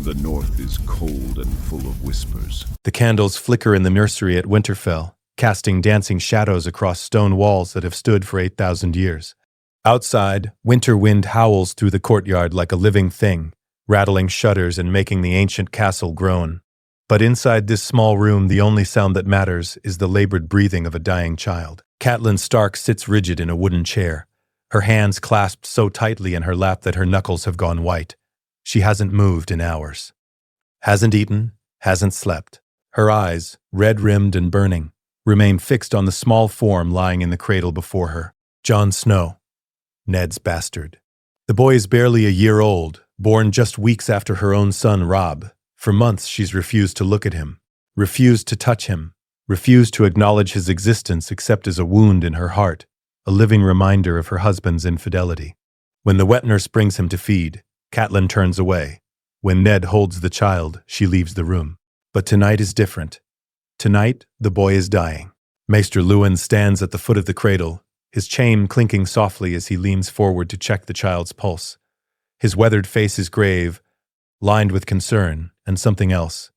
The north is cold and full of whispers. The candles flicker in the nursery at Winterfell, casting dancing shadows across stone walls that have stood for 8,000 years. Outside, winter wind howls through the courtyard like a living thing, rattling shutters and making the ancient castle groan. But inside this small room, the only sound that matters is the labored breathing of a dying child. Catelyn Stark sits rigid in a wooden chair, her hands clasped so tightly in her lap that her knuckles have gone white. She hasn't moved in hours. Hasn't eaten, hasn't slept. Her eyes, red-rimmed and burning, remain fixed on the small form lying in the cradle before her. Jon Snow, Ned's bastard. The boy is barely a year old, born just weeks after her own son Robb. For months she's refused to look at him, refused to touch him, refused to acknowledge his existence except as a wound in her heart, a living reminder of her husband's infidelity. When the wet nurse brings him to feed, Catelyn turns away. When Ned holds the child, she leaves the room. But tonight is different. Tonight, the boy is dying. Maester Luwin stands at the foot of the cradle, his chain clinking softly as he leans forward to check the child's pulse. His weathered face is grave, lined with concern and something else.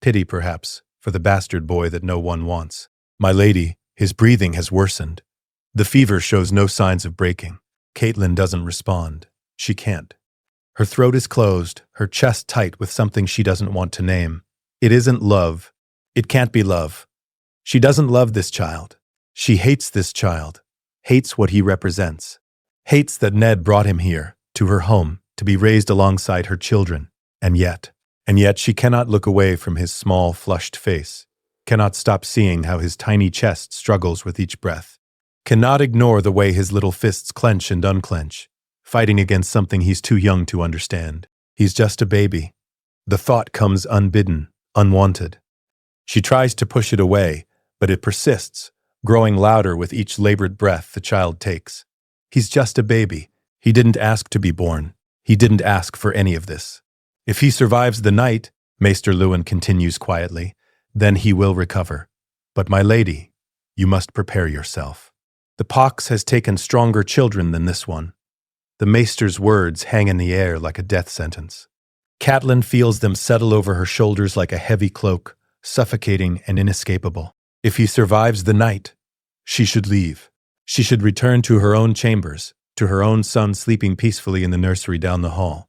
Pity, perhaps, for the bastard boy that no one wants. My lady, his breathing has worsened. The fever shows no signs of breaking. Catelyn doesn't respond. She can't. Her throat is closed, her chest tight with something she doesn't want to name. It isn't love. It can't be love. She doesn't love this child. She hates this child. Hates what he represents. Hates that Ned brought him here, to her home, to be raised alongside her children. And yet she cannot look away from his small, flushed face, cannot stop seeing how his tiny chest struggles with each breath, cannot ignore the way his little fists clench and unclench, fighting against something he's too young to understand. He's just a baby. The thought comes unbidden, unwanted. She tries to push it away, but it persists, growing louder with each labored breath the child takes. He's just a baby. He didn't ask to be born. He didn't ask for any of this. If he survives the night, Maester Luwin continues quietly, then he will recover. But my lady, you must prepare yourself. The pox has taken stronger children than this one. The maester's words hang in the air like a death sentence. Catelyn feels them settle over her shoulders like a heavy cloak, suffocating and inescapable. If he survives the night, she should leave. She should return to her own chambers, to her own son sleeping peacefully in the nursery down the hall.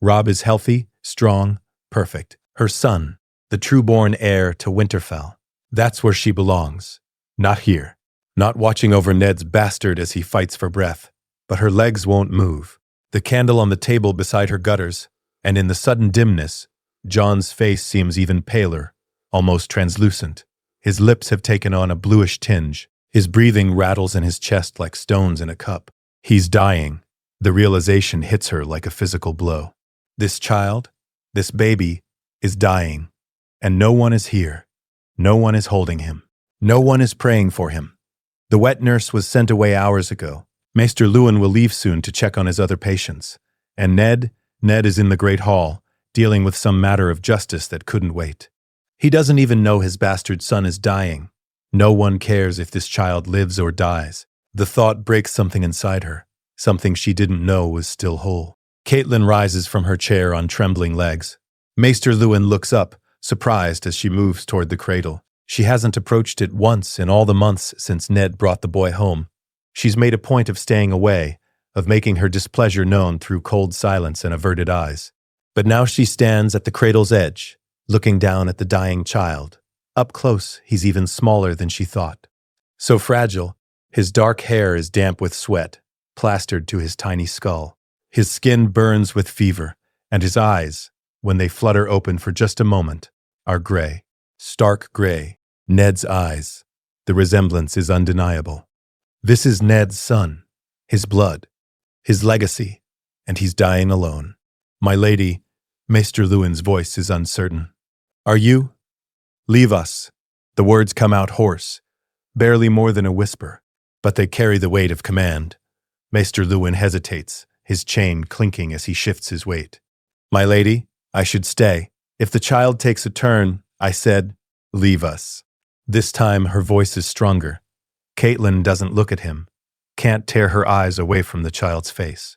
Robb is healthy, strong, perfect. Her son, the true-born heir to Winterfell. That's where she belongs. Not here. Not watching over Ned's bastard as he fights for breath. But her legs won't move. The candle on the table beside her gutters, and in the sudden dimness, Jon's face seems even paler, almost translucent. His lips have taken on a bluish tinge. His breathing rattles in his chest like stones in a cup. He's dying. The realization hits her like a physical blow. This child, this baby, is dying. And no one is here. No one is holding him. No one is praying for him. The wet nurse was sent away hours ago. Maester Luwin will leave soon to check on his other patients. And Ned is in the Great Hall, dealing with some matter of justice that couldn't wait. He doesn't even know his bastard son is dying. No one cares if this child lives or dies. The thought breaks something inside her, something she didn't know was still whole. Catelyn rises from her chair on trembling legs. Maester Luwin looks up, surprised as she moves toward the cradle. She hasn't approached it once in all the months since Ned brought the boy home. She's made a point of staying away, of making her displeasure known through cold silence and averted eyes. But now she stands at the cradle's edge, looking down at the dying child. Up close, he's even smaller than she thought. So fragile, his dark hair is damp with sweat, plastered to his tiny skull. His skin burns with fever, and his eyes, when they flutter open for just a moment, are gray. Stark gray. Ned's eyes. The resemblance is undeniable. This is Ned's son, his blood, his legacy, and he's dying alone. My lady, Maester Luwin's voice is uncertain. Are you? Leave us. The words come out hoarse, barely more than a whisper, but they carry the weight of command. Maester Luwin hesitates, his chain clinking as he shifts his weight. My lady, I should stay. If the child takes a turn, I said, leave us. This time her voice is stronger. Catelyn doesn't look at him, can't tear her eyes away from the child's face.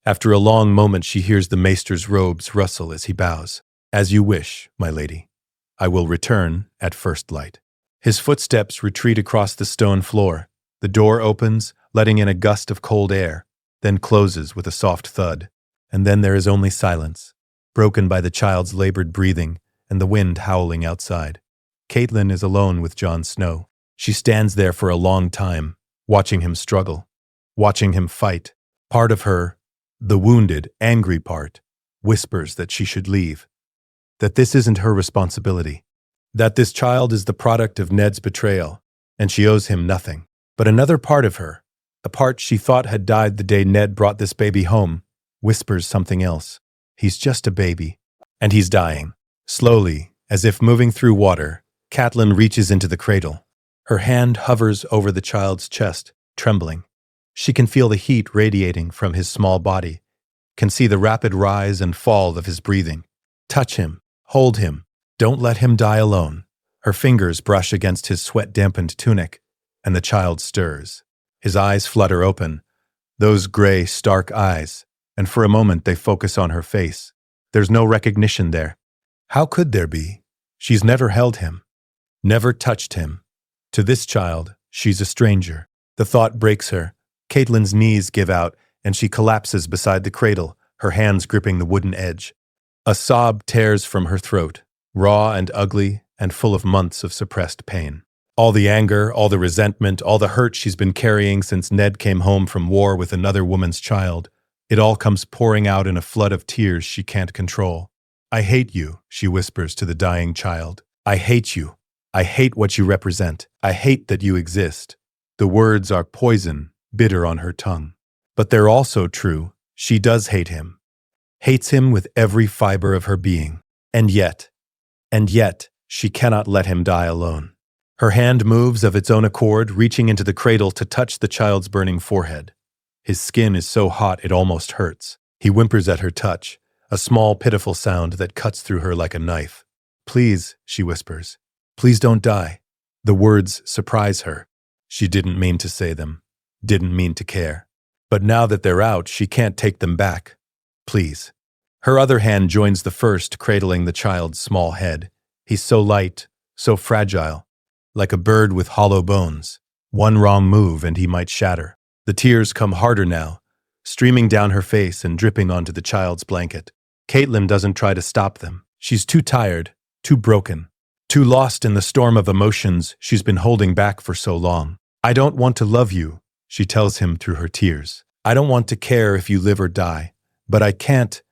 After a long moment she hears the maester's robes rustle as he bows. As you wish, my lady. I will return at first light. His footsteps retreat across the stone floor. The door opens, letting in a gust of cold air, then closes with a soft thud. And then there is only silence, broken by the child's labored breathing and the wind howling outside. Catelyn is alone with Jon Snow. She stands there for a long time, watching him struggle, watching him fight. Part of her, the wounded, angry part, whispers that she should leave, that this isn't her responsibility, that this child is the product of Ned's betrayal, and she owes him nothing. But another part of her, a part she thought had died the day Ned brought this baby home, whispers something else. He's just a baby, and he's dying. Slowly, as if moving through water, Catelyn reaches into the cradle. Her hand hovers over the child's chest, trembling. She can feel the heat radiating from his small body, can see the rapid rise and fall of his breathing. Touch him, hold him, don't let him die alone. Her fingers brush against his sweat-dampened tunic, and the child stirs. His eyes flutter open, those gray, stark eyes, and for a moment they focus on her face. There's no recognition there. How could there be? She's never held him, never touched him. To this child, she's a stranger. The thought breaks her. Catelyn's knees give out, and she collapses beside the cradle, her hands gripping the wooden edge. A sob tears from her throat, raw and ugly and full of months of suppressed pain. All the anger, all the resentment, all the hurt she's been carrying since Ned came home from war with another woman's child, it all comes pouring out in a flood of tears she can't control. I hate you, she whispers to the dying child. I hate you. I hate what you represent. I hate that you exist. The words are poison, bitter on her tongue. But they're also true. She does hate him. Hates him with every fiber of her being. And yet, she cannot let him die alone. Her hand moves of its own accord, reaching into the cradle to touch the child's burning forehead. His skin is so hot it almost hurts. He whimpers at her touch, a small, pitiful sound that cuts through her like a knife. Please, she whispers. Please don't die. The words surprise her. She didn't mean to say them, didn't mean to care. But now that they're out, she can't take them back. Please. Her other hand joins the first, cradling the child's small head. He's so light, so fragile, like a bird with hollow bones. One wrong move and he might shatter. The tears come harder now, streaming down her face and dripping onto the child's blanket. Catelyn doesn't try to stop them. She's too tired, too broken, too lost in the storm of emotions she's been holding back for so long. I don't want to love you, she tells him through her tears. I don't want to care if you live or die, but I can't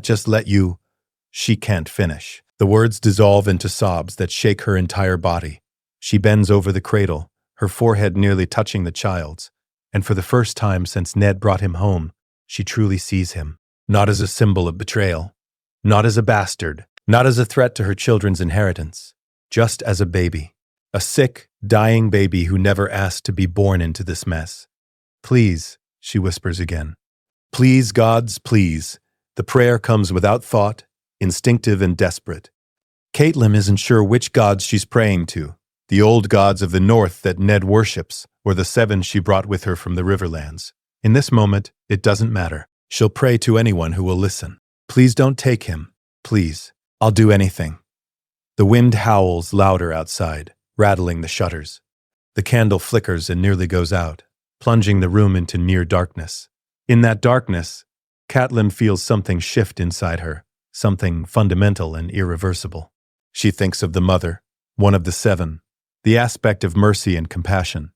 just let you. She can't finish. The words dissolve into sobs that shake her entire body. She bends over the cradle, her forehead nearly touching the child's, and for the first time since Ned brought him home, she truly sees him, not as a symbol of betrayal, not as a bastard, not as a threat to her children's inheritance, just as a baby, a sick, dying baby who never asked to be born into this mess. Please, she whispers again. Please, gods, please. The prayer comes without thought, instinctive and desperate. Catelyn isn't sure which gods she's praying to, the old gods of the north that Ned worships, or the 7 she brought with her from the Riverlands. In this moment, it doesn't matter. She'll pray to anyone who will listen. Please don't take him. Please. I'll do anything. The wind howls louder outside, rattling the shutters. The candle flickers and nearly goes out, plunging the room into near darkness. In that darkness, Catelyn feels something shift inside her, something fundamental and irreversible. She thinks of the mother, one of the 7, the aspect of mercy and compassion,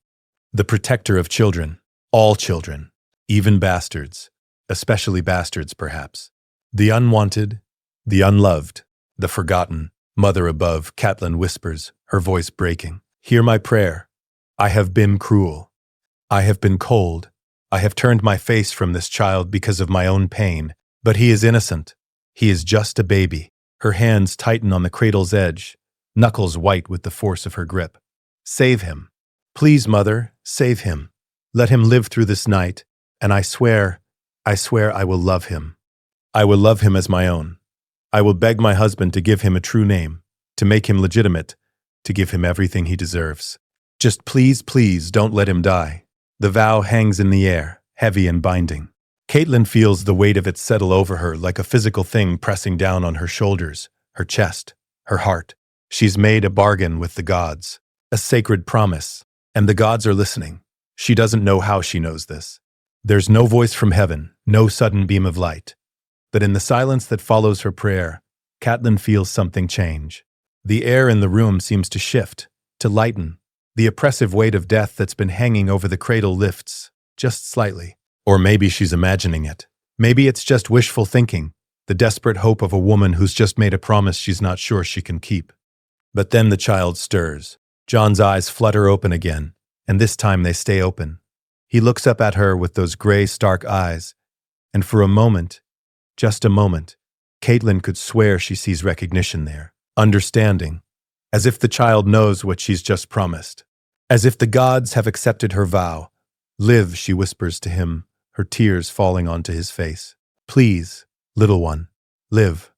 the protector of children, all children, even bastards, especially bastards perhaps. The unwanted, the unloved, the forgotten. Mother above, Catelyn whispers, her voice breaking. Hear my prayer. I have been cruel. I have been cold. I have turned my face from this child because of my own pain, but he is innocent. He is just a baby. Her hands tighten on the cradle's edge, knuckles white with the force of her grip. Save him. Please, Mother, save him. Let him live through this night, and I swear I will love him. I will love him as my own. I will beg my husband to give him a true name, to make him legitimate, to give him everything he deserves. Just please, please don't let him die. The vow hangs in the air, heavy and binding. Catelyn feels the weight of it settle over her like a physical thing pressing down on her shoulders, her chest, her heart. She's made a bargain with the gods, a sacred promise, and the gods are listening. She doesn't know how she knows this. There's no voice from heaven, no sudden beam of light. But in the silence that follows her prayer, Catelyn feels something change. The air in the room seems to shift, to lighten. The oppressive weight of death that's been hanging over the cradle lifts, just slightly. Or maybe she's imagining it. Maybe it's just wishful thinking, the desperate hope of a woman who's just made a promise she's not sure she can keep. But then the child stirs. Jon's eyes flutter open again, and this time they stay open. He looks up at her with those gray, stark eyes, and for a moment, just a moment, Catelyn could swear she sees recognition there, understanding, as if the child knows what she's just promised, as if the gods have accepted her vow. "Live," she whispers to him, her tears falling onto his face. "Please, little one, live."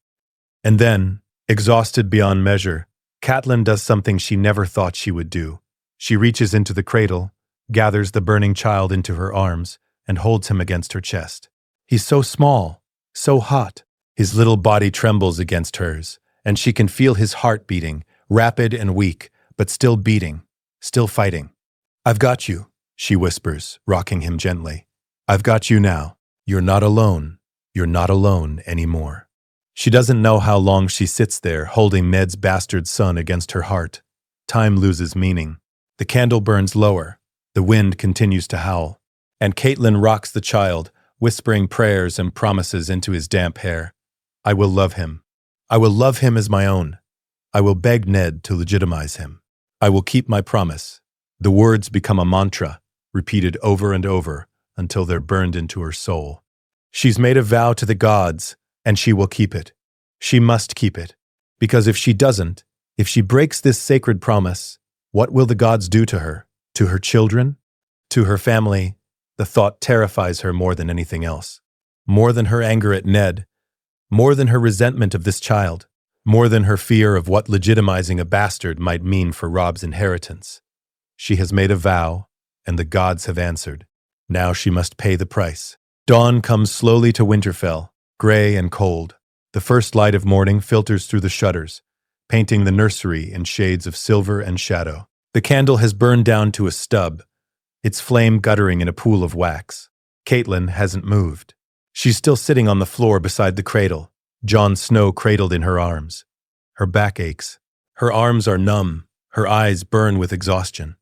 And then, exhausted beyond measure, Catelyn does something she never thought she would do. She reaches into the cradle, gathers the burning child into her arms, and holds him against her chest. He's so small, so hot. His little body trembles against hers, and she can feel his heart beating, rapid and weak, but still beating, still fighting. "I've got you," she whispers, rocking him gently. "I've got you now. You're not alone. You're not alone anymore." She doesn't know how long she sits there, holding Ned's bastard son against her heart. Time loses meaning. The candle burns lower. The wind continues to howl. And Catelyn rocks the child, whispering prayers and promises into his damp hair. "I will love him. I will love him as my own. I will beg Ned to legitimize him. I will keep my promise." The words become a mantra, repeated over and over, until they're burned into her soul. She's made a vow to the gods, and she will keep it. She must keep it. Because if she doesn't, if she breaks this sacred promise, what will the gods do to her? To her children? To her family? The thought terrifies her more than anything else. More than her anger at Ned. More than her resentment of this child. More than her fear of what legitimizing a bastard might mean for Rob's inheritance. She has made a vow, and the gods have answered. Now she must pay the price. Dawn comes slowly to Winterfell, gray and cold. The first light of morning filters through the shutters, painting the nursery in shades of silver and shadow. The candle has burned down to a stub, its flame guttering in a pool of wax. Catelyn hasn't moved. She's still sitting on the floor beside the cradle, Jon Snow cradled in her arms. Her back aches. Her arms are numb, her eyes burn with exhaustion.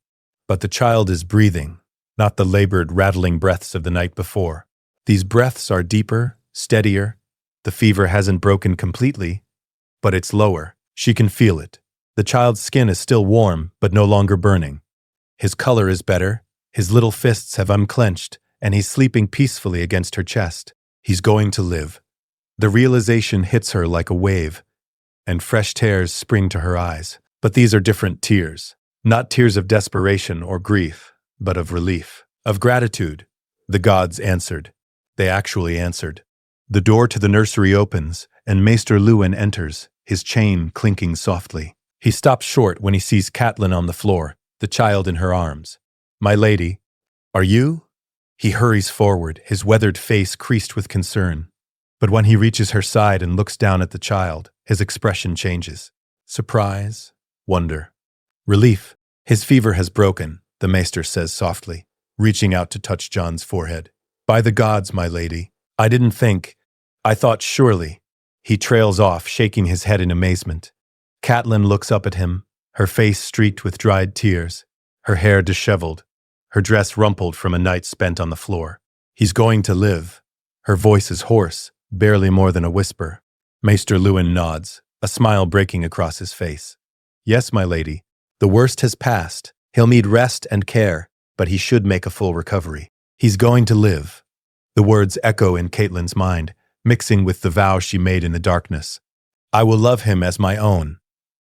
But the child is breathing, not the labored, rattling breaths of the night before. These breaths are deeper, steadier. The fever hasn't broken completely, but it's lower. She can feel it. The child's skin is still warm, but no longer burning. His color is better. His little fists have unclenched, and he's sleeping peacefully against her chest. He's going to live. The realization hits her like a wave, and fresh tears spring to her eyes. But these are different tears. Not tears of desperation or grief, but of relief, of gratitude. The gods answered. They actually answered. The door to the nursery opens, and Maester Luwin enters, his chain clinking softly. He stops short when he sees Catelyn on the floor, the child in her arms. "My lady, are you?" He hurries forward, his weathered face creased with concern. But when he reaches her side and looks down at the child, his expression changes. Surprise, wonder, relief. "His fever has broken," the maester says softly, reaching out to touch Jon's forehead. "By the gods, my lady, I didn't think. I thought surely." He trails off, shaking his head in amazement. Catelyn looks up at him, her face streaked with dried tears, her hair disheveled, her dress rumpled from a night spent on the floor. "He's going to live." Her voice is hoarse, barely more than a whisper. Maester Luwin nods, a smile breaking across his face. "Yes, my lady. The worst has passed. He'll need rest and care, but he should make a full recovery. He's going to live." The words echo in Catelyn's mind, mixing with the vow she made in the darkness. "I will love him as my own.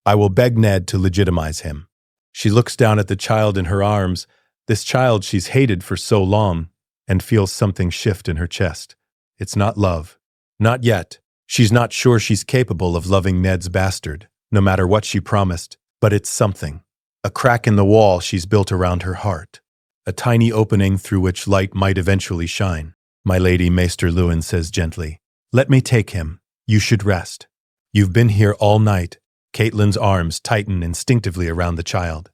I will beg Ned to legitimize him." She looks down at the child in her arms, this child she's hated for so long, and feels something shift in her chest. It's not love. Not yet. She's not sure she's capable of loving Ned's bastard, no matter what she promised, but it's something. A crack in the wall she's built around her heart. A tiny opening through which light might eventually shine. "My lady," Maester Luwin says gently, "let me take him. You should rest. You've been here all night. Catelyn's arms tighten instinctively around the child.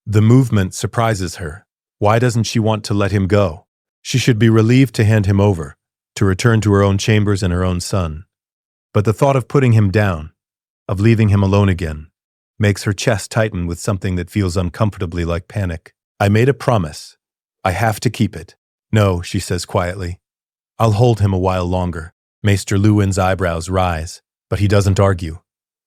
The movement surprises her. Why doesn't she want to let him go? She should be relieved to hand him over, to return to her own chambers and her own son. But the thought of putting him down, of leaving him alone again, makes her chest tighten with something that feels uncomfortably like panic. I made a promise. I have to keep it. No, she says quietly. I'll hold him a while longer. Maester Luwin's eyebrows rise, but he doesn't argue.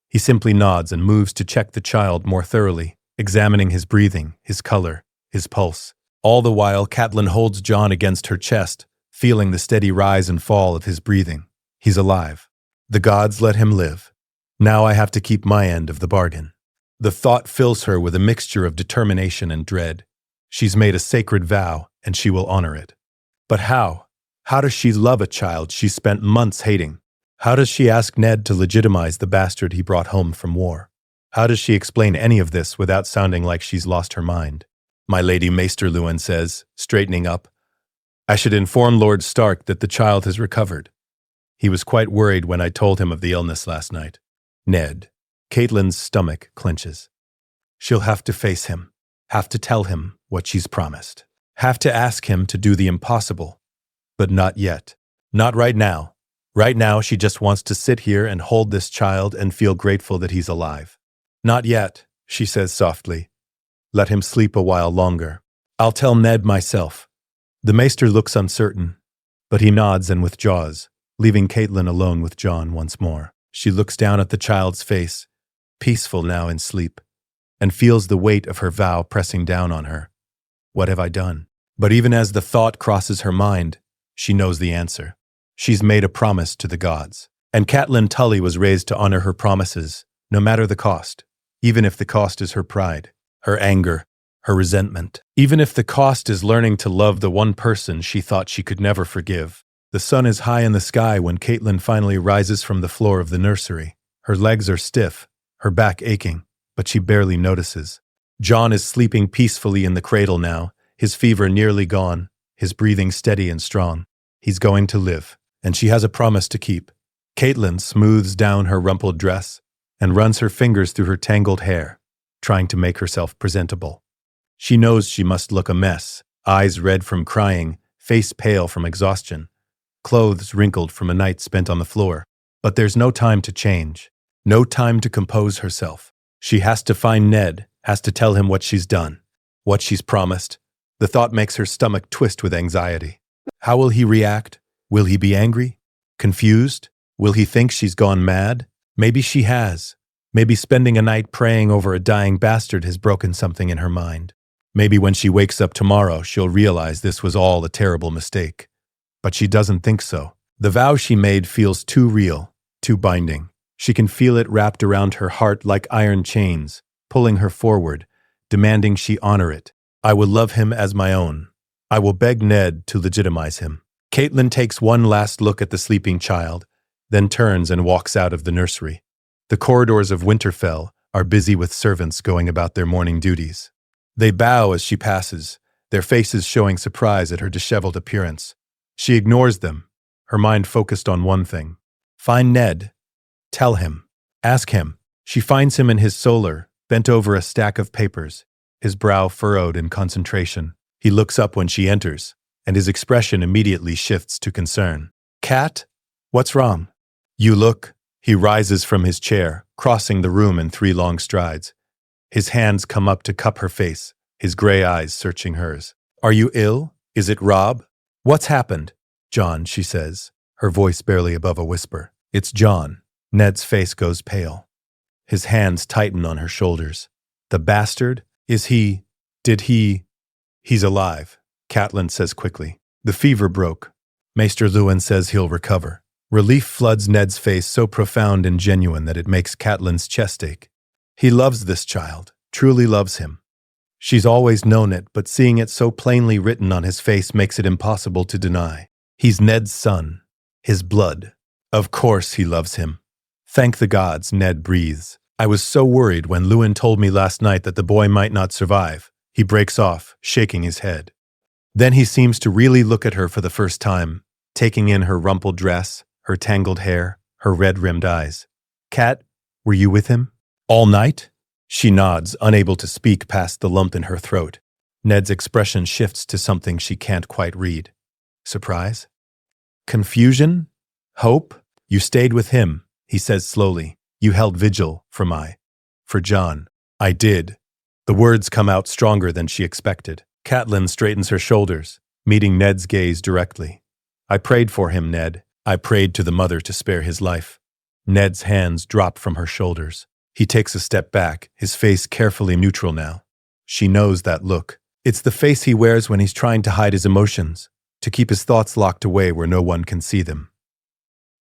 He simply nods and moves to check the child more thoroughly, examining his breathing, his color, his pulse. All the while, Catelyn holds Jon against her chest, feeling the steady rise and fall of his breathing. He's alive. The gods let him live. Now I have to keep my end of the bargain. The thought fills her with a mixture of determination and dread. She's made a sacred vow, and she will honor it. But how? How does she love a child she's spent months hating? How does she ask Ned to legitimize the bastard he brought home from war? How does she explain any of this without sounding like she's lost her mind? My lady, Maester Luwin says, straightening up. I should inform Lord Stark that the child has recovered. He was quite worried when I told him of the illness last night. Ned. Catelyn's stomach clenches. She'll have to face him, have to tell him what she's promised, have to ask him to do the impossible. But not yet. Not right now. Right now, she just wants to sit here and hold this child and feel grateful that he's alive. Not yet, she says softly. Let him sleep a while longer. I'll tell Ned myself. The maester looks uncertain, but he nods and withdraws, leaving Catelyn alone with Jon once more. She looks down at the child's face, peaceful now in sleep, and feels the weight of her vow pressing down on her. What have I done? But even as the thought crosses her mind, she knows the answer. She's made a promise to the gods. And Catelyn Tully was raised to honor her promises, no matter the cost, even if the cost is her pride, her anger, her resentment. Even if the cost is learning to love the one person she thought she could never forgive. The sun is high in the sky when Catelyn finally rises from the floor of the nursery. Her legs are stiff, her back aching, but she barely notices. Jon is sleeping peacefully in the cradle now, his fever nearly gone, his breathing steady and strong. He's going to live, and she has a promise to keep. Catelyn smooths down her rumpled dress and runs her fingers through her tangled hair, trying to make herself presentable. She knows she must look a mess, eyes red from crying, face pale from exhaustion, clothes wrinkled from a night spent on the floor. But there's no time to change, no time to compose herself. She has to find Ned, has to tell him what she's done, what she's promised. The thought makes her stomach twist with anxiety. How will he react? Will he be angry? Confused? Will he think she's gone mad? Maybe she has. Maybe spending a night praying over a dying bastard has broken something in her mind. Maybe when she wakes up tomorrow, she'll realize this was all a terrible mistake. But she doesn't think so. The vow she made feels too real, too binding. She can feel it wrapped around her heart like iron chains, pulling her forward, demanding she honor it. I will love him as my own. I will beg Ned to legitimize him. Catelyn takes one last look at the sleeping child, then turns and walks out of the nursery. The corridors of Winterfell are busy with servants going about their morning duties. They bow as she passes, their faces showing surprise at her disheveled appearance. She ignores them, her mind focused on one thing. Find Ned. Tell him. Ask him. She finds him in his solar, bent over a stack of papers, his brow furrowed in concentration. He looks up when she enters, and his expression immediately shifts to concern. Cat? What's wrong? You look. He rises from his chair, crossing the room in 3 long strides. His hands come up to cup her face, his gray eyes searching hers. Are you ill? Is it Robb? What's happened? Jon, she says, her voice barely above a whisper. It's Jon. Ned's face goes pale. His hands tighten on her shoulders. The bastard? Is he? Did he? He's alive, Catelyn says quickly. The fever broke. Maester Luwin says he'll recover. Relief floods Ned's face so profound and genuine that it makes Catelyn's chest ache. He loves this child, truly loves him. She's always known it, but seeing it so plainly written on his face makes it impossible to deny. He's Ned's son, his blood. Of course he loves him. Thank the gods, Ned breathes. I was so worried when Luwin told me last night that the boy might not survive. He breaks off, shaking his head. Then he seems to really look at her for the first time, taking in her rumpled dress, her tangled hair, her red-rimmed eyes. Cat, were you with him? All night? She nods, unable to speak past the lump in her throat. Ned's expression shifts to something she can't quite read. Surprise? Confusion? Hope? You stayed with him, he says slowly. You held vigil for John. I did. The words come out stronger than she expected. Catelyn straightens her shoulders, meeting Ned's gaze directly. I prayed for him, Ned. I prayed to the mother to spare his life. Ned's hands drop from her shoulders. He takes a step back, his face carefully neutral now. She knows that look. It's the face he wears when he's trying to hide his emotions, to keep his thoughts locked away where no one can see them.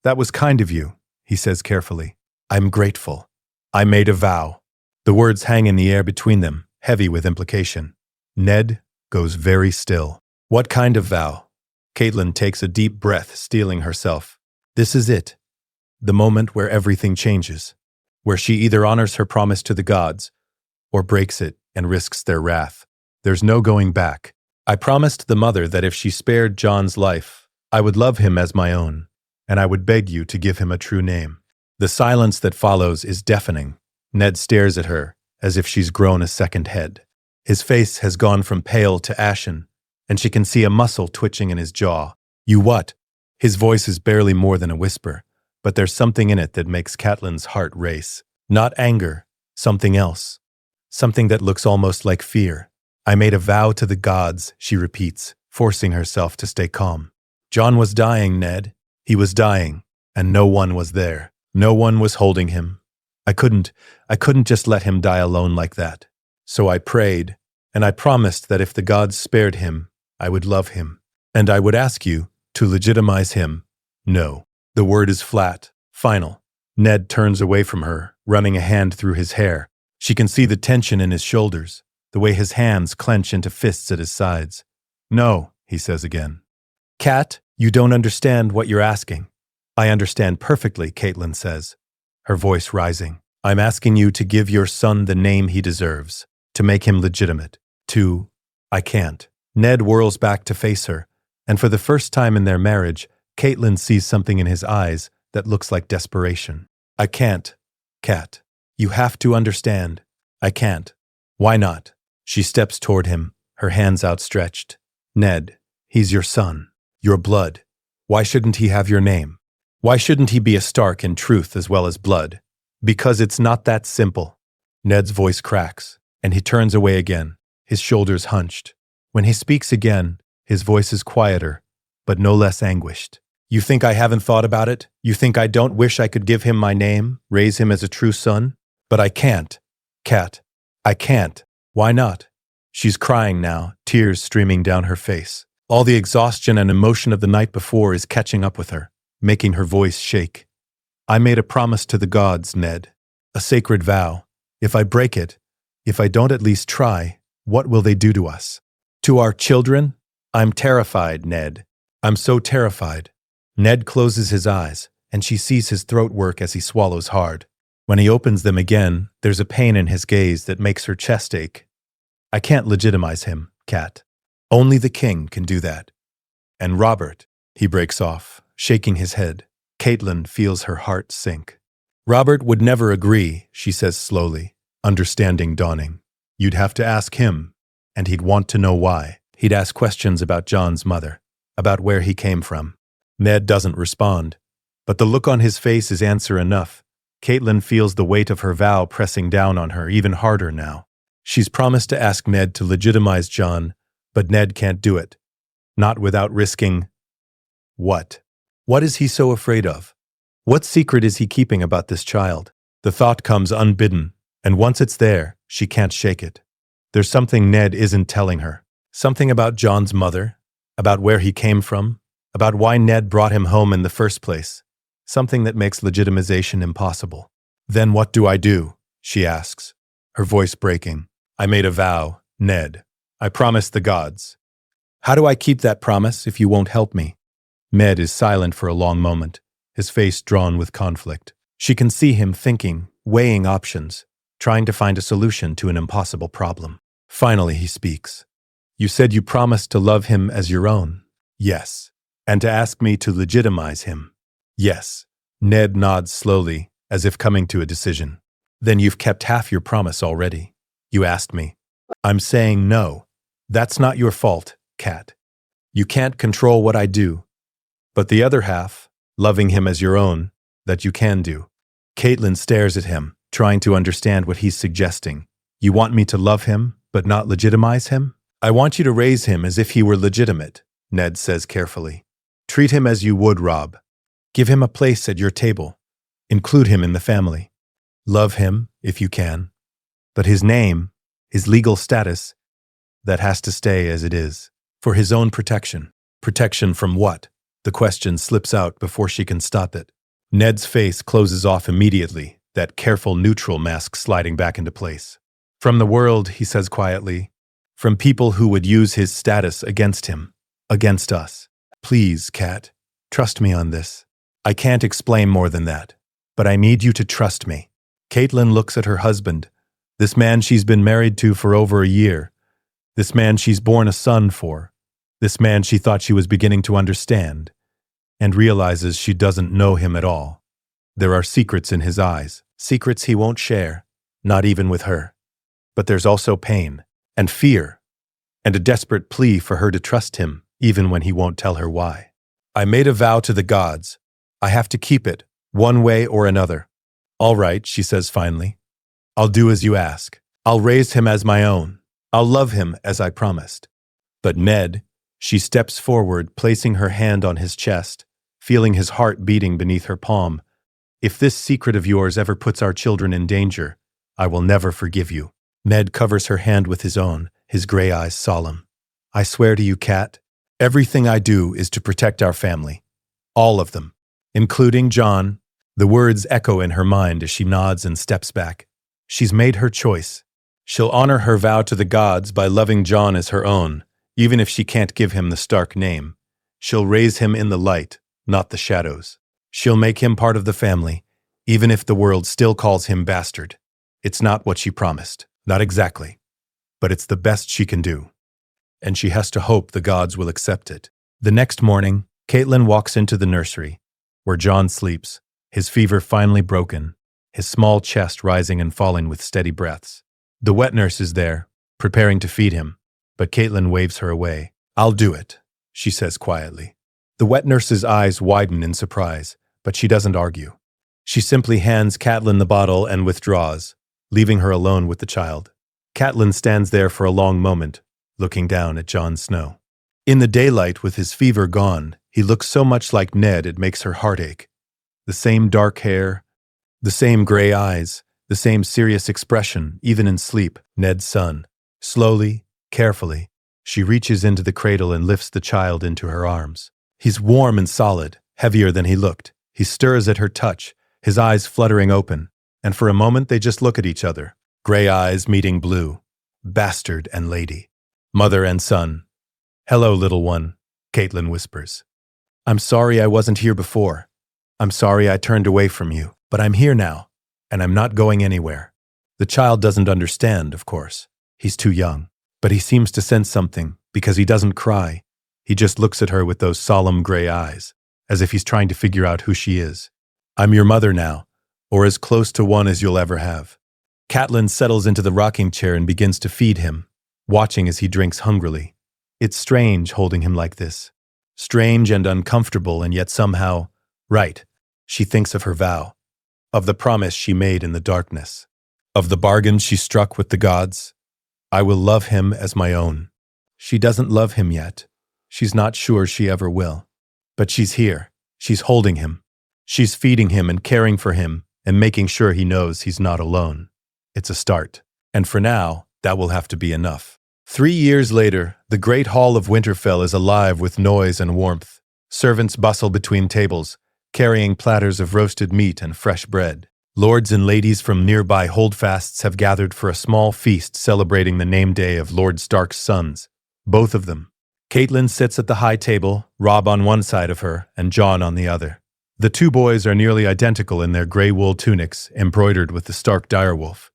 That was kind of you, he says carefully. I'm grateful. I made a vow. The words hang in the air between them, heavy with implication. Ned goes very still. What kind of vow? Catelyn takes a deep breath, steeling herself. This is it. The moment where everything changes, where she either honors her promise to the gods or breaks it and risks their wrath. There's no going back. I promised the mother that if she spared John's life, I would love him as my own, and I would beg you to give him a true name. The silence that follows is deafening. Ned stares at her as if she's grown a second head. His face has gone from pale to ashen, and she can see a muscle twitching in his jaw. You what? His voice is barely more than a whisper, but there's something in it that makes Catelyn's heart race. Not anger, something else. Something that looks almost like fear. I made a vow to the gods, she repeats, forcing herself to stay calm. John was dying, Ned. He was dying, and no one was there. No one was holding him. I couldn't just let him die alone like that. So I prayed, and I promised that if the gods spared him, I would love him. And I would ask you to legitimize him. No. The word is flat, final. Ned turns away from her, running a hand through his hair. She can see the tension in his shoulders, the way his hands clench into fists at his sides. No, he says again. Cat, you don't understand what you're asking. I understand perfectly, Catelyn says, her voice rising. I'm asking you to give your son the name he deserves, to make him legitimate. I can't. Ned whirls back to face her, and for the first time in their marriage, Catelyn sees something in his eyes that looks like desperation. I can't, Cat. You have to understand. I can't. Why not? She steps toward him, her hands outstretched. Ned, he's your son, your blood. Why shouldn't he have your name? Why shouldn't he be a Stark in truth as well as blood? Because it's not that simple. Ned's voice cracks, and he turns away again, his shoulders hunched. When he speaks again, his voice is quieter, but no less anguished. You think I haven't thought about it? You think I don't wish I could give him my name, raise him as a true son? But I can't. Cat, I can't. Why not? She's crying now, tears streaming down her face. All the exhaustion and emotion of the night before is catching up with her, making her voice shake. I made a promise to the gods, Ned. A sacred vow. If I break it, if I don't at least try, what will they do to us? To our children? I'm terrified, Ned. I'm so terrified. Ned closes his eyes, and she sees his throat work as he swallows hard. When he opens them again, there's a pain in his gaze that makes her chest ache. I can't legitimize him, Cat. Only the king can do that. And Robert, he breaks off, shaking his head. Catelyn feels her heart sink. Robert would never agree, she says slowly, understanding dawning. You'd have to ask him, and he'd want to know why. He'd ask questions about John's mother, about where he came from. Ned doesn't respond, but the look on his face is answer enough. Catelyn feels the weight of her vow pressing down on her even harder now. She's promised to ask Ned to legitimize John, but Ned can't do it. Not without risking… What? What is he so afraid of? What secret is he keeping about this child? The thought comes unbidden, and once it's there, she can't shake it. There's something Ned isn't telling her. Something about John's mother, about where he came from, about why Ned brought him home in the first place. Something that makes legitimization impossible. Then what do I do? She asks, her voice breaking. I made a vow, Ned. I promised the gods. How do I keep that promise if you won't help me? Ned is silent for a long moment, his face drawn with conflict. She can see him thinking, weighing options, trying to find a solution to an impossible problem. Finally, he speaks. You said you promised to love him as your own. Yes. And to ask me to legitimize him. Yes. Ned nods slowly, as if coming to a decision. Then you've kept half your promise already. You asked me. I'm saying no. That's not your fault, Cat. You can't control what I do. But the other half, loving him as your own, that you can do. Catelyn stares at him, trying to understand what he's suggesting. You want me to love him, but not legitimize him? I want you to raise him as if he were legitimate, Ned says carefully. Treat him as you would Rob. Give him a place at your table. Include him in the family. Love him, if you can. But his name, his legal status, that has to stay as it is. For his own protection. Protection from what? The question slips out before she can stop it. Ned's face closes off immediately, that careful neutral mask sliding back into place. From the world, he says quietly. From people who would use his status against him. Against us. Please, Cat. Trust me on this. I can't explain more than that. But I need you to trust me. Catelyn looks at her husband. This man she's been married to for over a year. This man she's borne a son for. This man she thought she was beginning to understand. And realizes she doesn't know him at all. There are secrets in his eyes. Secrets he won't share. Not even with her. But there's also pain. And fear. And a desperate plea for her to trust him, even when he won't tell her why. I made a vow to the gods. I have to keep it, one way or another. All right, she says finally. I'll do as you ask. I'll raise him as my own. I'll love him as I promised. But Ned, she steps forward, placing her hand on his chest, feeling his heart beating beneath her palm. If this secret of yours ever puts our children in danger, I will never forgive you. Ned covers her hand with his own, his gray eyes solemn. I swear to you, Cat, everything I do is to protect our family. All of them. Including John. The words echo in her mind as she nods and steps back. She's made her choice. She'll honor her vow to the gods by loving John as her own, even if she can't give him the Stark name. She'll raise him in the light, not the shadows. She'll make him part of the family, even if the world still calls him bastard. It's not what she promised. Not exactly. But it's the best she can do. And she has to hope the gods will accept it. The next morning, Catelyn walks into the nursery, where John sleeps, his fever finally broken, his small chest rising and falling with steady breaths. The wet nurse is there, preparing to feed him, but Catelyn waves her away. I'll do it, she says quietly. The wet nurse's eyes widen in surprise, but she doesn't argue. She simply hands Catelyn the bottle and withdraws, leaving her alone with the child. Catelyn stands there for a long moment, looking down at Jon Snow. In the daylight, with his fever gone, he looks so much like Ned it makes her heart ache. The same dark hair, the same gray eyes, the same serious expression, even in sleep. Ned's son. Slowly, carefully, she reaches into the cradle and lifts the child into her arms. He's warm and solid, heavier than he looked. He stirs at her touch, his eyes fluttering open, and for a moment they just look at each other. Gray eyes meeting blue. Bastard and lady. Mother and son. Hello, little one, Catelyn whispers. I'm sorry I wasn't here before. I'm sorry I turned away from you, but I'm here now, and I'm not going anywhere. The child doesn't understand, of course. He's too young, but he seems to sense something because he doesn't cry. He just looks at her with those solemn gray eyes, as if he's trying to figure out who she is. I'm your mother now, or as close to one as you'll ever have. Catelyn settles into the rocking chair and begins to feed him, watching as he drinks hungrily. It's strange holding him like this. Strange and uncomfortable, and yet somehow, right. She thinks of her vow, of the promise she made in the darkness, of the bargain she struck with the gods. I will love him as my own. She doesn't love him yet. She's not sure she ever will. But she's here. She's holding him. She's feeding him and caring for him and making sure he knows he's not alone. It's a start. And for now, that will have to be enough. 3 years later, the great hall of Winterfell is alive with noise and warmth. Servants bustle between tables, carrying platters of roasted meat and fresh bread. Lords and ladies from nearby holdfasts have gathered for a small feast celebrating the name day of Lord Stark's sons, both of them. Catelyn sits at the high table, Robb on one side of her and Jon on the other. The two boys are nearly identical in their gray wool tunics embroidered with the Stark direwolf.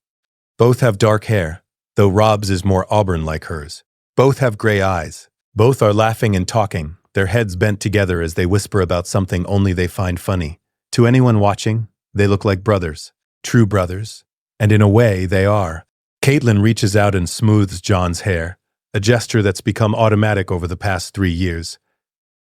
Both have dark hair, though Robb's is more auburn like hers. Both have gray eyes. Both are laughing and talking, their heads bent together as they whisper about something only they find funny. To anyone watching, They look like brothers, true brothers, and in a way they are. Catelyn reaches out and smooths Jon's hair, a gesture that's become automatic over the past 3 years.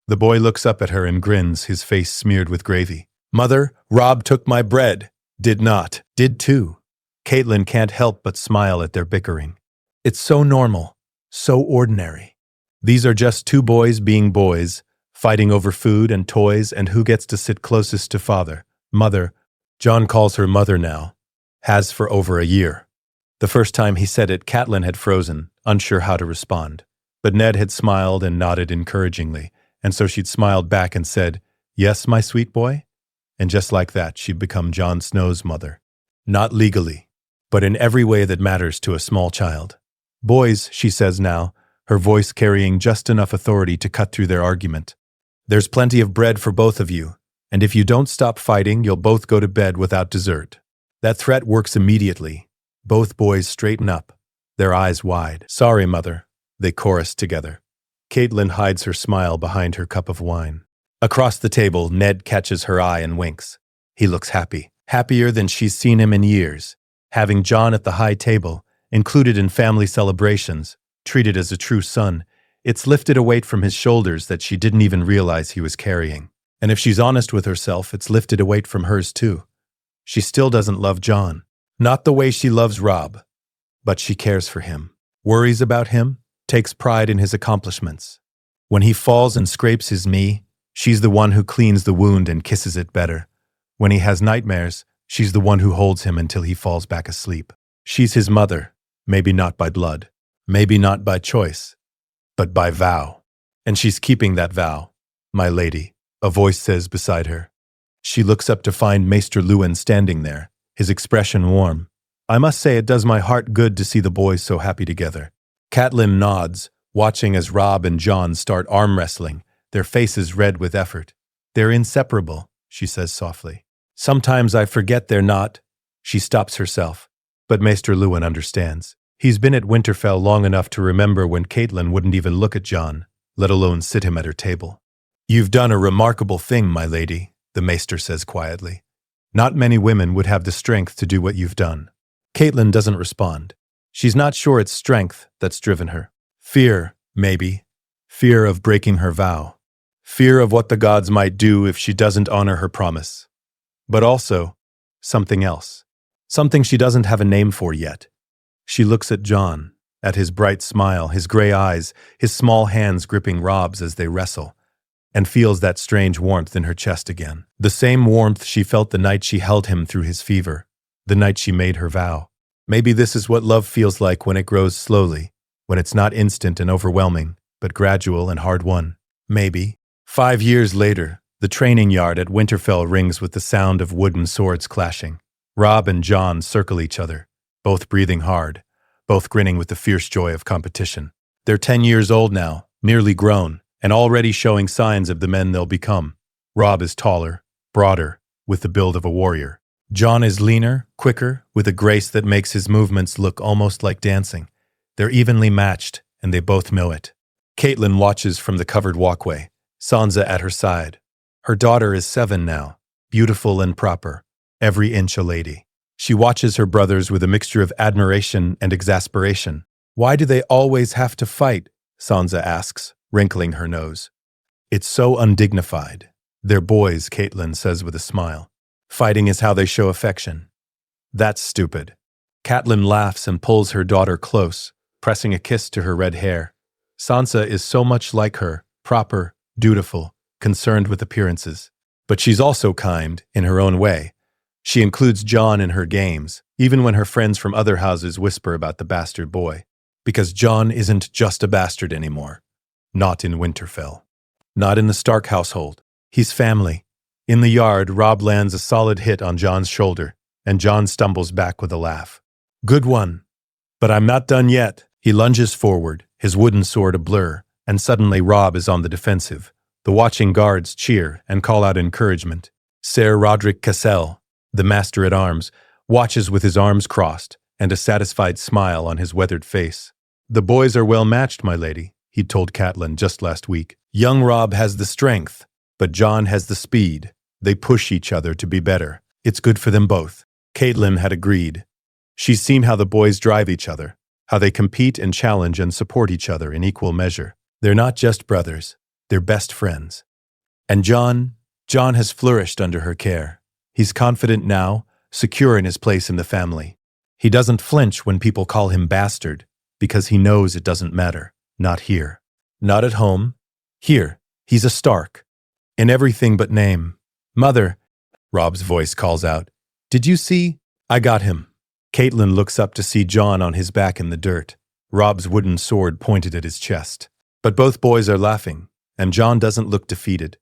The boy looks up at her and grins, his face smeared with gravy. Mother, Rob took my bread. Did not. Did too. Catelyn can't help but smile at their bickering. It's so normal, so ordinary. These are just two boys being boys, fighting over food and toys and who gets to sit closest to father, mother. Jon calls her mother now, has for over a year. The first time he said it, Catelyn had frozen, unsure how to respond. But Ned had smiled and nodded encouragingly, and so she'd smiled back and said, "Yes, my sweet boy?" And just like that, she'd become Jon Snow's mother. Not legally, but in every way that matters to a small child. "Boys," she says now, her voice carrying just enough authority to cut through their argument. "There's plenty of bread for both of you, and if you don't stop fighting, you'll both go to bed without dessert." That threat works immediately. Both boys straighten up, their eyes wide. "Sorry, Mother," they chorus together. Catelyn hides her smile behind her cup of wine. Across the table, Ned catches her eye and winks. He looks happy, happier than she's seen him in years. Having Jon at the high table, included in family celebrations, treated as a true son, it's lifted a weight from his shoulders that she didn't even realize he was carrying. And if she's honest with herself, it's lifted a weight from hers too. She still doesn't love Jon. Not the way she loves Rob. But she cares for him, worries about him, takes pride in his accomplishments. When he falls and scrapes his knee, she's the one who cleans the wound and kisses it better. When he has nightmares, she's the one who holds him until he falls back asleep. She's his mother, maybe not by blood, maybe not by choice, but by vow. And she's keeping that vow, my lady, a voice says beside her. She looks up to find Maester Luwin standing there, his expression warm. I must say it does my heart good to see the boys so happy together. Catelyn nods, watching as Rob and Jon start arm wrestling, their faces red with effort. They're inseparable, she says softly. Sometimes I forget they're not. She stops herself, but Maester Luwin understands. He's been at Winterfell long enough to remember when Catelyn wouldn't even look at Jon, let alone sit him at her table. You've done a remarkable thing, my lady, the Maester says quietly. Not many women would have the strength to do what you've done. Catelyn doesn't respond. She's not sure it's strength that's driven her. Fear, maybe. Fear of breaking her vow. Fear of what the gods might do if she doesn't honor her promise. But also, something else. Something she doesn't have a name for yet. She looks at Jon, at his bright smile, his gray eyes, his small hands gripping Rob's as they wrestle, and feels that strange warmth in her chest again. The same warmth she felt the night she held him through his fever, the night she made her vow. Maybe this is what love feels like when it grows slowly, when it's not instant and overwhelming, but gradual and hard-won. Maybe. 5 years later, the training yard at Winterfell rings with the sound of wooden swords clashing. Rob and Jon circle each other, both breathing hard, both grinning with the fierce joy of competition. They're 10 years old now, nearly grown, and already showing signs of the men they'll become. Rob is taller, broader, with the build of a warrior. Jon is leaner, quicker, with a grace that makes his movements look almost like dancing. They're evenly matched, and they both know it. Catelyn watches from the covered walkway, Sansa at her side. Her daughter is 7 now, beautiful and proper, every inch a lady. She watches her brothers with a mixture of admiration and exasperation. Why do they always have to fight? Sansa asks, wrinkling her nose. It's so undignified. They're boys, Catelyn says with a smile. Fighting is how they show affection. That's stupid. Catelyn laughs and pulls her daughter close, pressing a kiss to her red hair. Sansa is so much like her, proper, dutiful, concerned with appearances. But she's also kind, in her own way. She includes Jon in her games, even when her friends from other houses whisper about the bastard boy. Because Jon isn't just a bastard anymore. Not in Winterfell. Not in the Stark household. He's family. In the yard, Rob lands a solid hit on Jon's shoulder, and Jon stumbles back with a laugh. Good one. But I'm not done yet. He lunges forward, his wooden sword a blur, and suddenly Rob is on the defensive. The watching guards cheer and call out encouragement. Ser Roderick Cassel, the master-at-arms, watches with his arms crossed and a satisfied smile on his weathered face. The boys are well matched, my lady, he'd told Catelyn just last week. Young Rob has the strength, but Jon has the speed. They push each other to be better. It's good for them both. Catelyn had agreed. She's seen how the boys drive each other, how they compete and challenge and support each other in equal measure. They're not just brothers, they're best friends. And Jon has flourished under her care. He's confident now, secure in his place in the family. He doesn't flinch when people call him bastard, because he knows it doesn't matter. Not here. Not at home. Here, he's a Stark. In everything but name. Mother, Robb's voice calls out. Did you see? I got him. Catelyn looks up to see Jon on his back in the dirt, Robb's wooden sword pointed at his chest. But both boys are laughing, and Jon doesn't look defeated.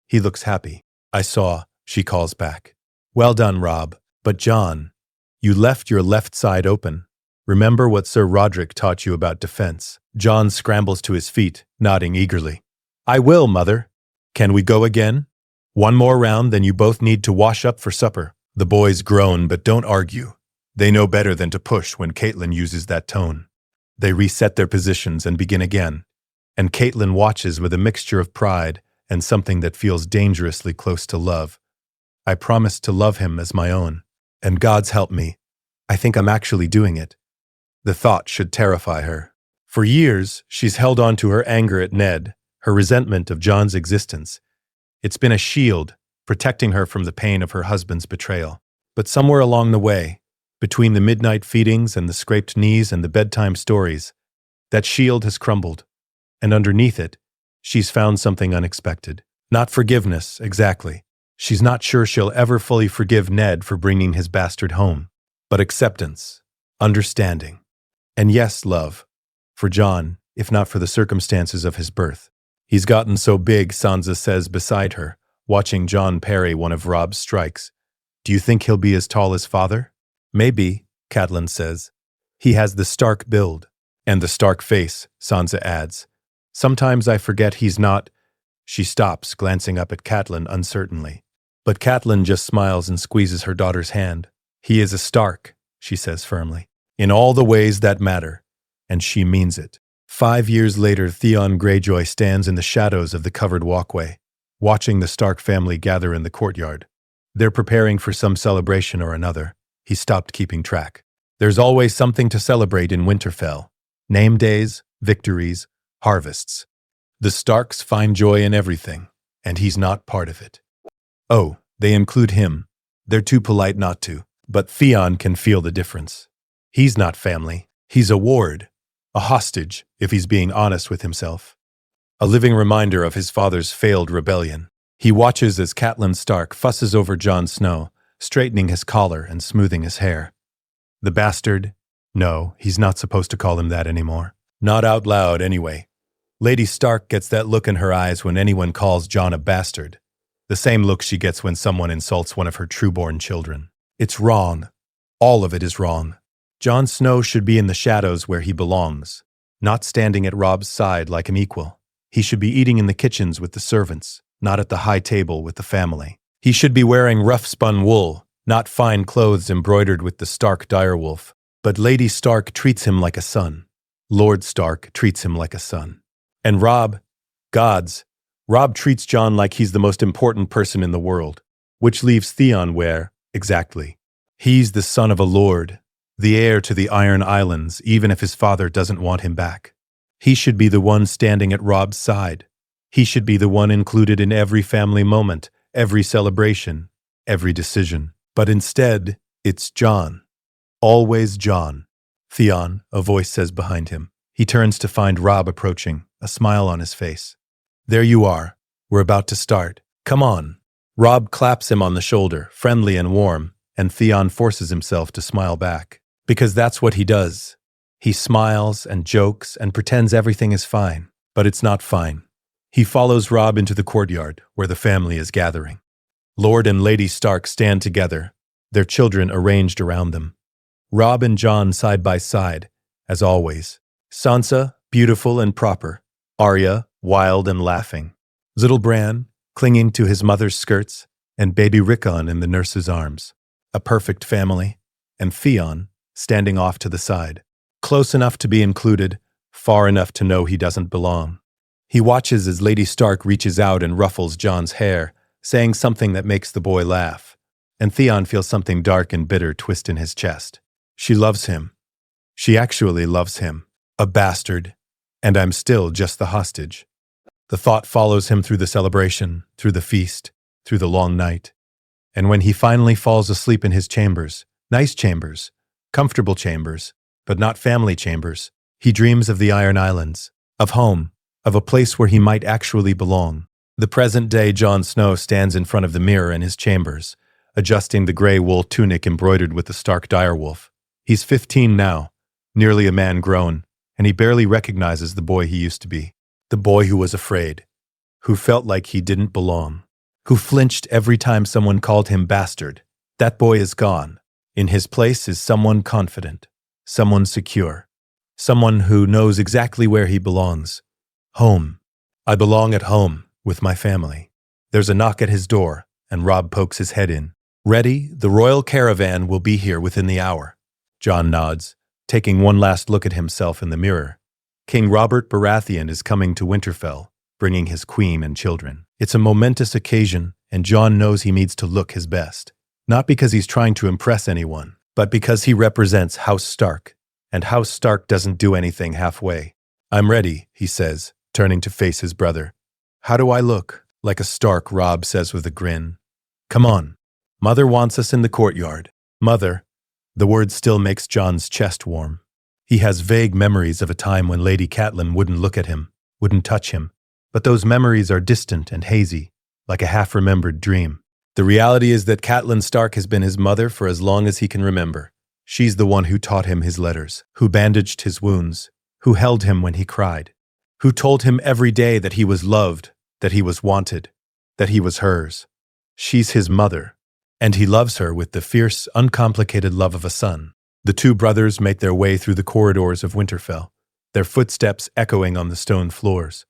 He looks happy. I saw, she calls back. Well done, Robb. But Jon, you left your left side open. Remember what Sir Roderick taught you about defense. Jon scrambles to his feet, nodding eagerly. I will, Mother. Can we go again? One more round, then you both need to wash up for supper. The boys groan but don't argue. They know better than to push when Catelyn uses that tone. They reset their positions and begin again, and Catelyn watches with a mixture of pride and something that feels dangerously close to love. I promised to love him as my own, and God's help me, I think I'm actually doing it. The thought should terrify her. For years, she's held on to her anger at Ned, her resentment of Jon's existence. It's been a shield, protecting her from the pain of her husband's betrayal. But somewhere along the way, between the midnight feedings and the scraped knees and the bedtime stories, that shield has crumbled, and underneath it, she's found something unexpected. Not forgiveness, exactly. She's not sure she'll ever fully forgive Ned for bringing his bastard home. But acceptance, understanding, and yes, love, for Jon, if not for the circumstances of his birth. He's gotten so big, Sansa says beside her, watching Jon parry one of Robb's strikes. Do you think he'll be as tall as father? Maybe, Catelyn says. He has the Stark build. And the Stark face, Sansa adds. Sometimes I forget he's not. She stops, glancing up at Catelyn uncertainly. But Catelyn just smiles and squeezes her daughter's hand. He is a Stark, she says firmly. In all the ways that matter. And she means it. 5 years later, Theon Greyjoy stands in the shadows of the covered walkway, watching the Stark family gather in the courtyard. They're preparing for some celebration or another. He stopped keeping track. There's always something to celebrate in Winterfell. Name days, victories, harvests. The Starks find joy in everything, and he's not part of it. Oh, they include him. They're too polite not to. But Theon can feel the difference. He's not family. He's a ward. A hostage, if he's being honest with himself. A living reminder of his father's failed rebellion. He watches as Catelyn Stark fusses over Jon Snow, straightening his collar and smoothing his hair. The bastard? No, he's not supposed to call him that anymore. Not out loud, anyway. Lady Stark gets that look in her eyes when anyone calls Jon a bastard. The same look she gets when someone insults one of her trueborn children. It's wrong. All of it is wrong. Jon Snow should be in the shadows where he belongs, not standing at Robb's side like an equal. He should be eating in the kitchens with the servants, not at the high table with the family. He should be wearing rough-spun wool, not fine clothes embroidered with the Stark direwolf. But Lady Stark treats him like a son. Lord Stark treats him like a son. And Robb treats Jon like he's the most important person in the world, which leaves Theon where, exactly. He's the son of a lord, the heir to the Iron Islands, even if his father doesn't want him back. He should be the one standing at Robb's side. He should be the one included in every family moment, every celebration, every decision. But instead, it's Jon. Always Jon. Theon, a voice says behind him. He turns to find Robb approaching, a smile on his face. There you are. We're about to start. Come on. Robb claps him on the shoulder, friendly and warm, and Theon forces himself to smile back. Because that's what he does. He smiles and jokes and pretends everything is fine. But it's not fine. He follows Robb into the courtyard, where the family is gathering. Lord and Lady Stark stand together, their children arranged around them. Robb and Jon side by side, as always. Sansa, beautiful and proper. Arya, wild and laughing. Little Bran, clinging to his mother's skirts, and baby Rickon in the nurse's arms. A perfect family. And Theon, standing off to the side. Close enough to be included, far enough to know he doesn't belong. He watches as Lady Stark reaches out and ruffles Jon's hair, saying something that makes the boy laugh. and Theon feels something dark and bitter twist in his chest. She loves him. She actually loves him. A bastard. And I'm still just the hostage. The thought follows him through the celebration, through the feast, through the long night. And when he finally falls asleep in his chambers, nice chambers, comfortable chambers, but not family chambers, he dreams of the Iron Islands, of home, of a place where he might actually belong. The present-day Jon Snow stands in front of the mirror in his chambers, adjusting the gray wool tunic embroidered with the Stark direwolf. He's 15 now, nearly a man grown, and he barely recognizes the boy he used to be. The boy who was afraid, who felt like he didn't belong, who flinched every time someone called him bastard. That boy is gone. In his place is someone confident, someone secure, someone who knows exactly where he belongs. Home. I belong at home, with my family. There's a knock at his door, and Robb pokes his head in. Ready, the royal caravan will be here within the hour. Jon nods, taking one last look at himself in the mirror. King Robert Baratheon is coming to Winterfell, bringing his queen and children. It's a momentous occasion, and Jon knows he needs to look his best. Not because he's trying to impress anyone, but because he represents House Stark, and House Stark doesn't do anything halfway. I'm ready, he says, turning to face his brother. How do I look? Like a Stark, Robb says with a grin. Come on. Mother wants us in the courtyard. Mother. The word still makes Jon's chest warm. He has vague memories of a time when Lady Catelyn wouldn't look at him, wouldn't touch him. But those memories are distant and hazy, like a half-remembered dream. The reality is that Catelyn Stark has been his mother for as long as he can remember. She's the one who taught him his letters, who bandaged his wounds, who held him when he cried, who told him every day that he was loved, that he was wanted, that he was hers. She's his mother, and he loves her with the fierce, uncomplicated love of a son. The two brothers make their way through the corridors of Winterfell, their footsteps echoing on the stone floors.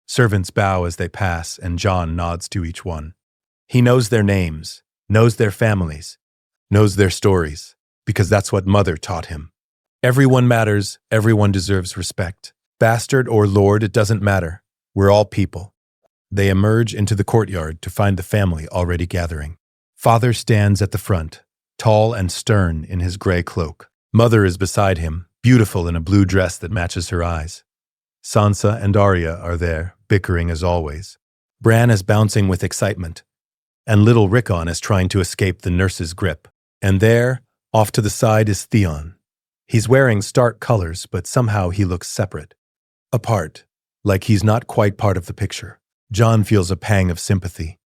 Servants bow as they pass, and Jon nods to each one. He knows their names, knows their families, knows their stories, because that's what Mother taught him. Everyone matters, everyone deserves respect. Bastard or lord, it doesn't matter. We're all people. They emerge into the courtyard to find the family already gathering. Father stands at the front, tall and stern in his gray cloak. Mother is beside him, beautiful in a blue dress that matches her eyes. Sansa and Arya are there, bickering as always. Bran is bouncing with excitement, and little Rickon is trying to escape the nurse's grip. And there, off to the side, is Theon. He's wearing Stark colors, but somehow he looks separate. Apart, like he's not quite part of the picture. Jon feels a pang of sympathy.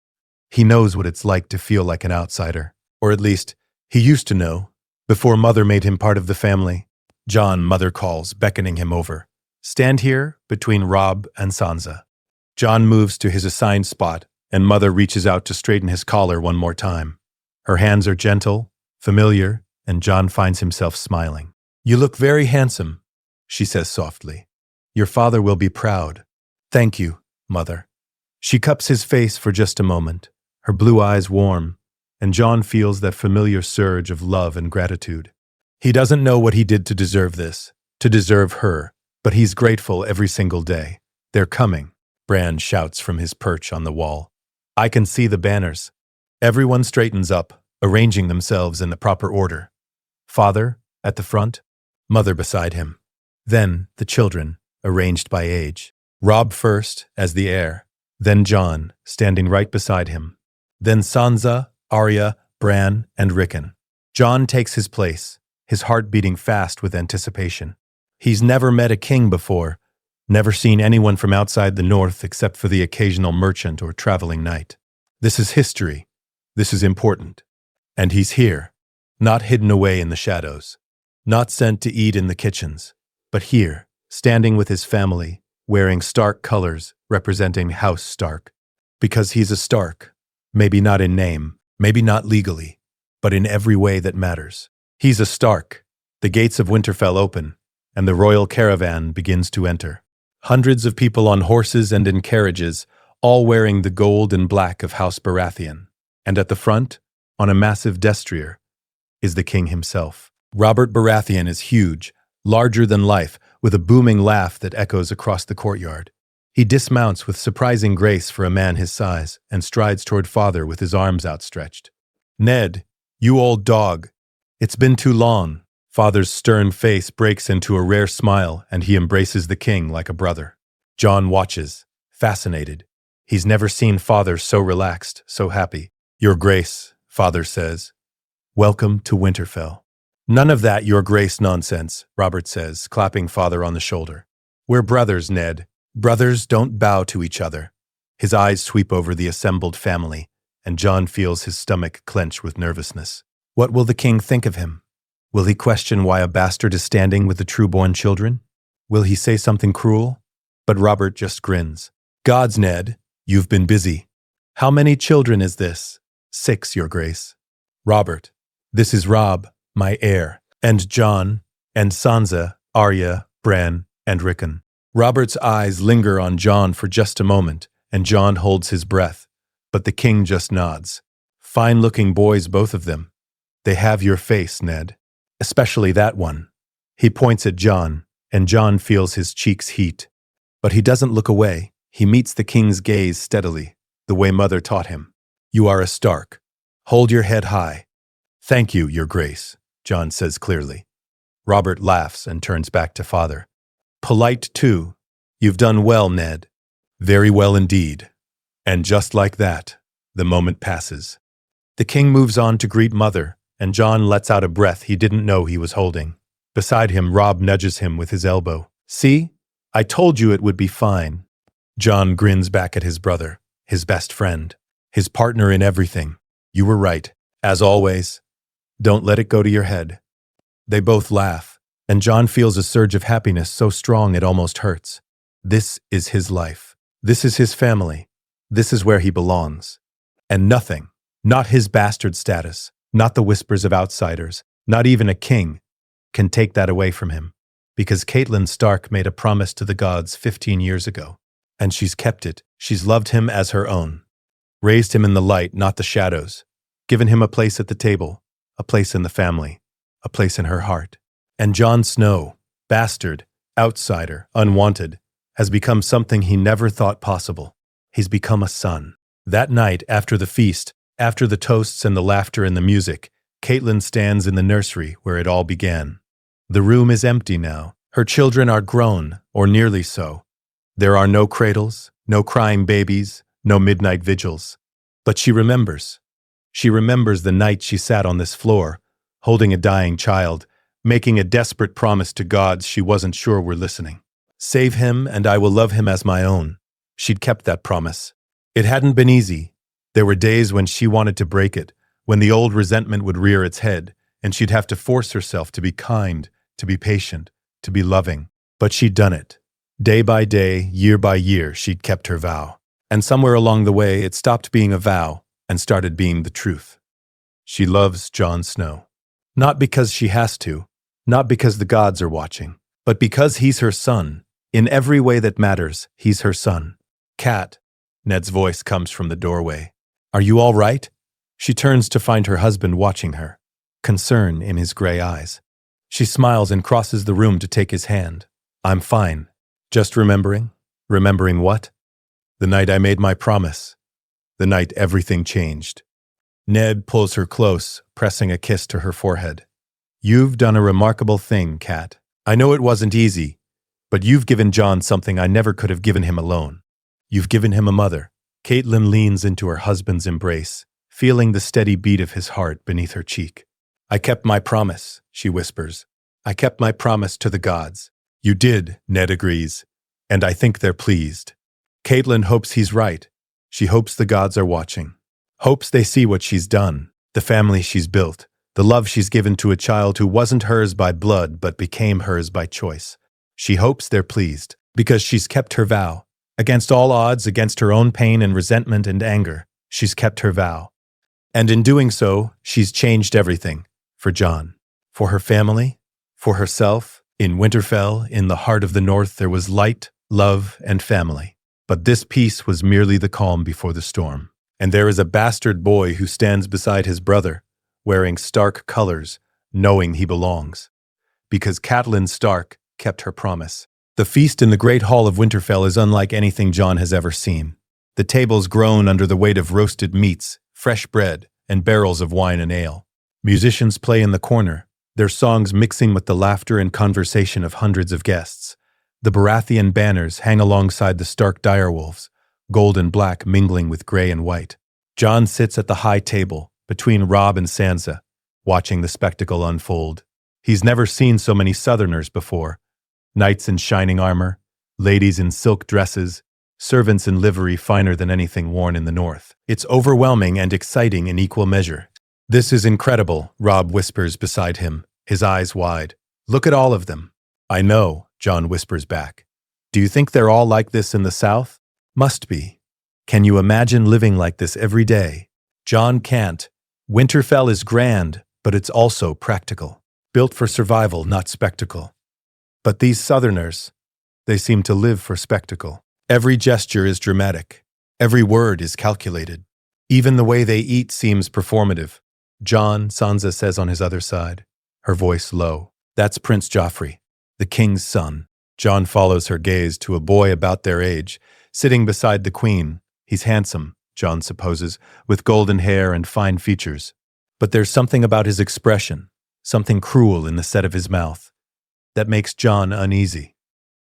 He knows what it's like to feel like an outsider, or at least, he used to know, before Mother made him part of the family. Jon, Mother calls, beckoning him over. Stand here, between Robb and Sansa. Jon moves to his assigned spot, and Mother reaches out to straighten his collar one more time. Her hands are gentle, familiar, and Jon finds himself smiling. You look very handsome, she says softly. Your father will be proud. Thank you, Mother. She cups his face for just a moment, her blue eyes warm, and Jon feels that familiar surge of love and gratitude. He doesn't know what he did to deserve this, to deserve her, but he's grateful every single day. They're coming, Bran shouts from his perch on the wall. I can see the banners. Everyone straightens up, arranging themselves in the proper order. Father, at the front, Mother beside him. Then, the children, arranged by age. Robb first, as the heir. Then Jon, standing right beside him. Then Sansa, Arya, Bran, and Rickon. Jon takes his place, his heart beating fast with anticipation. He's never met a king before, never seen anyone from outside the north except for the occasional merchant or traveling knight. This is history. This is important. And he's here, not hidden away in the shadows, not sent to eat in the kitchens, but here, standing with his family, wearing Stark colors representing House Stark. Because he's a Stark, maybe not in name, maybe not legally, but in every way that matters. He's a Stark. The gates of Winterfell open, and the royal caravan begins to enter. Hundreds of people on horses and in carriages, all wearing the gold and black of House Baratheon. And at the front, on a massive destrier, is the king himself. Robert Baratheon is huge, larger than life, with a booming laugh that echoes across the courtyard. He dismounts with surprising grace for a man his size and strides toward Father with his arms outstretched. Ned, You old dog. It's been too long. Father's stern face breaks into a rare smile, and he embraces the king like a brother. Jon watches, fascinated. He's never seen father so relaxed, so happy. Your Grace, father says. Welcome to Winterfell. None of that Your Grace nonsense, Robert says, clapping father on the shoulder. We're brothers, Ned. Brothers don't bow to each other. His eyes sweep over the assembled family, and Jon feels his stomach clench with nervousness. What will the king think of him? Will he question why a bastard is standing with the true-born children? Will he say something cruel? But Robert just grins. Gods, Ned, you've been busy. How many children is this? 6, Your Grace. Robert, this is Robb, my heir, and Jon, and Sansa, Arya, Bran, and Rickon. Robert's eyes linger on Jon for just a moment, and Jon holds his breath. But the king just nods. Fine-looking boys, both of them. They have your face, Ned. Especially that one. He points at Jon, and Jon feels his cheeks heat. But he doesn't look away. He meets the king's gaze steadily, the way Mother taught him. You are a Stark. Hold your head high. Thank you, Your Grace, Jon says clearly. Robert laughs and turns back to father. Polite, too. You've done well, Ned. Very well indeed. And just like that, the moment passes. The king moves on to greet Mother, and Jon lets out a breath he didn't know he was holding. Beside him, Robb nudges him with his elbow. See? I told you it would be fine. Jon grins back at his brother, his best friend, his partner in everything. You were right, as always. Don't let it go to your head. They both laugh, and Jon feels a surge of happiness so strong it almost hurts. This is his life. This is his family. This is where he belongs. And nothing, not his bastard status, not the whispers of outsiders, not even a king, can take that away from him. Because Catelyn Stark made a promise to the gods 15 years ago. And she's kept it. She's loved him as her own. Raised him in the light, not the shadows. Given him a place at the table, a place in the family, a place in her heart. And Jon Snow, bastard, outsider, unwanted, has become something he never thought possible. He's become a son. That night, after the feast, after the toasts and the laughter and the music, Catelyn stands in the nursery where it all began. The room is empty now. Her children are grown, or nearly so. There are no cradles, no crying babies, no midnight vigils. But she remembers. She remembers the night she sat on this floor, holding a dying child, making a desperate promise to gods she wasn't sure were listening. Save him, and I will love him as my own. She'd kept that promise. It hadn't been easy. There were days when she wanted to break it, when the old resentment would rear its head, and she'd have to force herself to be kind, to be patient, to be loving. But she'd done it. Day by day, year by year, she'd kept her vow. And somewhere along the way, it stopped being a vow and started being the truth. She loves Jon Snow. Not because she has to, not because the gods are watching, but because he's her son. In every way that matters, he's her son. Cat, Ned's voice comes from the doorway. Are you all right? She turns to find her husband watching her, concern in his gray eyes. She smiles and crosses the room to take his hand. I'm fine. Just remembering. Remembering what? The night I made my promise. The night everything changed. Ned pulls her close, pressing a kiss to her forehead. You've done a remarkable thing, Cat. I know it wasn't easy, but you've given Jon something I never could have given him alone. You've given him a mother. Catelyn leans into her husband's embrace, feeling the steady beat of his heart beneath her cheek. I kept my promise, she whispers. I kept my promise to the gods. You did, Ned agrees, and I think they're pleased. Catelyn hopes he's right. She hopes the gods are watching. Hopes they see what she's done, the family she's built, the love she's given to a child who wasn't hers by blood but became hers by choice. She hopes they're pleased, because she's kept her vow. Against all odds, against her own pain and resentment and anger, she's kept her vow. And in doing so, she's changed everything. For Jon. For her family. For herself. In Winterfell, in the heart of the North, there was light, love, and family. But this peace was merely the calm before the storm. And there is a bastard boy who stands beside his brother, wearing Stark colors, knowing he belongs. Because Catelyn Stark kept her promise. The feast in the great hall of Winterfell is unlike anything Jon has ever seen. The tables groan under the weight of roasted meats, fresh bread, and barrels of wine and ale. Musicians play in the corner, their songs mixing with the laughter and conversation of hundreds of guests. The Baratheon banners hang alongside the stark direwolves, gold and black mingling with gray and white. Jon sits at the high table, between Robb and Sansa, watching the spectacle unfold. He's never seen so many Southerners before. Knights in shining armor, ladies in silk dresses, servants in livery finer than anything worn in the north. It's overwhelming and exciting in equal measure. "This is incredible," Robb whispers beside him, his eyes wide. "Look at all of them." "I know," Jon whispers back. "Do you think they're all like this in the South?" "Must be. Can you imagine living like this every day?" Jon can't. Winterfell is grand, but it's also practical. Built for survival, not spectacle. But these Southerners, they seem to live for spectacle. Every gesture is dramatic. Every word is calculated. Even the way they eat seems performative. "Jon," Sansa says on his other side, her voice low. "That's Prince Joffrey, the king's son." Jon follows her gaze to a boy about their age, sitting beside the queen. He's handsome, Jon supposes, with golden hair and fine features. But there's something about his expression, something cruel in the set of his mouth, that makes Jon uneasy.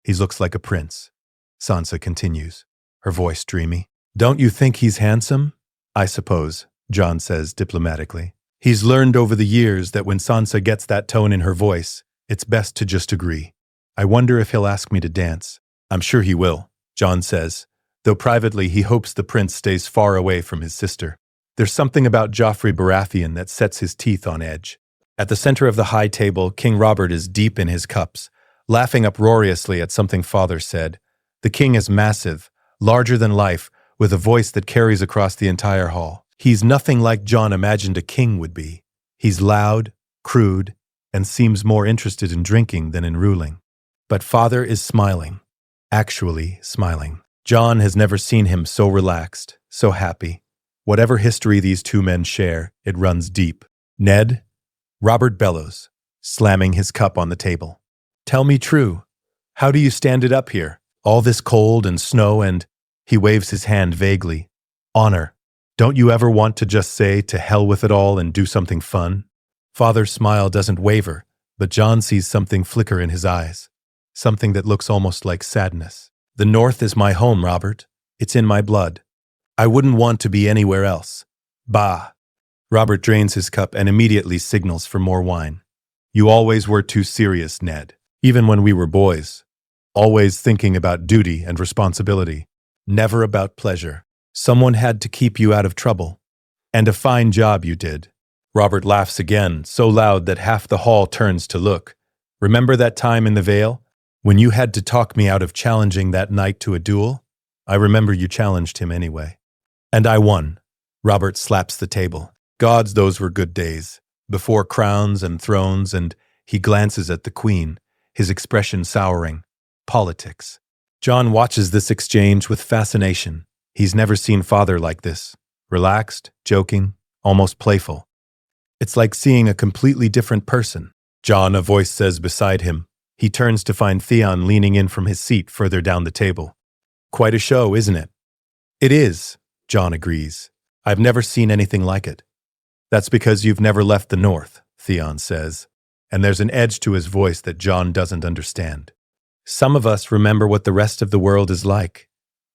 "He looks like a prince," Sansa continues, her voice dreamy. "Don't you think he's handsome?" "I suppose," Jon says diplomatically. He's learned over the years that when Sansa gets that tone in her voice, it's best to just agree. "I wonder if he'll ask me to dance." "I'm sure he will," Jon says, though privately he hopes the prince stays far away from his sister. There's something about Joffrey Baratheon that sets his teeth on edge. At the center of the high table, King Robert is deep in his cups, laughing uproariously at something Father said. The king is massive, larger than life, with a voice that carries across the entire hall. He's nothing like Jon imagined a king would be. He's loud, crude, and seems more interested in drinking than in ruling. But Father is smiling, actually smiling. Jon has never seen him so relaxed, so happy. Whatever history these two men share, it runs deep. "Ned," Robert bellows, slamming his cup on the table. "Tell me true. How do you stand it up here? All this cold and snow and—" He waves his hand vaguely. "Honor. Don't you ever want to just say, to hell with it all and do something fun?" Father's smile doesn't waver, but Jon sees something flicker in his eyes. Something that looks almost like sadness. "The North is my home, Robert. It's in my blood. I wouldn't want to be anywhere else." "Bah." Robert drains his cup and immediately signals for more wine. "You always were too serious, Ned. Even when we were boys. Always thinking about duty and responsibility. Never about pleasure. Someone had to keep you out of trouble. And a fine job you did." Robert laughs again, so loud that half the hall turns to look. "Remember that time in the Vale? When you had to talk me out of challenging that knight to a duel? I remember you challenged him anyway. And I won." Robert slaps the table. "Gods, those were good days. Before crowns and thrones," and he glances at the queen, his expression souring. "Politics." Jon watches this exchange with fascination. He's never seen Father like this. Relaxed, joking, almost playful. It's like seeing a completely different person. "Jon," a voice says beside him. He turns to find Theon leaning in from his seat further down the table. "Quite a show, isn't it?" "It is," Jon agrees. "I've never seen anything like it." "That's because you've never left the North," Theon says, and there's an edge to his voice that Jon doesn't understand. "Some of us remember what the rest of the world is like."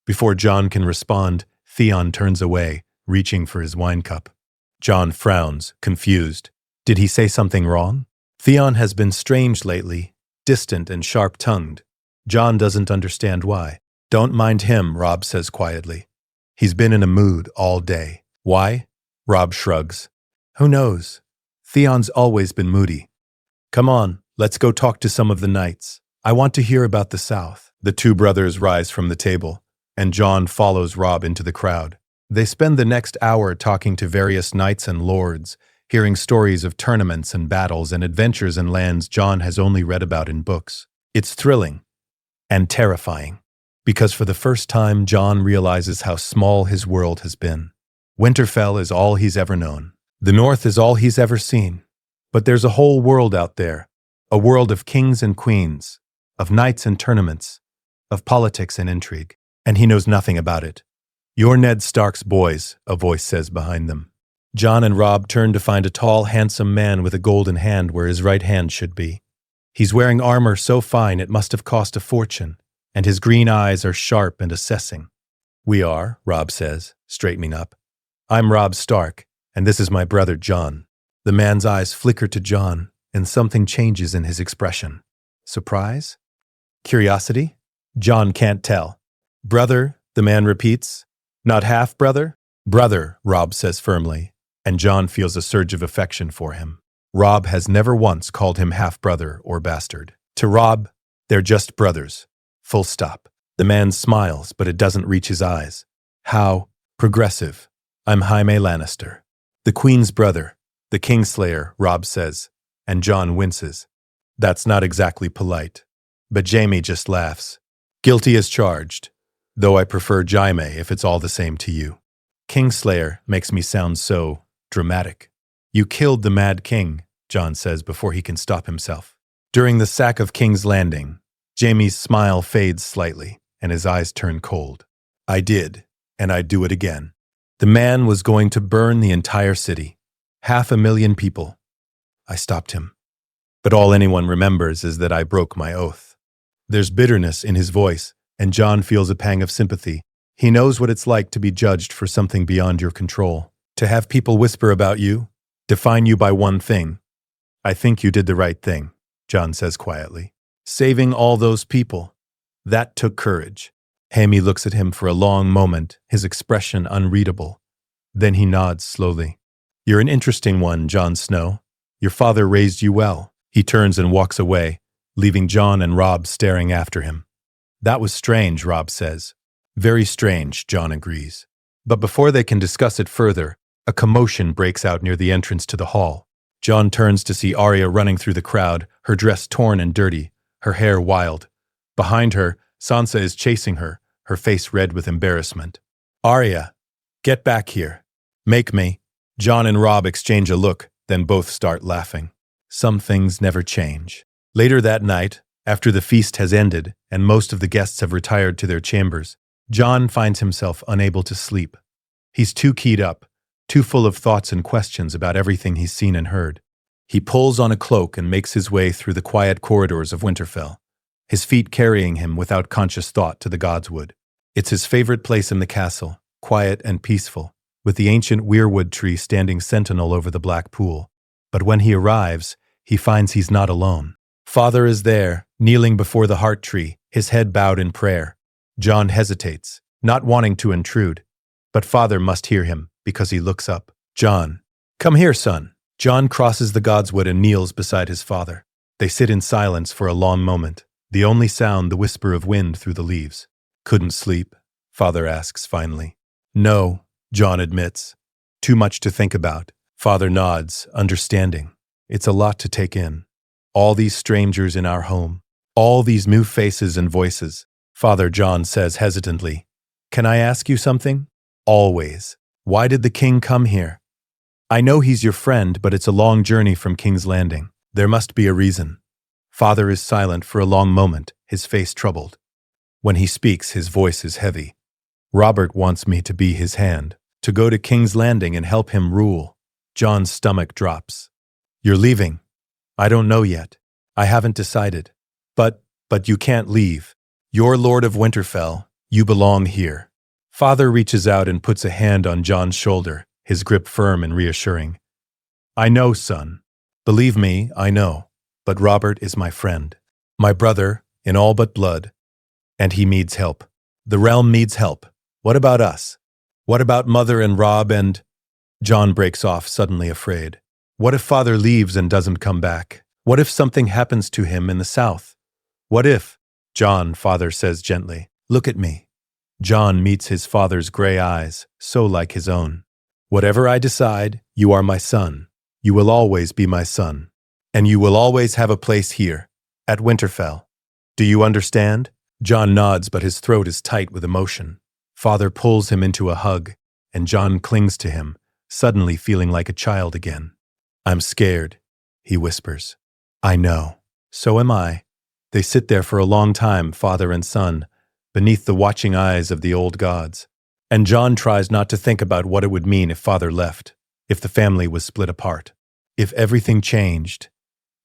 Before Jon can respond, Theon turns away, reaching for his wine cup. Jon frowns, confused. Did he say something wrong? Theon has been strange lately, distant and sharp-tongued. Jon doesn't understand why. "Don't mind him," Robb says quietly. "He's been in a mood all day." "Why?" Robb shrugs. "Who knows? Theon's always been moody." "Come on, let's go talk to some of the knights. I want to hear about the South." The two brothers rise from the table, and Jon follows Robb into the crowd. They spend the next hour talking to various knights and lords, hearing stories of tournaments and battles and adventures in lands Jon has only read about in books. It's thrilling and terrifying, because for the first time Jon realizes how small his world has been. Winterfell is all he's ever known. The North is all he's ever seen. But there's a whole world out there, a world of kings and queens, of knights and tournaments, of politics and intrigue, and he knows nothing about it. "You're Ned Stark's boys," a voice says behind them. John and Rob turn to find a tall, handsome man with a golden hand where his right hand should be. He's wearing armor so fine it must have cost a fortune, and his green eyes are sharp and assessing. "We are," Rob says, straightening up. "I'm Rob Stark, and this is my brother John." The man's eyes flicker to John, and something changes in his expression. Surprise? Curiosity? John can't tell. "Brother," the man repeats. "Not half-brother?" "Brother," Rob says firmly, and John feels a surge of affection for him. Rob has never once called him half-brother or bastard. To Rob, they're just brothers. Full stop. The man smiles, but it doesn't reach his eyes. "How progressive. I'm Jaime Lannister. The Queen's brother, the Kingslayer," Rob says, and John winces. That's not exactly polite. But Jaime just laughs. "Guilty as charged, though I prefer Jaime if it's all the same to you." Kingslayer makes me sound so dramatic. "You killed the Mad King," John says before he can stop himself. During the sack of King's Landing, Jaime's smile fades slightly, and his eyes turn cold. "I did, and I'd do it again." The man was going to burn the entire city. 500,000 people. I stopped him. But all anyone remembers is that I broke my oath. There's bitterness in his voice, and John feels a pang of sympathy. He knows what it's like to be judged for something beyond your control. To have people whisper about you, define you by one thing. "I think you did the right thing," John says quietly. "Saving all those people. That took courage." Jaime looks at him for a long moment, his expression unreadable. Then he nods slowly. "You're an interesting one, Jon Snow. Your father raised you well." He turns and walks away, leaving John and Rob staring after him. "That was strange," Rob says. "Very strange," John agrees. But before they can discuss it further, a commotion breaks out near the entrance to the hall. John turns to see Arya running through the crowd, her dress torn and dirty, her hair wild. Behind her, Sansa is chasing her, her face red with embarrassment. "Arya, get back here. Make me." John and Rob exchange a look, then both start laughing. Some things never change. Later that night, after the feast has ended and most of the guests have retired to their chambers, John finds himself unable to sleep. He's too keyed up, too full of thoughts and questions about everything he's seen and heard. He pulls on a cloak and makes his way through the quiet corridors of Winterfell, his feet carrying him without conscious thought to the Godswood. It's his favorite place in the castle, quiet and peaceful, with the ancient weirwood tree standing sentinel over the black pool. But when he arrives, he finds he's not alone. Father is there, kneeling before the heart tree, his head bowed in prayer. John hesitates, not wanting to intrude, but Father must hear him because he looks up. "John, come here, son." John crosses the Godswood and kneels beside his father. They sit in silence for a long moment, the only sound the whisper of wind through the leaves. "Couldn't sleep?" Father asks finally. "No," John admits. "Too much to think about." Father nods, understanding. It's a lot to take in. All these strangers in our home. All these new faces and voices. Father John says hesitantly, "Can I ask you something?" "Always. Why did the king come here?" "I know he's your friend, but it's a long journey from King's Landing. There must be a reason." Father is silent for a long moment, his face troubled. When he speaks, his voice is heavy. "Robert wants me to be his hand, to go to King's Landing and help him rule." John's stomach drops. "You're leaving?" "I don't know yet. I haven't decided. But you can't leave. You're Lord of Winterfell. You belong here." Father reaches out and puts a hand on John's shoulder, his grip firm and reassuring. "I know, son. Believe me, I know. But Robert is my friend. My brother, in all but blood. And he needs help. The realm needs help. What about us? What about Mother and Rob and—" John breaks off, suddenly afraid. What if Father leaves and doesn't come back? What if something happens to him in the south? What if— "John," Father says gently, "look at me." John meets his father's gray eyes, so like his own. "Whatever I decide, you are my son. You will always be my son. And you will always have a place here, at Winterfell. Do you understand?" John nods, but his throat is tight with emotion. Father pulls him into a hug, and John clings to him, suddenly feeling like a child again. "I'm scared," he whispers. "I know. So am I." They sit there for a long time, father and son, beneath the watching eyes of the old gods. And John tries not to think about what it would mean if Father left. if the family was split apart, if everything changed,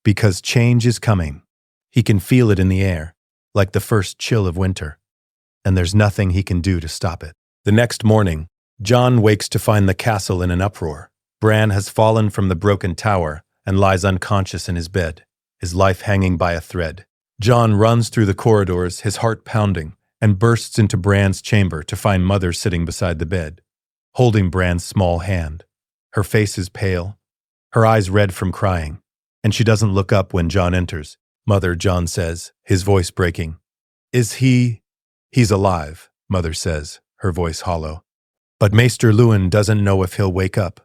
because change is coming. He can feel it in the air, like the first chill of winter, and there's nothing he can do to stop it. The next morning, Jon wakes to find the castle in an uproar. Bran has fallen from the broken tower and lies unconscious in his bed, his life hanging by a thread. Jon runs through the corridors, his heart pounding, and bursts into Bran's chamber to find Mother sitting beside the bed, holding Bran's small hand. Her face is pale, her eyes red from crying, and she doesn't look up when Jon enters. "Mother," Jon says, his voice breaking. "Is he—" "He's alive," Mother says, her voice hollow. "But Maester Luwin doesn't know if he'll wake up,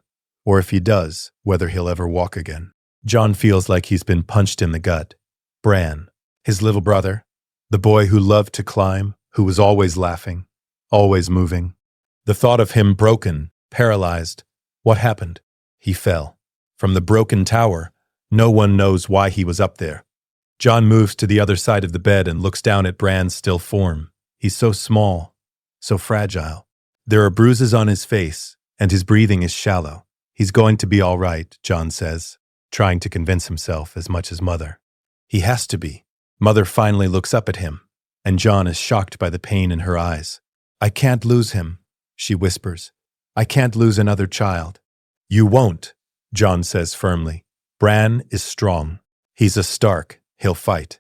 or if he does, whether he'll ever walk again." Jon feels like he's been punched in the gut. Bran, his little brother, the boy who loved to climb, who was always laughing, always moving. The thought of him broken, paralyzed. What happened? He fell. From the broken tower, no one knows why he was up there. Jon moves to the other side of the bed and looks down at Bran's still form. He's so small, so fragile. There are bruises on his face, and his breathing is shallow. "He's going to be all right," Jon says, trying to convince himself as much as Mother. He has to be. Mother finally looks up at him, and Jon is shocked by the pain in her eyes. "I can't lose him," she whispers. "I can't lose another child." "You won't," Jon says firmly. "Bran is strong. He's a Stark. He'll fight."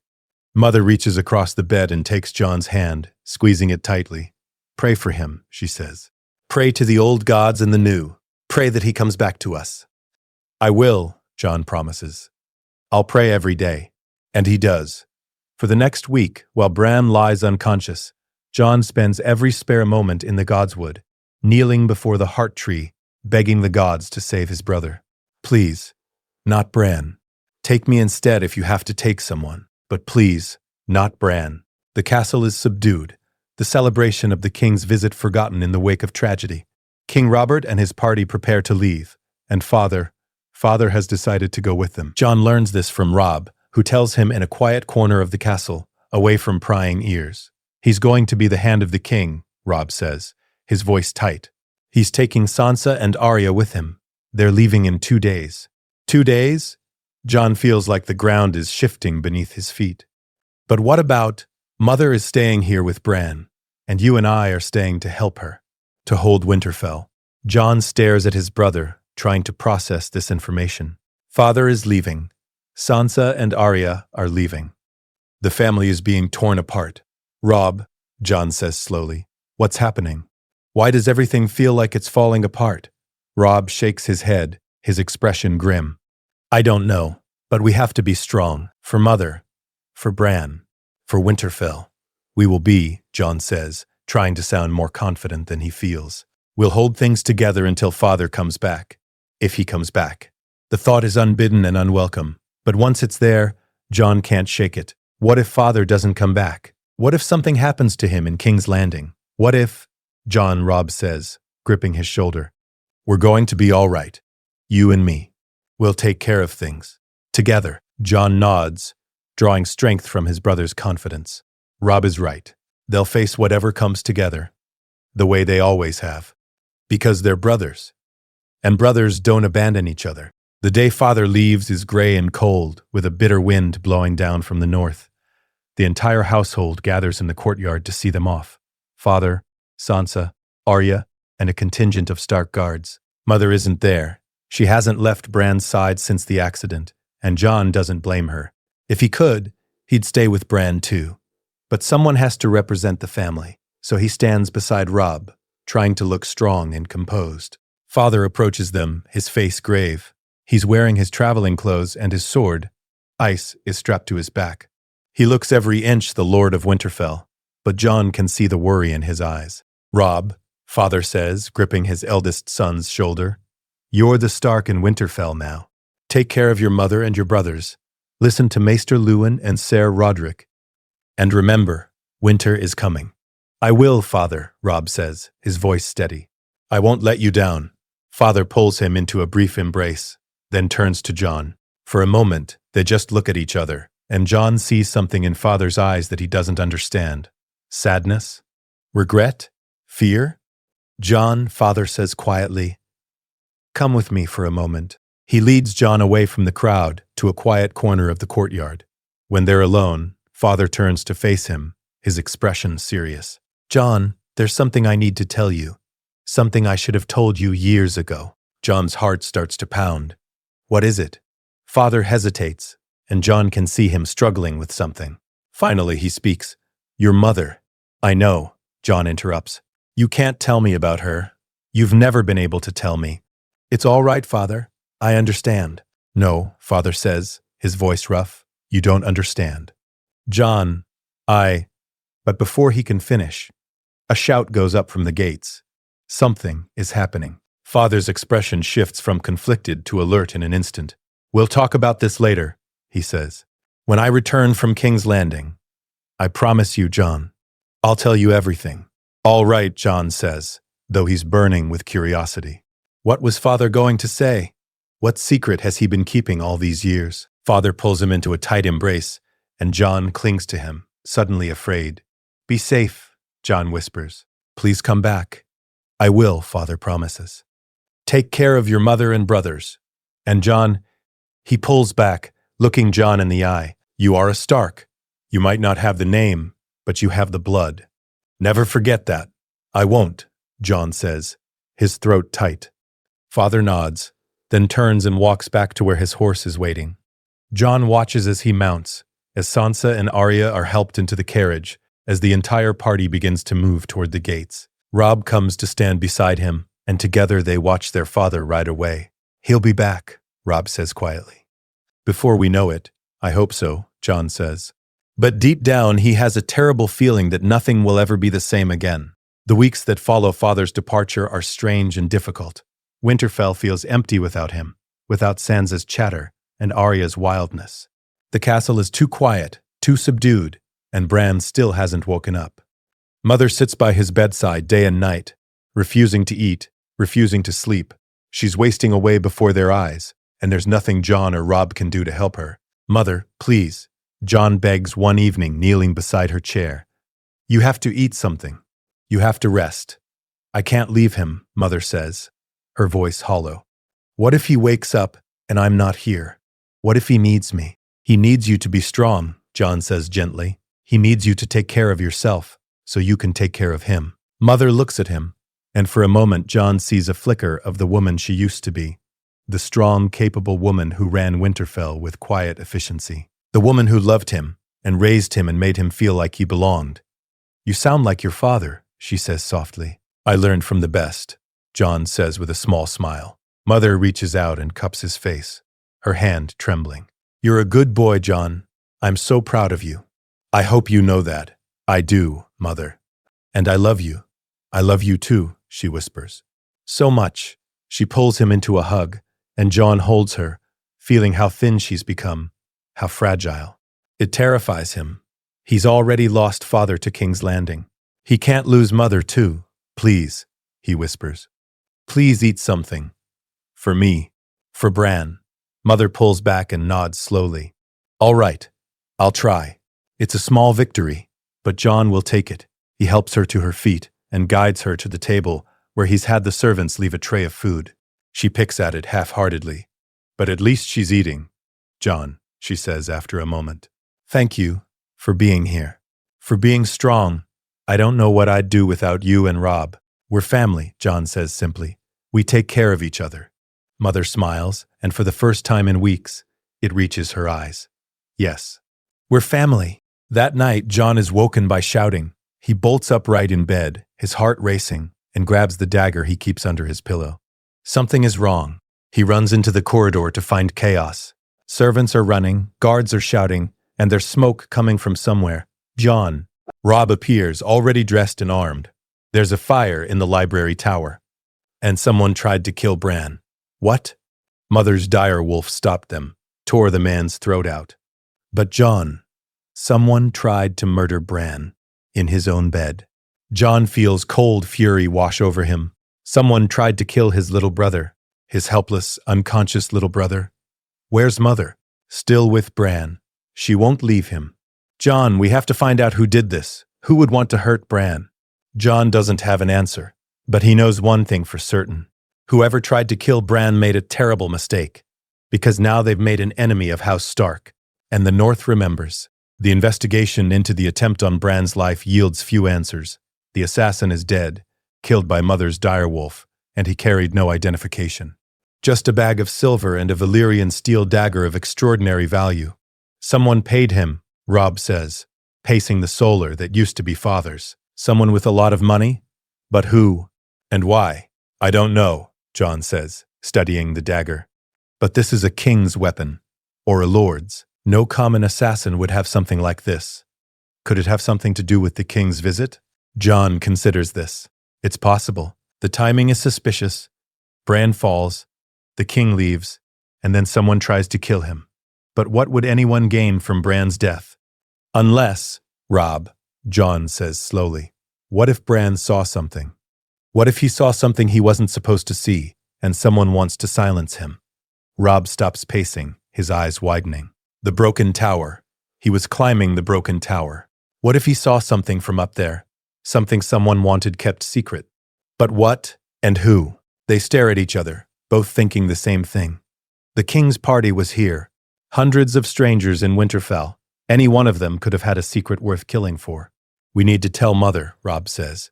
Mother reaches across the bed and takes Jon's hand, squeezing it tightly. "Pray for him," she says. "Pray to the old gods and the new. Pray that he comes back to us." "I will," Jon promises. "I'll pray every day." And he does. For the next week, while Bran lies unconscious, Jon spends every spare moment in the Godswood, kneeling before the heart tree, begging the gods to save his brother. "Please, not Bran. Take me instead if you have to take someone. But please, not Bran." The castle is subdued, the celebration of the king's visit forgotten in the wake of tragedy. King Robert and his party prepare to leave, and Father has decided to go with them. Jon learns this from Robb, who tells him in a quiet corner of the castle, away from prying ears. He's going to be the hand of the king, Robb says, his voice tight. He's taking Sansa and Arya with him. They're leaving in 2 days. 2 days? Jon feels like the ground is shifting beneath his feet. But what about, Mother is staying here with Bran, and you and I are staying to help her, to hold Winterfell. Jon stares at his brother, trying to process this information. Father is leaving. Sansa and Arya are leaving. The family is being torn apart. "Robb," Jon says slowly, "what's happening? Why does everything feel like it's falling apart?" Robb shakes his head, his expression grim. "I don't know, but we have to be strong. For Mother, for Bran, for Winterfell. We will be," Jon says, trying to sound more confident than he feels. "We'll hold things together until Father comes back. If he comes back." The thought is unbidden and unwelcome, but once it's there, Jon can't shake it. What if Father doesn't come back? What if something happens to him in King's Landing? What if, Jon, Robb says, gripping his shoulder, "We're going to be all right. You and me. We'll take care of things. Together." Jon nods, drawing strength from his brother's confidence. Robb is right. They'll face whatever comes together, the way they always have. Because they're brothers. And brothers don't abandon each other. The day Father leaves is gray and cold, with a bitter wind blowing down from the north. The entire household gathers in the courtyard to see them off. Father, Sansa, Arya, and a contingent of Stark guards. Mother isn't there. She hasn't left Bran's side since the accident, and Jon doesn't blame her. If he could, he'd stay with Bran too. But someone has to represent the family, so he stands beside Robb, trying to look strong and composed. Father approaches them, his face grave. He's wearing his traveling clothes and his sword. Ice is strapped to his back. He looks every inch the Lord of Winterfell, but Jon can see the worry in his eyes. "Robb," Father says, gripping his eldest son's shoulder, "you're the Stark in Winterfell now. Take care of your mother and your brothers. Listen to Maester Luwin and Ser Roderick. And remember, winter is coming." "I will, Father," Robb says, his voice steady. "I won't let you down." Father pulls him into a brief embrace, then turns to Jon. For a moment, they just look at each other, and Jon sees something in Father's eyes that he doesn't understand. Sadness? Regret? Fear? "Jon," Father says quietly, Come with me for a moment. He leads Jon away from the crowd to a quiet corner of the courtyard. When they're alone, Father turns to face him, his expression serious. Jon, there's something I need to tell you. Something I should have told you years ago. Jon's heart starts to pound. What is it? Father hesitates, and Jon can see him struggling with something. Finally, he speaks. Your mother. I know, Jon interrupts. You can't tell me about her. You've never been able to tell me. It's all right, Father. I understand. No, Father says, his voice rough. You don't understand. Jon, But before he can finish, a shout goes up from the gates. Something is happening. Father's expression shifts from conflicted to alert in an instant. We'll talk about this later, he says. When I return from King's Landing. I promise you, Jon. I'll tell you everything. All right, Jon says, though he's burning with curiosity. What was Father going to say? What secret has he been keeping all these years? Father pulls him into a tight embrace, and Jon clings to him, suddenly afraid. Be safe, Jon whispers. Please come back. I will, Father promises. Take care of your mother and brothers. And Jon, he pulls back, looking Jon in the eye. You are a Stark. You might not have the name, but you have the blood. Never forget that. I won't, Jon says, his throat tight. Father nods, then turns and walks back to where his horse is waiting. Jon watches as he mounts, as Sansa and Arya are helped into the carriage, as the entire party begins to move toward the gates. Robb comes to stand beside him, and together they watch their father ride away. He'll be back, Robb says quietly. Before we know it, I hope so, Jon says. But deep down, he has a terrible feeling that nothing will ever be the same again. The weeks that follow Father's departure are strange and difficult. Winterfell feels empty without him, without Sansa's chatter and Arya's wildness. The castle is too quiet, too subdued, and Bran still hasn't woken up. Mother sits by his bedside day and night, refusing to eat, refusing to sleep. She's wasting away before their eyes, and there's nothing Jon or Robb can do to help her. Mother, please, Jon begs one evening, kneeling beside her chair. You have to eat something. You have to rest. I can't leave him, Mother says, her voice hollow. What if he wakes up and I'm not here? What if he needs me? He needs you to be strong, Jon says gently. He needs you to take care of yourself, so you can take care of him. Mother looks at him, and for a moment Jon sees a flicker of the woman she used to be. The strong, capable woman who ran Winterfell with quiet efficiency. The woman who loved him, and raised him and made him feel like he belonged. You sound like your father, she says softly. I learned from the best, Jon says with a small smile. Mother reaches out and cups his face, her hand trembling. You're a good boy, Jon. I'm so proud of you. I hope you know that. I do, Mother. And I love you. I love you too, she whispers. So much. She pulls him into a hug, and Jon holds her, feeling how thin she's become, how fragile. It terrifies him. He's already lost Father to King's Landing. He can't lose Mother too. Please, he whispers. Please eat something. For me. For Bran. Mother pulls back and nods slowly. All right. I'll try. It's a small victory, but Jon will take it. He helps her to her feet and guides her to the table where he's had the servants leave a tray of food. She picks at it half-heartedly. But at least she's eating. Jon, she says after a moment. Thank you for being here. For being strong. I don't know what I'd do without you and Robb. We're family, Jon says simply. We take care of each other. Mother smiles, and for the first time in weeks, it reaches her eyes. Yes. We're family. That night, Jon is woken by shouting. He bolts upright in bed, his heart racing, and grabs the dagger he keeps under his pillow. Something is wrong. He runs into the corridor to find chaos. Servants are running, guards are shouting, and there's smoke coming from somewhere. Jon. Robb appears, already dressed and armed. There's a fire in the library tower. And someone tried to kill Bran. What? Mother's dire wolf stopped them, tore the man's throat out. But Jon. Someone tried to murder Bran. In his own bed. Jon feels cold fury wash over him. Someone tried to kill his little brother. His helpless, unconscious little brother. Where's Mother? Still with Bran. She won't leave him. Jon, we have to find out who did this. Who would want to hurt Bran? Jon doesn't have an answer, but he knows one thing for certain. Whoever tried to kill Bran made a terrible mistake, because now they've made an enemy of House Stark, and the North remembers. The investigation into the attempt on Bran's life yields few answers. The assassin is dead, killed by Mother's direwolf, and he carried no identification. Just a bag of silver and a Valyrian steel dagger of extraordinary value. Someone paid him, Robb says, pacing the solar that used to be father's. Someone with a lot of money? But who? And why? I don't know, Jon says, studying the dagger. But this is a king's weapon, or a lord's. No common assassin would have something like this. Could it have something to do with the king's visit? Jon considers this. It's possible. The timing is suspicious. Bran falls, the king leaves, and then someone tries to kill him. But what would anyone gain from Bran's death? Unless, Robb, Jon says slowly, what if Bran saw something? What if he saw something he wasn't supposed to see, and someone wants to silence him? Robb stops pacing, his eyes widening. The broken tower. He was climbing the broken tower. What if he saw something from up there? Something someone wanted kept secret. But what and who? They stare at each other, both thinking the same thing. The king's party was here. Hundreds of strangers in Winterfell. Any one of them could have had a secret worth killing for. We need to tell Mother, Robb says.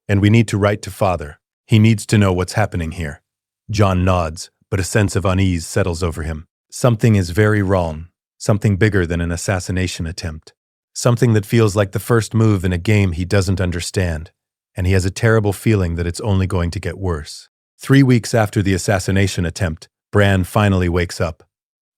And we need to write to Father. He needs to know what's happening here. Jon nods, but a sense of unease settles over him. Something is very wrong. Something bigger than an assassination attempt. Something that feels like the first move in a game he doesn't understand. And he has a terrible feeling that it's only going to get worse. 3 weeks after the assassination attempt, Bran finally wakes up.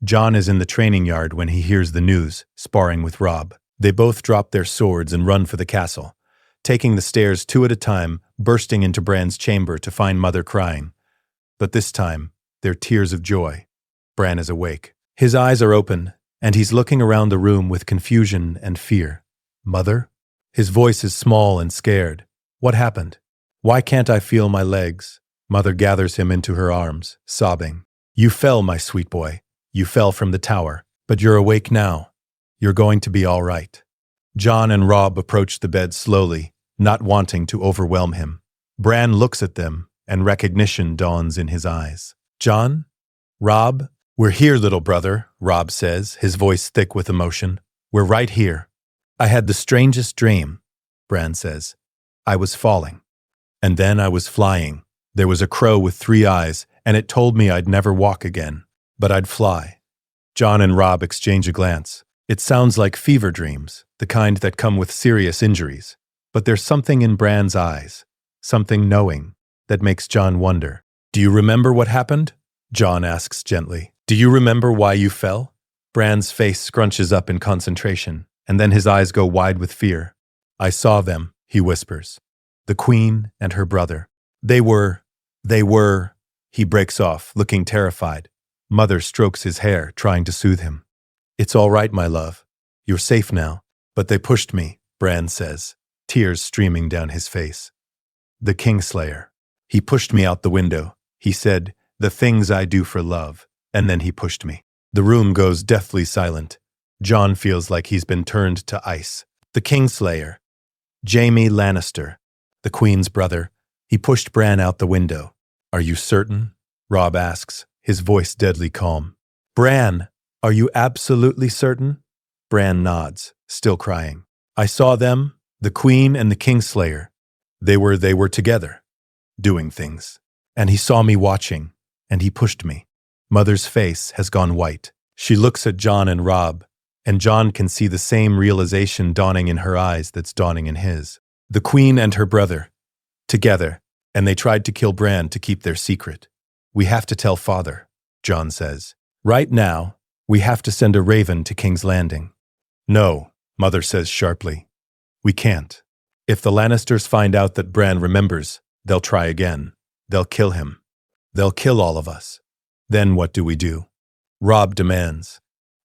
Jon is in the training yard when he hears the news, sparring with Robb. They both drop their swords and run for the castle, taking the stairs 2 at a time, bursting into Bran's chamber to find Mother crying. But this time, they're tears of joy. Bran is awake. His eyes are open, and he's looking around the room with confusion and fear. Mother? His voice is small and scared. What happened? Why can't I feel my legs? Mother gathers him into her arms, sobbing. You fell, my sweet boy. You fell from the tower, but you're awake now. You're going to be all right. Jon and Robb approach the bed slowly, not wanting to overwhelm him. Bran looks at them, and recognition dawns in his eyes. Jon? Robb? We're here, little brother, Robb says, his voice thick with emotion. We're right here. I had the strangest dream, Bran says. I was falling. And then I was flying. There was a crow with 3 eyes, and it told me I'd never walk again, but I'd fly. Jon and Robb exchange a glance. It sounds like fever dreams, the kind that come with serious injuries. But there's something in Bran's eyes, something knowing, that makes Jon wonder. Do you remember what happened? Jon asks gently. Do you remember why you fell? Bran's face scrunches up in concentration, and then his eyes go wide with fear. I saw them, he whispers. The queen and her brother. They were, he breaks off, looking terrified. Mother strokes his hair, trying to soothe him. It's all right, my love. You're safe now. But they pushed me, Bran says, tears streaming down his face. The Kingslayer. He pushed me out the window. He said, the things I do for love. And then he pushed me. The room goes deathly silent. Jon feels like he's been turned to ice. The Kingslayer. Jaime Lannister. The Queen's brother. He pushed Bran out the window. Are you certain? Robb asks, his voice deadly calm. Bran, are you absolutely certain? Bran nods, still crying. I saw them, the Queen and the Kingslayer. They were together, doing things. And he saw me watching, and he pushed me. Mother's face has gone white. She looks at Jon and Robb, and Jon can see the same realization dawning in her eyes that's dawning in his. The Queen and her brother, together, and they tried to kill Bran to keep their secret. We have to tell Father, Jon says. Right now, we have to send a raven to King's Landing. No, Mother says sharply. We can't. If the Lannisters find out that Bran remembers, they'll try again. They'll kill him. They'll kill all of us. Then what do we do? Robb demands.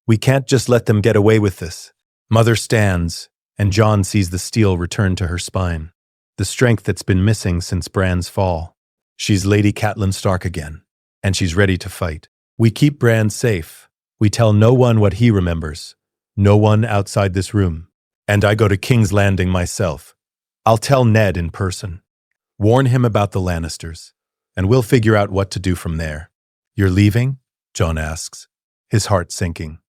We can't just let them get away with this. Mother stands, and Jon sees the steel return to her spine. The strength that's been missing since Bran's fall. She's Lady Catelyn Stark again, and she's ready to fight. We keep Bran safe. We tell no one what he remembers. No one outside this room. And I go to King's Landing myself. I'll tell Ned in person. Warn him about the Lannisters. and we'll figure out what to do from there. You're leaving? Jon asks, his heart sinking.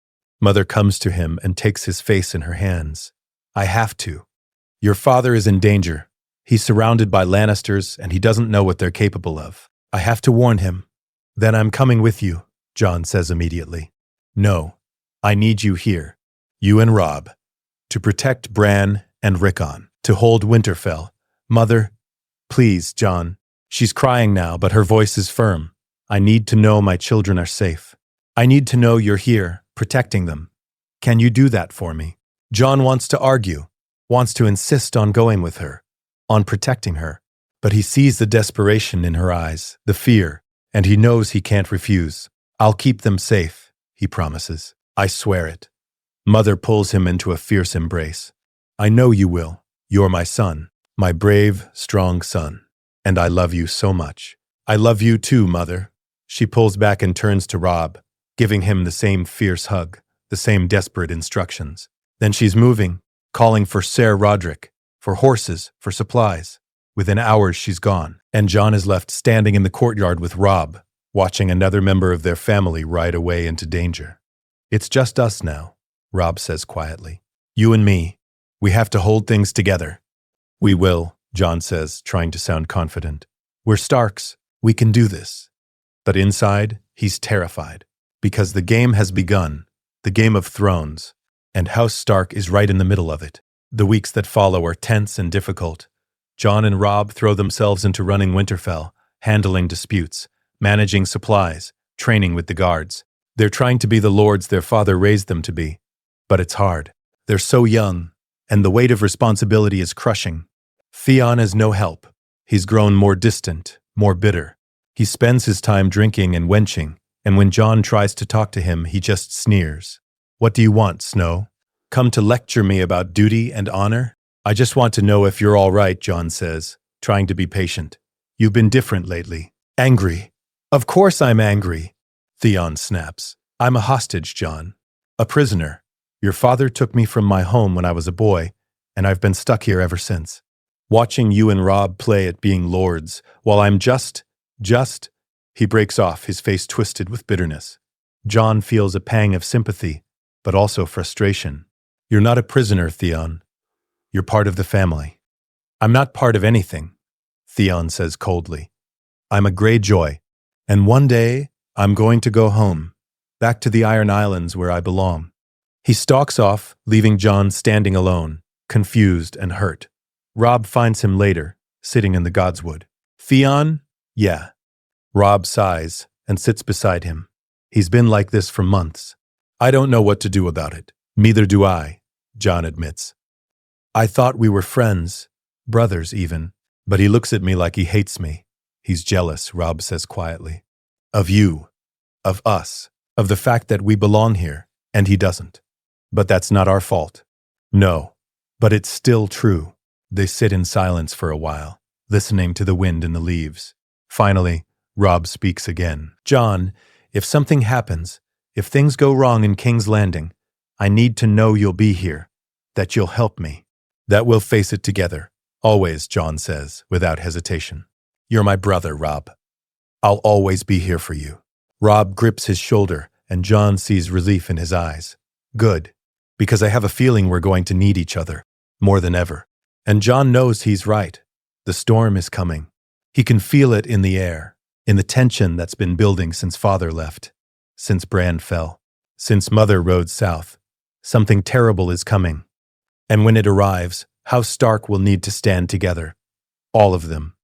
Mother comes to him and takes his face in her hands. I have to. Your father is in danger. He's surrounded by Lannisters, and he doesn't know what they're capable of. I have to warn him. Then I'm coming with you, Jon says immediately. No, I need you here. You and Robb. To protect Bran and Rickon. To hold Winterfell. Mother, please, Jon. She's crying now, but her voice is firm. I need to know my children are safe. I need to know you're here, protecting them. Can you do that for me? Jon wants to argue, wants to insist on going with her, on protecting her. But he sees the desperation in her eyes, the fear, and he knows he can't refuse. I'll keep them safe, he promises. I swear it. Mother pulls him into a fierce embrace. I know you will. You're my son, my brave, strong son. And I love you so much. I love you too, Mother. She pulls back and turns to Robb, giving him the same fierce hug, the same desperate instructions. Then she's moving, calling for Ser Roderick, for horses, for supplies. Within hours she's gone, and Jon is left standing in the courtyard with Robb, watching another member of their family ride away into danger. It's just us now, Robb says quietly. You and me. We have to hold things together. We will, Jon says, trying to sound confident. We're Starks. We can do this. But inside, he's terrified, because the game has begun, the Game of Thrones, and House Stark is right in the middle of it. The weeks that follow are tense and difficult. Jon and Robb throw themselves into running Winterfell, handling disputes, managing supplies, training with the guards. They're trying to be the lords their father raised them to be. But it's hard. They're so young, and the weight of responsibility is crushing. Theon has no help. He's grown more distant, more bitter. He spends his time drinking and wenching, and when Jon tries to talk to him, he just sneers. What do you want, Snow? Come to lecture me about duty and honor? I just want to know if you're all right, Jon says, trying to be patient. You've been different lately. Angry. Of course I'm angry, Theon snaps. I'm a hostage, Jon. A prisoner. Your father took me from my home when I was a boy, and I've been stuck here ever since. Watching you and Robb play at being lords, while I'm just, he breaks off, his face twisted with bitterness. Jon feels a pang of sympathy, but also frustration. You're not a prisoner, Theon. You're part of the family. I'm not part of anything, Theon says coldly. I'm a Greyjoy, and one day I'm going to go home, back to the Iron Islands where I belong. He stalks off, leaving Jon standing alone, confused and hurt. Robb finds him later, sitting in the Godswood. Theon? Yeah. Robb sighs and sits beside him. He's been like this for months. I don't know what to do about it. Neither do I, Jon admits. I thought we were friends, brothers even, but he looks at me like he hates me. He's jealous, Robb says quietly. Of you, of us, of the fact that we belong here, and he doesn't. But that's not our fault. No, but it's still true. They sit in silence for a while, listening to the wind in the leaves. Finally, Robb speaks again. Jon, if something happens, if things go wrong in King's Landing, I need to know you'll be here, that you'll help me. That we'll face it together. Always, Jon says, without hesitation. You're my brother, Robb. I'll always be here for you. Robb grips his shoulder, and Jon sees relief in his eyes. Good, because I have a feeling we're going to need each other, more than ever. And Jon knows he's right. The storm is coming. He can feel it in the air, in the tension that's been building since Father left, since Bran fell, since Mother rode south. Something terrible is coming. And when it arrives, House Stark will need to stand together. All of them,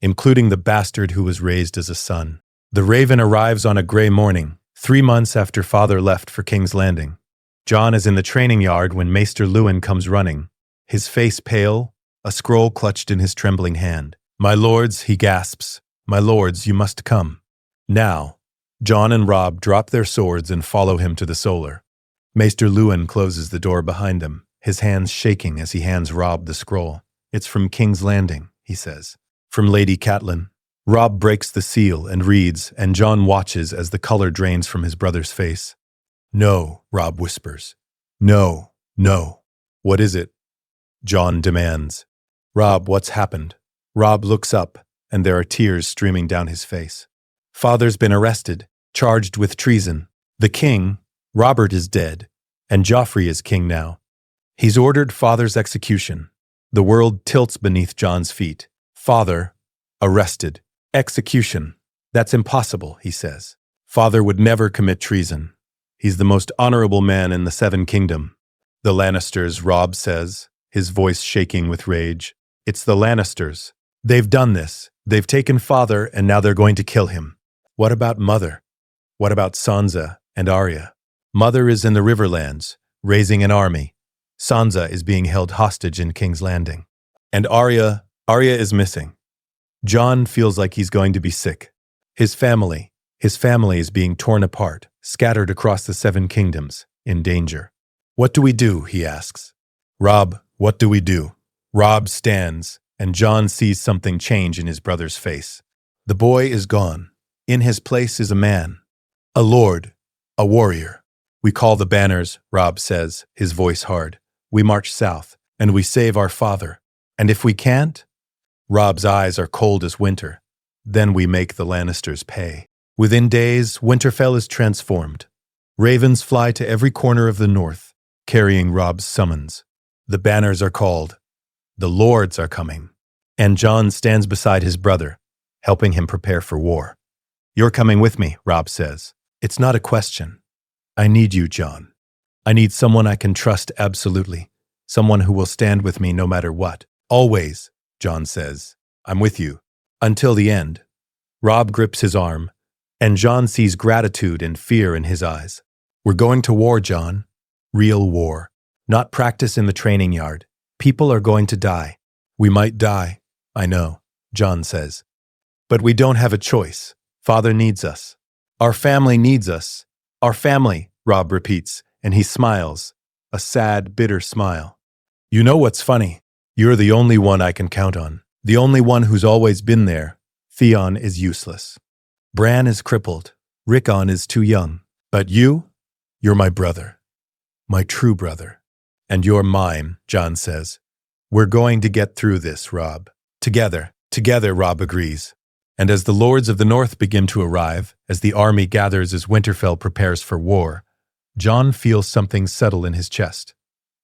including the bastard who was raised as a son. The Raven arrives on a gray morning, 3 months after Father left for King's Landing. Jon is in the training yard when Maester Luwin comes running, his face pale, a scroll clutched in his trembling hand. My lords, he gasps. My lords, you must come. Now, Jon and Robb drop their swords and follow him to the Solar. Maester Luwin closes the door behind them, his hands shaking as he hands Robb the scroll. It's from King's Landing, he says. From Lady Catelyn. Robb breaks the seal and reads, and Jon watches as the color drains from his brother's face. No, Robb whispers. No, no. What is it? Jon demands. Robb, what's happened? Robb looks up, and there are tears streaming down his face. Father's been arrested, charged with treason. The king, Robert, is dead, and Joffrey is king now. He's ordered father's execution. The world tilts beneath Jon's feet. Father, arrested. Execution. That's impossible, he says. Father would never commit treason. He's the most honorable man in the Seven Kingdom. The Lannisters, Robb says, his voice shaking with rage. It's the Lannisters. They've done this. They've taken father, and now they're going to kill him. What about Mother? What about Sansa and Arya? Mother is in the Riverlands, raising an army. Sansa is being held hostage in King's Landing. And Arya is missing. Jon feels like he's going to be sick. His family is being torn apart, scattered across the Seven Kingdoms, in danger. What do we do, he asks. Robb, what do we do? Robb stands, and Jon sees something change in his brother's face. The boy is gone. In his place is a man. A lord. A warrior. We call the banners, Robb says, his voice hard. We march south, and we save our father. And if we can't? Robb's eyes are cold as winter. Then we make the Lannisters pay. Within days, Winterfell is transformed. Ravens fly to every corner of the north, carrying Robb's summons. The banners are called. The lords are coming. And Jon stands beside his brother, helping him prepare for war. You're coming with me, Robb says. It's not a question. I need you, Jon. I need someone I can trust absolutely. Someone who will stand with me no matter what. Always, Jon says. I'm with you. Until the end. Robb grips his arm, and Jon sees gratitude and fear in his eyes. We're going to war, Jon. Real war. Not practice in the training yard. People are going to die. We might die, I know, Jon says. But we don't have a choice. Father needs us. Our family needs us. Our family, Robb repeats, and he smiles. A sad, bitter smile. You know what's funny? You're the only one I can count on. The only one who's always been there. Theon is useless. Bran is crippled. Rickon is too young. But you're my brother. My true brother. And you're mine, Jon says. We're going to get through this, Robb. Together, Robb agrees. And as the lords of the north begin to arrive, as the army gathers as Winterfell prepares for war, Jon feels something settle in his chest.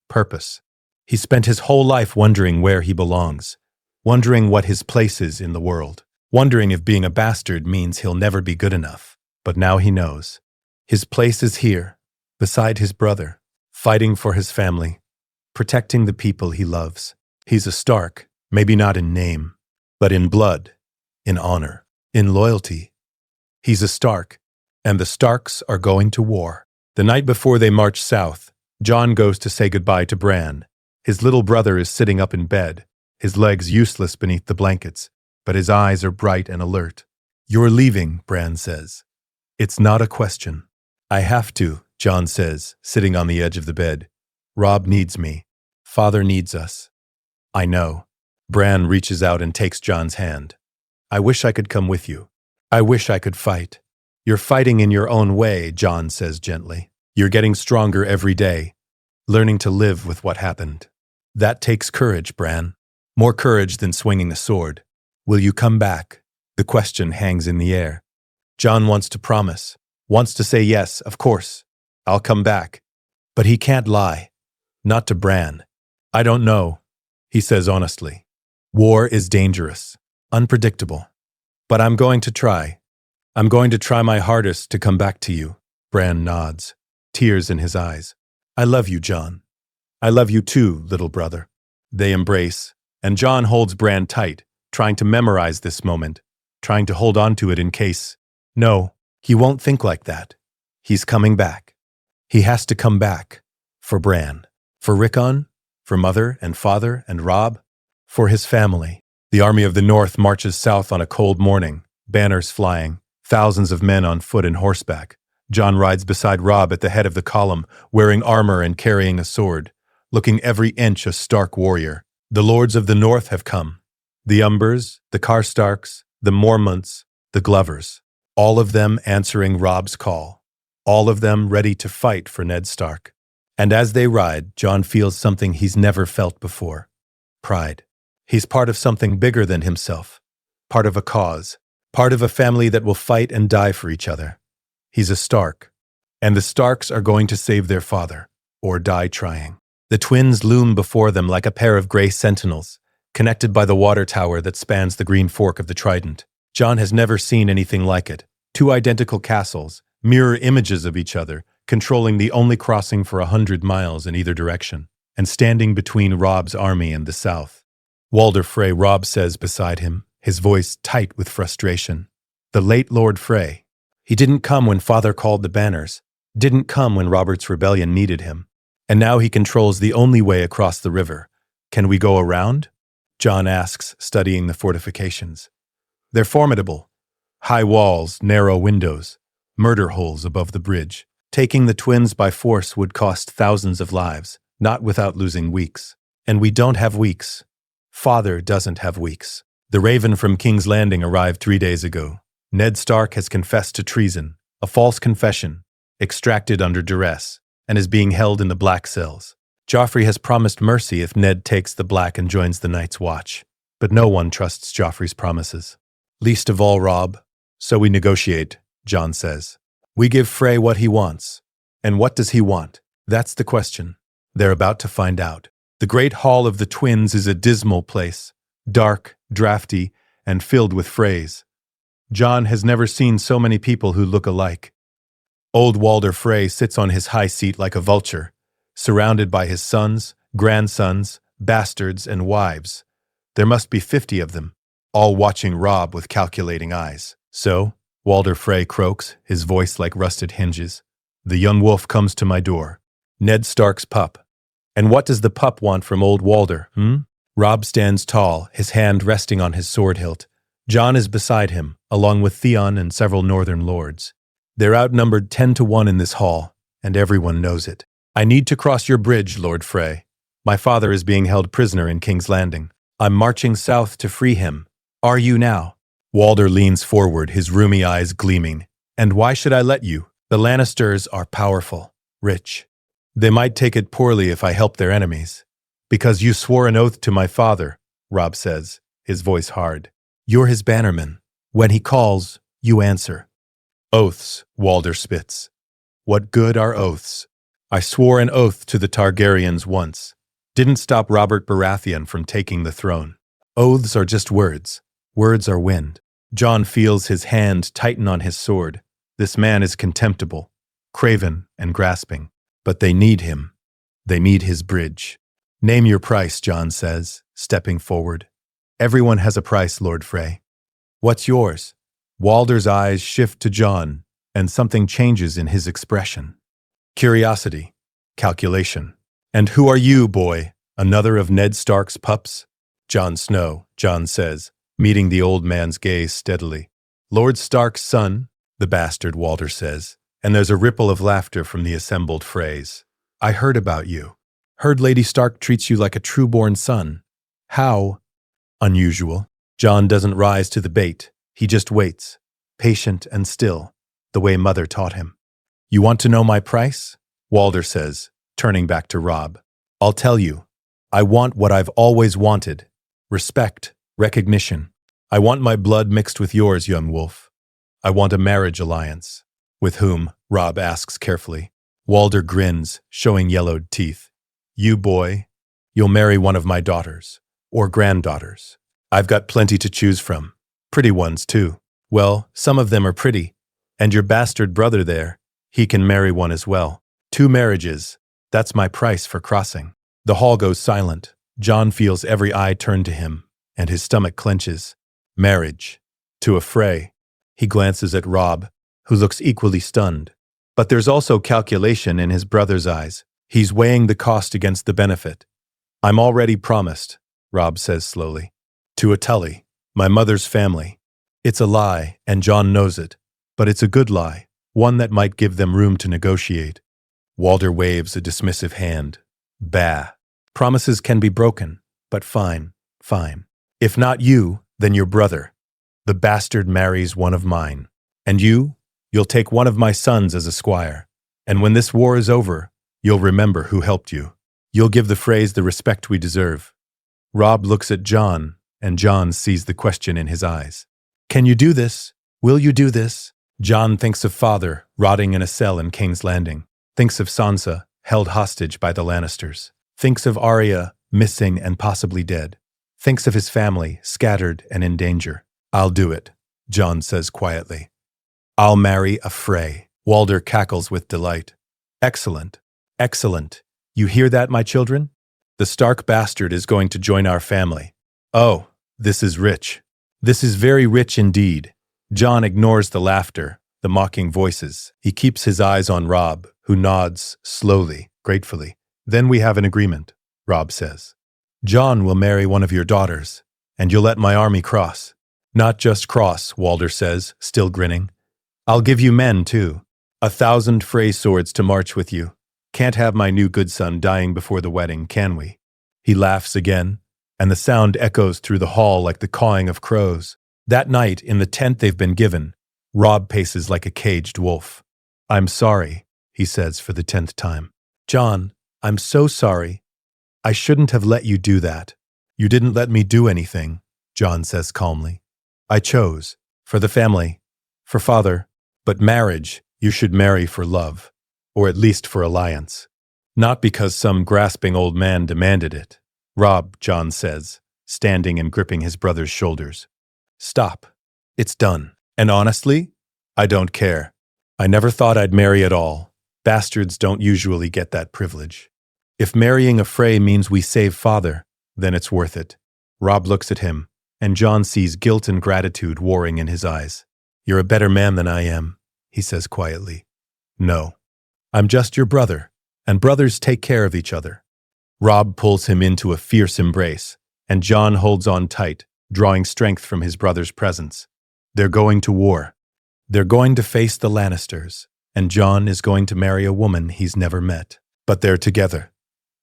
Purpose. He spent his whole life wondering where he belongs, wondering what his place is in the world, wondering if being a bastard means he'll never be good enough. But now he knows. His place is here, beside his brother, fighting for his family, protecting the people he loves. He's a Stark, maybe not in name, but in blood, in honor, in loyalty. He's a Stark, and the Starks are going to war. The night before they march south, Jon goes to say goodbye to Bran. His little brother is sitting up in bed, his legs useless beneath the blankets, but his eyes are bright and alert. You're leaving, Bran says. It's not a question. I have to, Jon says, sitting on the edge of the bed. Robb needs me. Father needs us. I know. Bran reaches out and takes Jon's hand. I wish I could come with you. I wish I could fight. You're fighting in your own way, Jon says gently. You're getting stronger every day, learning to live with what happened. That takes courage, Bran. More courage than swinging a sword. Will you come back? The question hangs in the air. Jon wants to promise, wants to say yes, of course. I'll come back. But he can't lie. Not to Bran. I don't know, he says honestly. War is dangerous, unpredictable. But I'm going to try. I'm going to try my hardest to come back to you. Bran nods, tears in his eyes. I love you, Jon. I love you too, little brother. They embrace, and Jon holds Bran tight, trying to memorize this moment, trying to hold on to it in case. No, he won't think like that. He's coming back. He has to come back. For Bran. For Rickon. For Mother and Father and Robb. For his family. The army of the north marches south on a cold morning, banners flying, thousands of men on foot and horseback. Jon rides beside Robb at the head of the column, wearing armor and carrying a sword, looking every inch a Stark warrior. The lords of the north have come. The Umbers, the Karstarks, the Mormonts, the Glovers. All of them answering Robb's call. All of them ready to fight for Ned Stark. And as they ride, Jon feels something he's never felt before. Pride. He's part of something bigger than himself. part of a cause, part of a family that will fight and die for each other. He's a Stark, and the Starks are going to save their father, or die trying. The twins loom before them like a pair of gray sentinels, connected by the water tower that spans the green fork of the Trident. Jon has never seen anything like it. Two identical castles, mirror images of each other, controlling the only crossing for 100 miles in either direction, and standing between Robb's army and the south. Walder Frey, Robb says beside him, his voice tight with frustration. The late Lord Frey. He didn't come when Father called the banners, didn't come when Robert's rebellion needed him, and now he controls the only way across the river. Can we go around? Jon asks, studying the fortifications. They're formidable. High walls, narrow windows, murder holes above the bridge. Taking the twins by force would cost thousands of lives, not without losing weeks. And we don't have weeks. Father doesn't have weeks. The Raven from King's Landing arrived 3 days ago. Ned Stark has confessed to treason, a false confession, extracted under duress, and is being held in the Black Cells. Joffrey has promised mercy if Ned takes the Black and joins the Night's Watch. But no one trusts Joffrey's promises. Least of all Robb. So we negotiate, Jon says. We give Frey what he wants. And what does he want? That's the question. They're about to find out. The Great Hall of the Twins is a dismal place, dark, drafty, and filled with Freys. Jon has never seen so many people who look alike. Old Walder Frey sits on his high seat like a vulture, surrounded by his sons, grandsons, bastards, and wives. There must be 50 of them, all watching Robb with calculating eyes. So, Walder Frey croaks, his voice like rusted hinges. The young wolf comes to my door. Ned Stark's pup. And what does the pup want from old Walder, Robb stands tall, his hand resting on his sword hilt. Jon is beside him, along with Theon and several northern lords. They're outnumbered 10-1 in this hall, and everyone knows it. I need to cross your bridge, Lord Frey. My father is being held prisoner in King's Landing. I'm marching south to free him. Are you now? Walder leans forward, his rheumy eyes gleaming. And why should I let you? The Lannisters are powerful, rich. They might take it poorly if I help their enemies. Because you swore an oath to my father, Robb says, his voice hard. You're his bannerman. When he calls, you answer. Oaths, Walder spits. What good are oaths? I swore an oath to the Targaryens once. Didn't stop Robert Baratheon from taking the throne. Oaths are just words. Words are wind. Jon feels his hand tighten on his sword. This man is contemptible, craven, and grasping. But they need him. They need his bridge. Name your price, Jon says, stepping forward. Everyone has a price, Lord Frey. What's yours? Walder's eyes shift to Jon, and something changes in his expression. Curiosity. Calculation. And who are you, boy? Another of Ned Stark's pups? Jon Snow, Jon says, meeting the old man's gaze steadily. Lord Stark's son, the bastard, Walder says, and there's a ripple of laughter from the assembled Freys. I heard about you. Heard Lady Stark treats you like a true-born son. How? Unusual. Jon doesn't rise to the bait. He just waits, patient and still, the way Mother taught him. You want to know my price? Walder says, turning back to Robb. I'll tell you. I want what I've always wanted. Respect, recognition. I want my blood mixed with yours, young wolf. I want a marriage alliance. With whom? Robb asks carefully. Walder grins, showing yellowed teeth. You, boy, you'll marry one of my daughters. Or granddaughters. I've got plenty to choose from. Pretty ones, too. Well, some of them are pretty. And your bastard brother there, he can marry one as well. 2 marriages. That's my price for crossing. The hall goes silent. Jon feels every eye turn to him, and his stomach clenches. Marriage. To a Frey. He glances at Robb, who looks equally stunned. But there's also calculation in his brother's eyes. He's weighing the cost against the benefit. I'm already promised, Robb says slowly. To a Tully, my mother's family. It's a lie, and Jon knows it. But it's a good lie, one that might give them room to negotiate. Walder waves a dismissive hand. Bah. Promises can be broken, but fine, fine. If not you, then your brother. The bastard marries one of mine. And you'll take one of my sons as a squire. And when this war is over, you'll remember who helped you. You'll give the Freys the respect we deserve. Robb looks at Jon, and Jon sees the question in his eyes. Can you do this? Will you do this? Jon thinks of father rotting in a cell in King's Landing, thinks of Sansa held hostage by the Lannisters, thinks of Arya missing and possibly dead, thinks of his family scattered and in danger. I'll do it, Jon says quietly. I'll marry a Frey. Walder cackles with delight. Excellent. Excellent. You hear that, my children? The Stark bastard is going to join our family. Oh, this is rich. This is very rich indeed. Jon ignores the laughter, the mocking voices. He keeps his eyes on Robb, who nods slowly, gratefully. Then we have an agreement, Robb says. Jon will marry one of your daughters, and you'll let my army cross. Not just cross, Walder says, still grinning. I'll give you men, too. 1,000 Frey swords to march with you. Can't have my new good son dying before the wedding, can we? He laughs again, and the sound echoes through the hall like the cawing of crows. That night, in the tent they've been given, Robb paces like a caged wolf. I'm sorry, he says for the 10th time. Jon, I'm so sorry. I shouldn't have let you do that. You didn't let me do anything, Jon says calmly. I chose. For the family. For father. But marriage, you should marry for love. Or at least for alliance. Not because some grasping old man demanded it. Robb, Jon says, standing and gripping his brother's shoulders. Stop. It's done. And honestly, I don't care. I never thought I'd marry at all. Bastards don't usually get that privilege. If marrying a Frey means we save father, then it's worth it. Robb looks at him, and Jon sees guilt and gratitude warring in his eyes. You're a better man than I am, he says quietly. No. I'm just your brother, and brothers take care of each other. Robb pulls him into a fierce embrace, and Jon holds on tight, drawing strength from his brother's presence. They're going to war. They're going to face the Lannisters, and Jon is going to marry a woman he's never met. But they're together,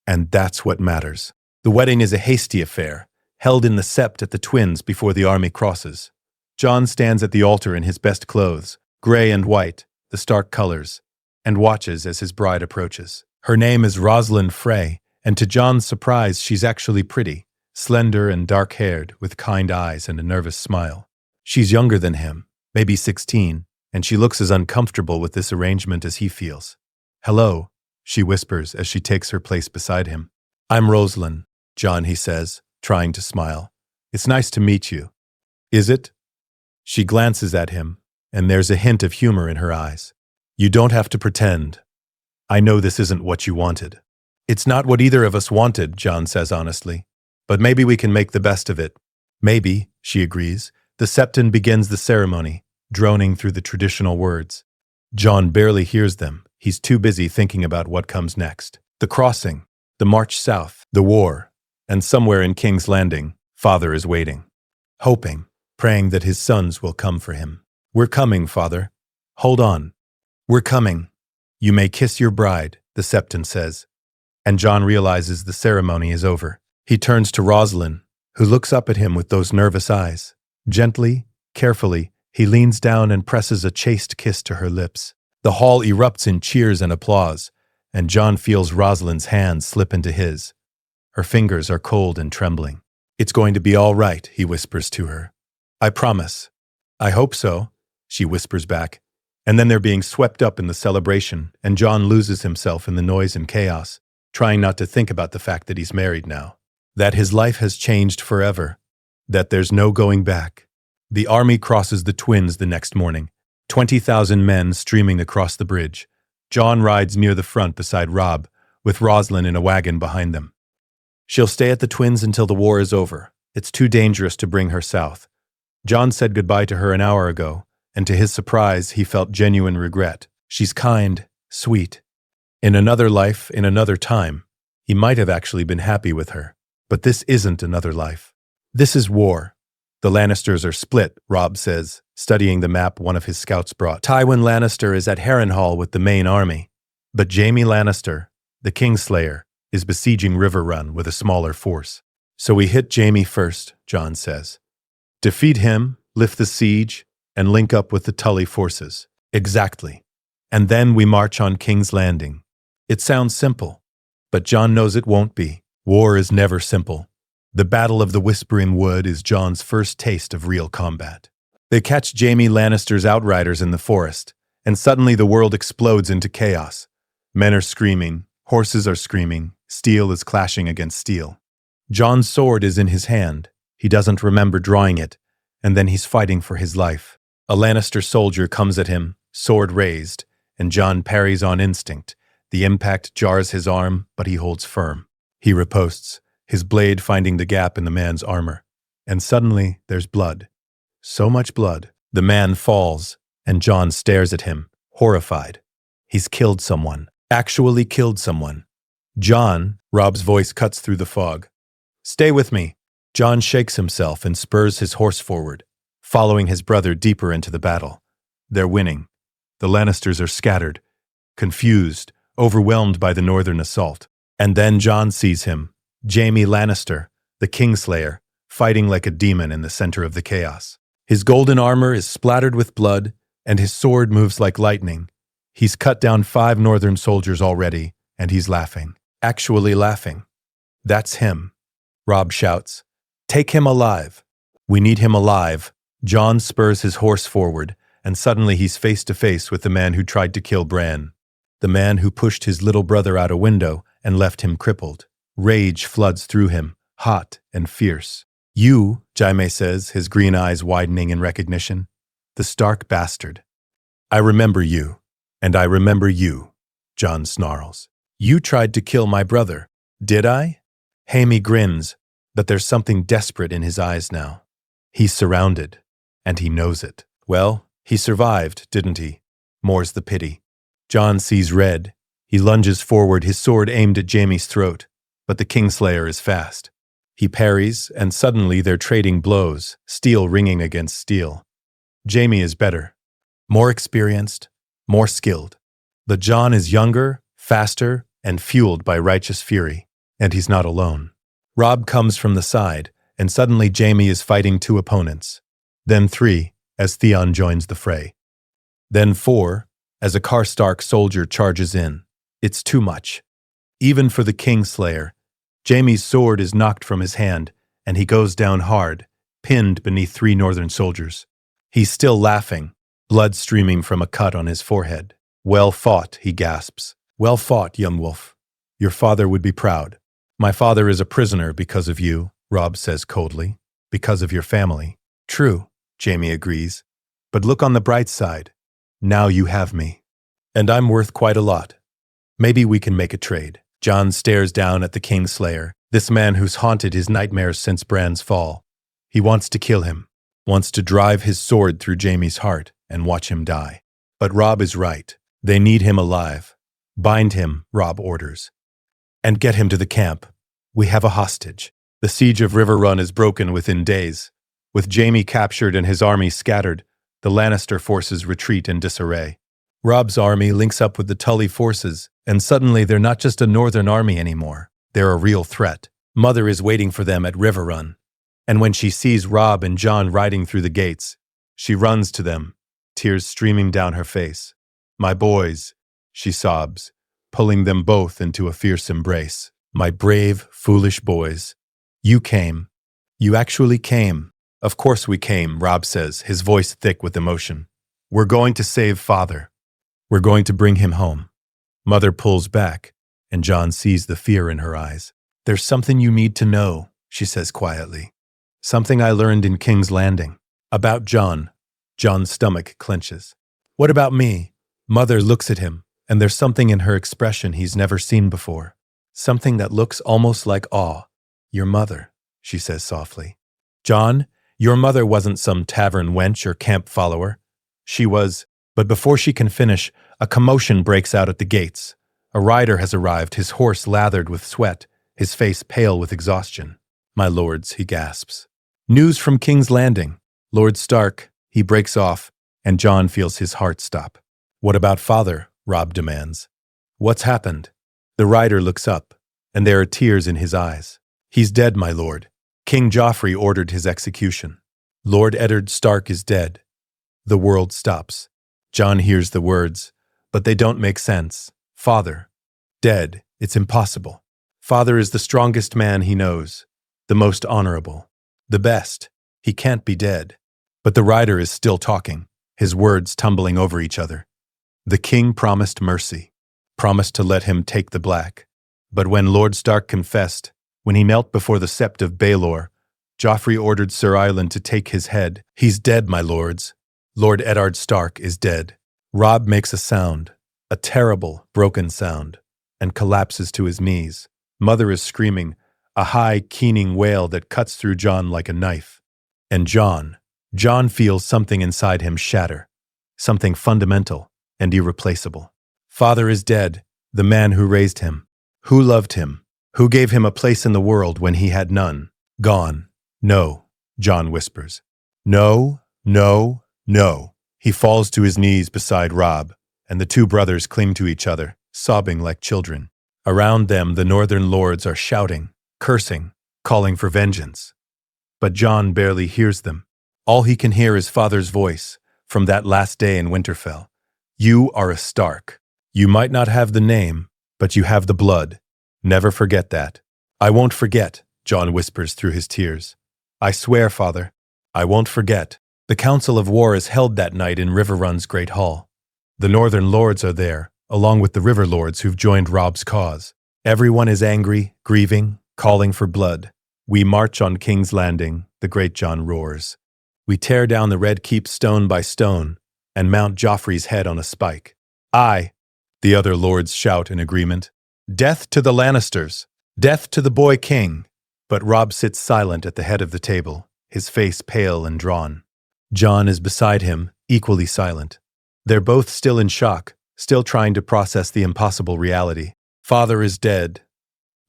and that's what matters. The wedding is a hasty affair, held in the sept at the Twins before the army crosses. Jon stands at the altar in his best clothes, gray and white, the Stark colors, and watches as his bride approaches. Her name is Rosalind Frey, and to Jon's surprise, she's actually pretty, slender and dark-haired, with kind eyes and a nervous smile. She's younger than him, maybe 16, and she looks as uncomfortable with this arrangement as he feels. Hello, she whispers as she takes her place beside him. I'm Rosalind, Jon, he says, trying to smile. It's nice to meet you. Is it? She glances at him, and there's a hint of humor in her eyes. You don't have to pretend. I know this isn't what you wanted. It's not what either of us wanted, Jon says honestly. But maybe we can make the best of it. Maybe, she agrees. The Septon begins the ceremony, droning through the traditional words. Jon barely hears them. He's too busy thinking about what comes next. The crossing, the march south, the war, and somewhere in King's Landing, father is waiting. Hoping, praying that his sons will come for him. We're coming, father. Hold on. We're coming. You may kiss your bride, the Septon says. And Jon realizes the ceremony is over. He turns to Rosalind, who looks up at him with those nervous eyes. Gently, carefully, he leans down and presses a chaste kiss to her lips. The hall erupts in cheers and applause, and Jon feels Rosalind's hand slip into his. Her fingers are cold and trembling. It's going to be all right, he whispers to her. I promise. I hope so, she whispers back. And then they're being swept up in the celebration, and Jon loses himself in the noise and chaos, trying not to think about the fact that he's married now. That his life has changed forever. That there's no going back. The army crosses the Twins the next morning, 20,000 men streaming across the bridge. Jon rides near the front beside Robb, with Rosalind in a wagon behind them. She'll stay at the Twins until the war is over. It's too dangerous to bring her south. Jon said goodbye to her an hour ago, and to his surprise, he felt genuine regret. She's kind, sweet. In another life, in another time, he might have actually been happy with her. But this isn't another life. This is war. The Lannisters are split, Robb says, studying the map one of his scouts brought. Tywin Lannister is at Harrenhal with the main army, but Jaime Lannister, the Kingslayer, is besieging Riverrun with a smaller force. So we hit Jaime first, Jon says. Defeat him, lift the siege, and link up with the Tully forces. Exactly. And then we march on King's Landing. It sounds simple, but Jon knows it won't be. War is never simple. The Battle of the Whispering Wood is Jon's first taste of real combat. They catch Jaime Lannister's outriders in the forest, and suddenly the world explodes into chaos. Men are screaming, horses are screaming, steel is clashing against steel. Jon's sword is in his hand. He doesn't remember drawing it, and then he's fighting for his life. A Lannister soldier comes at him, sword raised, and Jon parries on instinct. The impact jars his arm, but he holds firm. He riposts, his blade finding the gap in the man's armor. And suddenly, there's blood. So much blood. The man falls, and Jon stares at him, horrified. He's killed someone. Actually killed someone. Jon, Robb's voice cuts through the fog. Stay with me. Jon shakes himself and spurs his horse forward, following his brother deeper into the battle. They're winning. The Lannisters are scattered, confused, overwhelmed by the northern assault. And then Jon sees him, Jaime Lannister, the Kingslayer, fighting like a demon in the center of the chaos. His golden armor is splattered with blood, and his sword moves like lightning. He's cut down 5 northern soldiers already, and he's laughing. Actually laughing. That's him. Robb shouts, "Take him alive." We need him alive. Jon spurs his horse forward, and suddenly he's face to face with the man who tried to kill Bran. The man who pushed his little brother out a window and left him crippled. Rage floods through him, hot and fierce. "You," Jaime says, his green eyes widening in recognition. "The Stark bastard." "I remember you, and I remember you," Jon snarls. "You tried to kill my brother. Did I?" Jaime grins, but there's something desperate in his eyes now. He's surrounded, and he knows it. Well, he survived, didn't he? More's the pity. Jon sees red. He lunges forward, his sword aimed at Jaime's throat, but the Kingslayer is fast. He parries, and suddenly they're trading blows, steel ringing against steel. Jaime is better, more experienced, more skilled. But Jon is younger, faster, and fueled by righteous fury, and he's not alone. Robb comes from the side, and suddenly Jaime is fighting 2 opponents. Then 3, as Theon joins the fray. Then 4, as a Karstark soldier charges in. It's too much. Even for the Kingslayer, Jaime's sword is knocked from his hand, and he goes down hard, pinned beneath 3 northern soldiers. He's still laughing, blood streaming from a cut on his forehead. "Well fought," he gasps. "Well fought, young wolf. Your father would be proud." "My father is a prisoner because of you," Robb says coldly. "Because of your family." "True," Jaime agrees. "But look on the bright side. Now you have me. And I'm worth quite a lot. Maybe we can make a trade." Jon stares down at the Kingslayer, this man who's haunted his nightmares since Bran's fall. He wants to kill him, wants to drive his sword through Jaime's heart and watch him die. But Robb is right. They need him alive. "Bind him," Robb orders. "And get him to the camp. We have a hostage." The siege of River Run is broken within days. With Jaime captured and his army scattered, the Lannister forces retreat in disarray. Robb's army links up with the Tully forces, and suddenly they're not just a northern army anymore. They're a real threat. Mother is waiting for them at River Run. And when she sees Robb and Jon riding through the gates, she runs to them, tears streaming down her face. "My boys," she sobs, pulling them both into a fierce embrace. "My brave, foolish boys. You came. You actually came." "Of course we came," Robb says, his voice thick with emotion. "We're going to save Father. We're going to bring him home." Mother pulls back, and Jon sees the fear in her eyes. "There's something you need to know," she says quietly. "Something I learned in King's Landing. About Jon." Jon's stomach clenches. "What about me?" Mother looks at him, and there's something in her expression he's never seen before. Something that looks almost like awe. "Your mother," she says softly. "Jon, your mother wasn't some tavern wench or camp follower. She was..." But before she can finish, a commotion breaks out at the gates. A rider has arrived, his horse lathered with sweat, his face pale with exhaustion. "My lords," he gasps. "News from King's Landing. Lord Stark," he breaks off, and Jon feels his heart stop. "What about Father?" Robb demands. "What's happened?" The rider looks up, and there are tears in his eyes. "He's dead, my lord. King Joffrey ordered his execution. Lord Eddard Stark is dead." The world stops. Jon hears the words, but they don't make sense. Father. Dead. It's impossible. Father is the strongest man he knows. the most honorable, the best. He can't be dead. But the rider is still talking, his words tumbling over each other. The king promised mercy, promised to let him take the black. But when Lord Stark confessed, when he knelt before the sept of Baelor, Joffrey ordered Sir Ilan to take his head. "He's dead, my lords. Lord Eddard Stark is dead." Robb makes a sound, a terrible, broken sound, and collapses to his knees. Mother is screaming, a high, keening wail that cuts through Jon like a knife. And Jon feels something inside him shatter, something fundamental and irreplaceable. Father is dead, the man who raised him, who loved him, who gave him a place in the world when he had none. Gone. No, Jon whispers. No, no, no. He falls to his knees beside Robb, and the two brothers cling to each other, sobbing like children. Around them, the northern lords are shouting, cursing, calling for vengeance. But Jon barely hears them. All he can hear is Father's voice from that last day in Winterfell. "You are a Stark. You might not have the name, but you have the blood. Never forget that." "I won't forget," Jon whispers through his tears. "I swear, Father, I won't forget." The Council of War is held that night in Riverrun's Great Hall. The Northern Lords are there, along with the River Lords who've joined Robb's cause. Everyone is angry, grieving, calling for blood. "We march on King's Landing," the Great Jon roars. "We tear down the Red Keep stone by stone and mount Joffrey's head on a spike." "Aye," the other lords shout in agreement. "Death to the Lannisters! Death to the boy king!" But Robb sits silent at the head of the table, his face pale and drawn. Jon is beside him, equally silent. They're both still in shock, still trying to process the impossible reality. "Father is dead,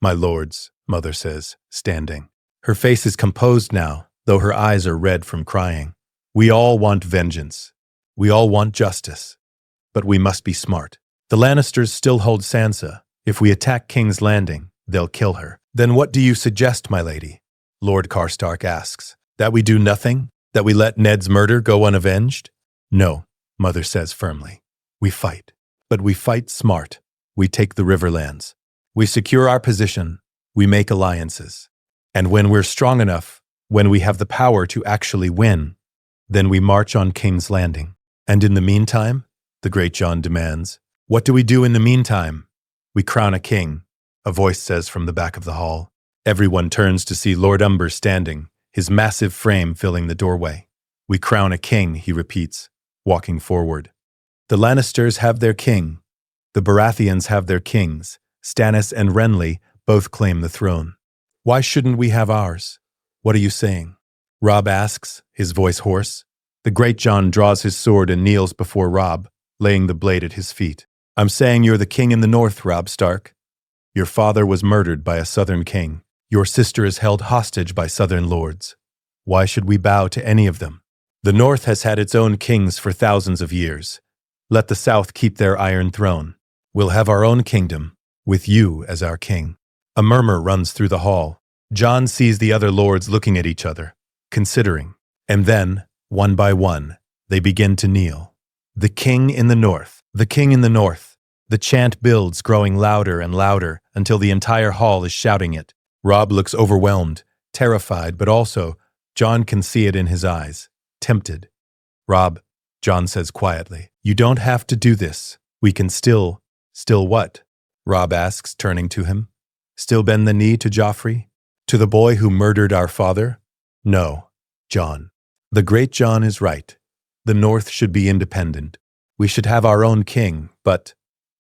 my lords," Mother says, standing. Her face is composed now, though her eyes are red from crying. "We all want vengeance. We all want justice. But we must be smart. The Lannisters still hold Sansa. If we attack King's Landing, they'll kill her." "Then what do you suggest, my lady?" Lord Karstark asks. "That we do nothing? That we let Ned's murder go unavenged?" "No," Mother says firmly. "We fight. But we fight smart. We take the Riverlands. We secure our position. We make alliances. And when we're strong enough, when we have the power to actually win, then we march on King's Landing." "And in the meantime?" the Great Jon demands. "What do we do in the meantime?" "We crown a king," a voice says from the back of the hall. Everyone turns to see Lord Umber standing, his massive frame filling the doorway. "We crown a king," he repeats, walking forward. "The Lannisters have their king. The Baratheons have their kings. Stannis and Renly both claim the throne. Why shouldn't we have ours? What are you saying?" Robb asks, his voice hoarse. The Great Jon draws his sword and kneels before Robb, laying the blade at his feet. "I'm saying you're the king in the north, Robb Stark. Your father was murdered by a southern king. Your sister is held hostage by southern lords. Why should we bow to any of them? The north has had its own kings for thousands of years. Let the south keep their iron throne. We'll have our own kingdom, with you as our king." A murmur runs through the hall. Jon sees the other lords looking at each other, considering. And then, one by one, they begin to kneel. "The king in the north, the king in the north." The chant builds, growing louder and louder, until the entire hall is shouting it. Robb looks overwhelmed, terrified, but also, Jon can see it in his eyes, tempted. "Robb," Jon says quietly, "you don't have to do this. We can still what?" Robb asks, turning to him. "Still bend the knee to Joffrey? To the boy who murdered our father?" "No, Jon. The Great Jon is right. The North should be independent. We should have our own king, but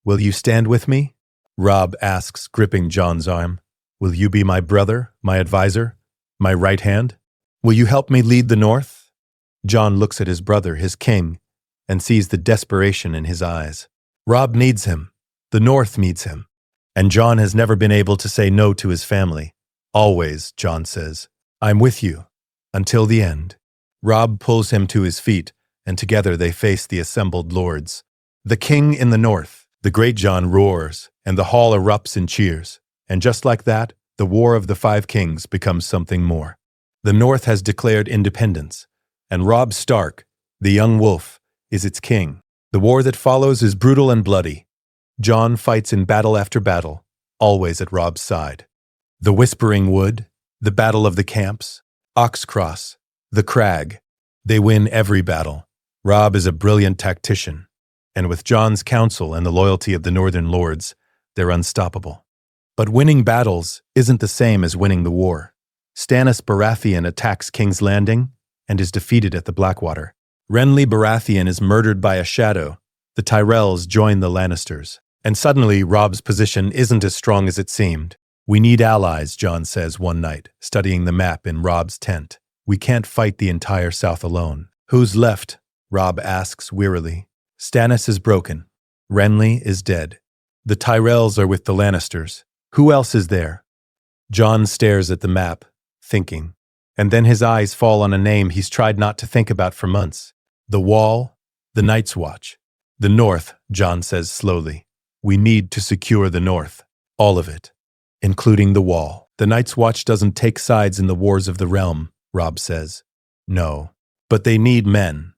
will you stand with me?" Robb asks, gripping Jon's arm. "Will you be my brother, my advisor, my right hand? Will you help me lead the North?" Jon looks at his brother, his king, and sees the desperation in his eyes. Robb needs him. The North needs him. And Jon has never been able to say no to his family. "Always," Jon says, "I'm with you. Until the end." Robb pulls him to his feet, and together they face the assembled lords. "The king in the north," the Great Jon roars, and the hall erupts in cheers. And just like that, the War of the Five Kings becomes something more. The North has declared independence, and Robb Stark, the young wolf, is its king. The war that follows is brutal and bloody. Jon fights in battle after battle, always at Robb's side. The Whispering Wood, The Battle of the Camps, Oxcross, the Crag. They win every battle. Robb is a brilliant tactician, and with Jon's counsel and the loyalty of the Northern Lords, they're unstoppable. But winning battles isn't the same as winning the war. Stannis Baratheon attacks King's Landing and is defeated at the Blackwater. Renly Baratheon is murdered by a shadow. The Tyrells join the Lannisters. And suddenly, Robb's position isn't as strong as it seemed. "We need allies," Jon says one night, studying the map in Robb's tent. "We can't fight the entire South alone." "Who's left?" Robb asks wearily. "Stannis is broken. Renly is dead. The Tyrells are with the Lannisters. Who else is there?" Jon stares at the map, thinking. And then his eyes fall on a name he's tried not to think about for months. The Wall, the Night's Watch. "The North," Jon says slowly. "We need to secure the North. All of it. Including the Wall." "The Night's Watch doesn't take sides in the wars of the realm," Robb says. "No. But they need men.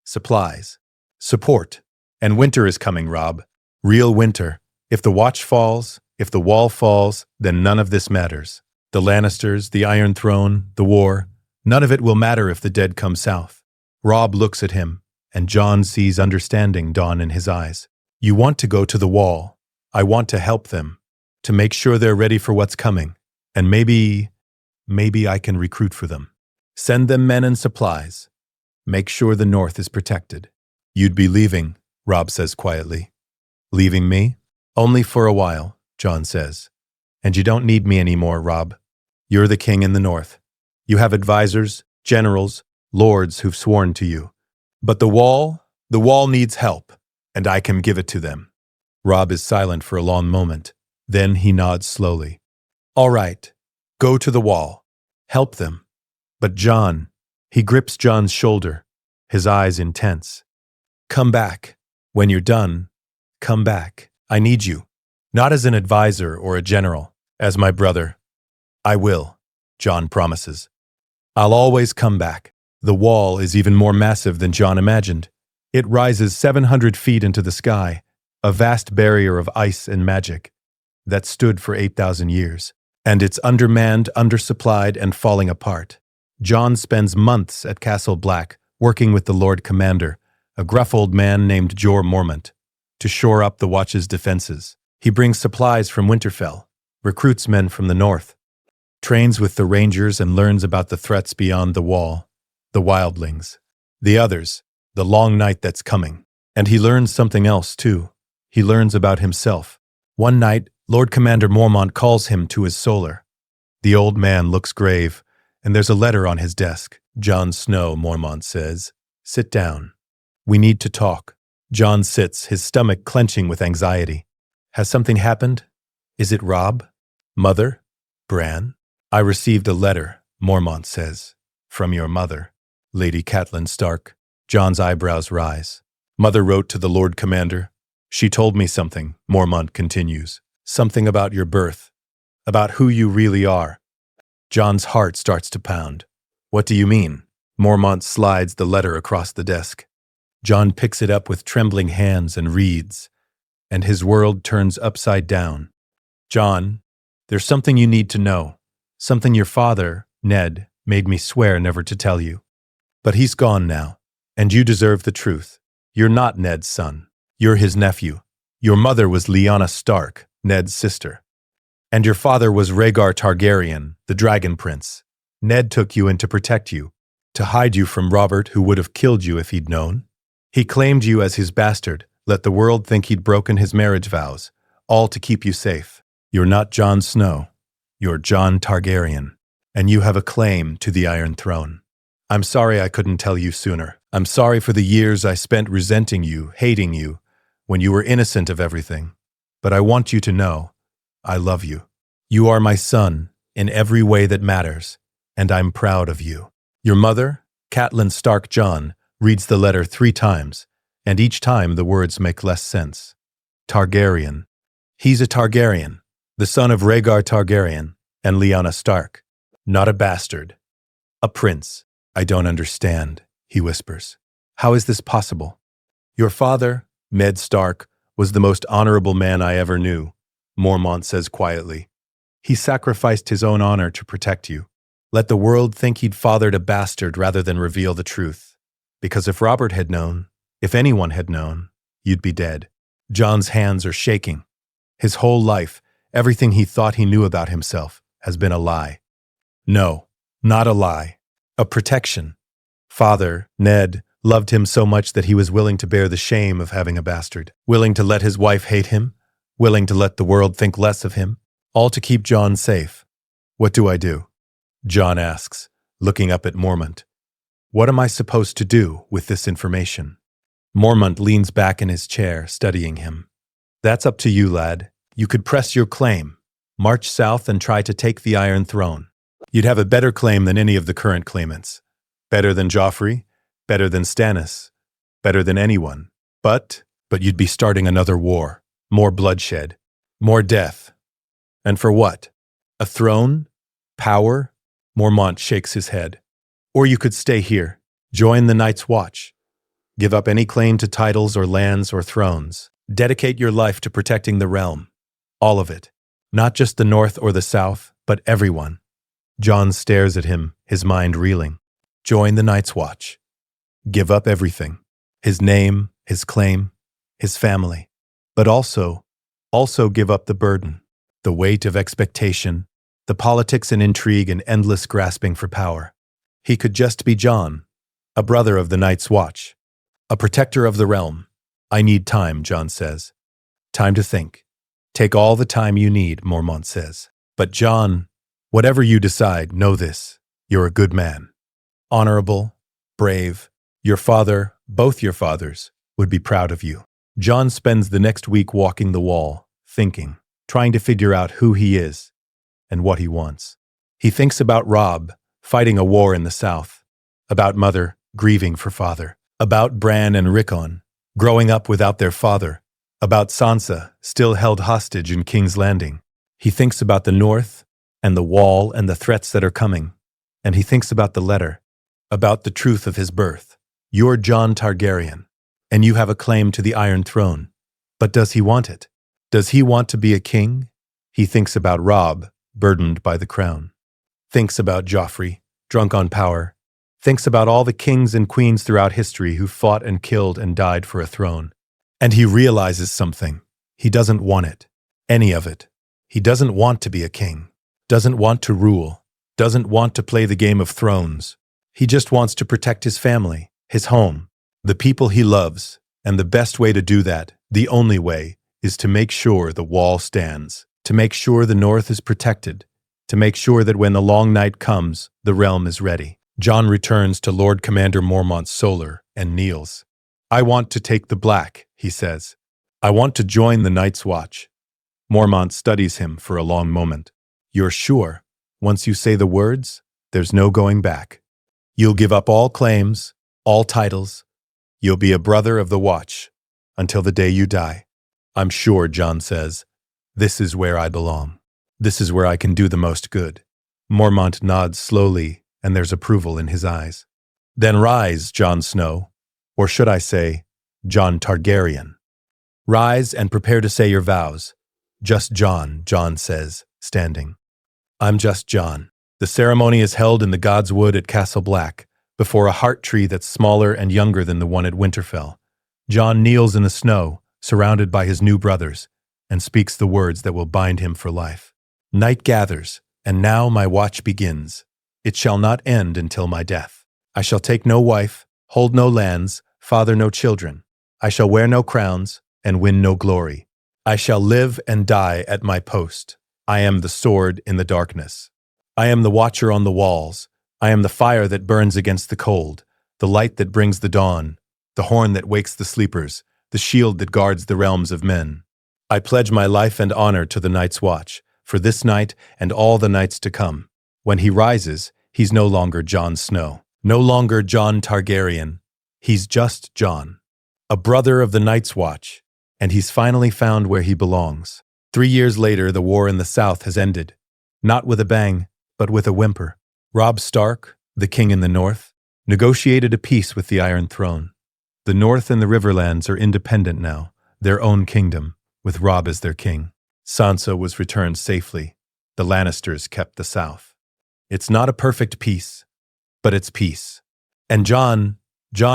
Supplies. Support. And winter is coming, Robb. Real winter. If the Watch falls, if the Wall falls, then none of this matters. The Lannisters, the Iron Throne, the war, none of it will matter if the dead come south." Robb looks at him, and Jon sees understanding dawn in his eyes. "You want to go to the Wall. I want to help them, to make sure they're ready for what's coming. And maybe I can recruit for them. Send them men and supplies. Make sure the North is protected." "You'd be leaving," Robb says quietly. "Leaving me?" "Only for a while," Jon says. "And you don't need me anymore, Robb. You're the king in the North. You have advisors, generals, lords who've sworn to you. But the Wall needs help, and I can give it to them." Robb is silent for a long moment. Then he nods slowly. "All right, go to the Wall. Help them. But Jon," he grips Jon's shoulder, his eyes intense. "Come back. When you're done, come back. I need you. Not as an advisor or a general, as my brother." "I will," Jon promises. "I'll always come back." The Wall is even more massive than Jon imagined. It rises 700 feet into the sky, a vast barrier of ice and magic that stood for 8,000 years. And it's undermanned, undersupplied, and falling apart. Jon spends months at Castle Black, working with the Lord Commander, a gruff old man named Jorah Mormont, to shore up the Watch's defenses. He brings supplies from Winterfell, recruits men from the North, trains with the Rangers, and learns about the threats beyond the Wall, the wildlings, the others, the long night that's coming. And he learns something else, too. He learns about himself. One night, Lord Commander Mormont calls him to his solar. The old man looks grave, and there's a letter on his desk. "Jon Snow," Mormont says. "Sit down. We need to talk." Jon sits, his stomach clenching with anxiety. Has something happened? Is it Robb? Mother? Bran? "I received a letter," Mormont says. "From your mother, Lady Catelyn Stark." Jon's eyebrows rise. "Mother wrote to the Lord Commander. She told me something," Mormont continues. "Something about your birth, about who you really are." Jon's heart starts to pound. "What do you mean?" Mormont slides the letter across the desk. Jon picks it up with trembling hands and reads, and his world turns upside down. "Jon, there's something you need to know. Something your father, Ned, made me swear never to tell you. But he's gone now, and you deserve the truth. You're not Ned's son. You're his nephew. Your mother was Lyanna Stark, Ned's sister. And your father was Rhaegar Targaryen, the Dragon Prince. Ned took you in to protect you, to hide you from Robert, who would have killed you if he'd known. He claimed you as his bastard, let the world think he'd broken his marriage vows, all to keep you safe. You're not Jon Snow. You're Jon Targaryen, and you have a claim to the Iron Throne. I'm sorry I couldn't tell you sooner. I'm sorry for the years I spent resenting you, hating you, when you were innocent of everything. But I want you to know, I love you. You are my son in every way that matters, and I'm proud of you." Your mother, Catelyn Stark Jon, reads the letter 3 times, and each time the words make less sense. Targaryen. He's a Targaryen, the son of Rhaegar Targaryen and Lyanna Stark. Not a bastard. A prince. "I don't understand," he whispers. "How is this possible? Your father, Ned Stark, was the most honorable man I ever knew," Mormont says quietly. "He sacrificed his own honor to protect you. Let the world think he'd fathered a bastard rather than reveal the truth. Because if Robert had known, if anyone had known, you'd be dead. Jon's hands are shaking. His whole life, everything he thought he knew about himself, has been a lie. No, not a lie. A protection. Father, Ned, loved him so much that he was willing to bear the shame of having a bastard, willing to let his wife hate him, willing to let the world think less of him, all to keep Jon safe. What do I do? Jon asks, looking up at Mormont. What am I supposed to do with this information? Mormont leans back in his chair, studying him. That's up to you, lad. You could press your claim, march south and try to take the Iron Throne. You'd have a better claim than any of the current claimants. Better than Joffrey, better than Stannis, better than anyone. But you'd be starting another war. More bloodshed. More death. And for what? A throne? Power? Mormont shakes his head. Or you could stay here, join the Night's Watch. Give up any claim to titles or lands or thrones. Dedicate your life to protecting the realm. All of it. Not just the North or the South, but everyone. Jon stares at him, his mind reeling. Join the Night's Watch. Give up everything. His name, his claim, his family. But also give up the burden, the weight of expectation, the politics and intrigue and endless grasping for power. He could just be Jon, a brother of the Night's Watch, a protector of the realm. I need time, Jon says. Time to think. Take all the time you need, Mormont says. But Jon, whatever you decide, know this. You're a good man. Honorable, brave. Your father, both your fathers, would be proud of you. Jon spends the next week walking the wall, thinking, trying to figure out who he is and what he wants. He thinks about Robb, fighting a war in the south, about Mother, grieving for father, about Bran and Rickon, growing up without their father, about Sansa, still held hostage in King's Landing. He thinks about the North, and the Wall, and the threats that are coming. And he thinks about the letter, about the truth of his birth. You're Jon Targaryen, and you have a claim to the Iron Throne. But does he want it? Does he want to be a king? He thinks about Robb, burdened by the crown. Thinks about Joffrey, drunk on power. Thinks about all the kings and queens throughout history who fought and killed and died for a throne. And he realizes something. He doesn't want it. Any of it. He doesn't want to be a king. Doesn't want to rule. Doesn't want to play the Game of Thrones. He just wants to protect his family, his home, the people he loves. And the best way to do that, the only way, is to make sure the wall stands. To make sure the North is protected. To make sure that when the long night comes, the realm is ready. Jon returns to Lord Commander Mormont's solar and kneels. I want to take the black, he says. I want to join the Night's Watch. Mormont studies him for a long moment. You're sure? Once you say the words, there's no going back. You'll give up all claims, all titles. You'll be a brother of the Watch until the day you die. I'm sure, Jon says. This is where I belong. This is where I can do the most good. Mormont nods slowly, and there's approval in his eyes. Then rise, Jon Snow. Or should I say, Jon Targaryen. Rise and prepare to say your vows. Just Jon, Jon says, standing. I'm just Jon. The ceremony is held in the God's Wood at Castle Black, before a heart tree that's smaller and younger than the one at Winterfell. Jon kneels in the snow, surrounded by his new brothers, and speaks the words that will bind him for life. Night gathers, and now my watch begins. It shall not end until my death. I shall take no wife, hold no lands, father no children. I shall wear no crowns, and win no glory. I shall live and die at my post. I am the sword in the darkness. I am the watcher on the walls. I am the fire that burns against the cold, the light that brings the dawn, the horn that wakes the sleepers, the shield that guards the realms of men. I pledge my life and honor to the Night's Watch, for this night and all the nights to come. When he rises, he's no longer Jon Snow, no longer Jon Targaryen. He's just Jon, a brother of the Night's Watch, and he's finally found where he belongs. 3 years later, the war in the South has ended, not with a bang, but with a whimper. Robb Stark, the king in the North, negotiated a peace with the Iron Throne. The North and the Riverlands are independent now, their own kingdom, with Robb as their king. Sansa was returned safely. The Lannisters kept the South. It's not a perfect peace, but it's peace. And John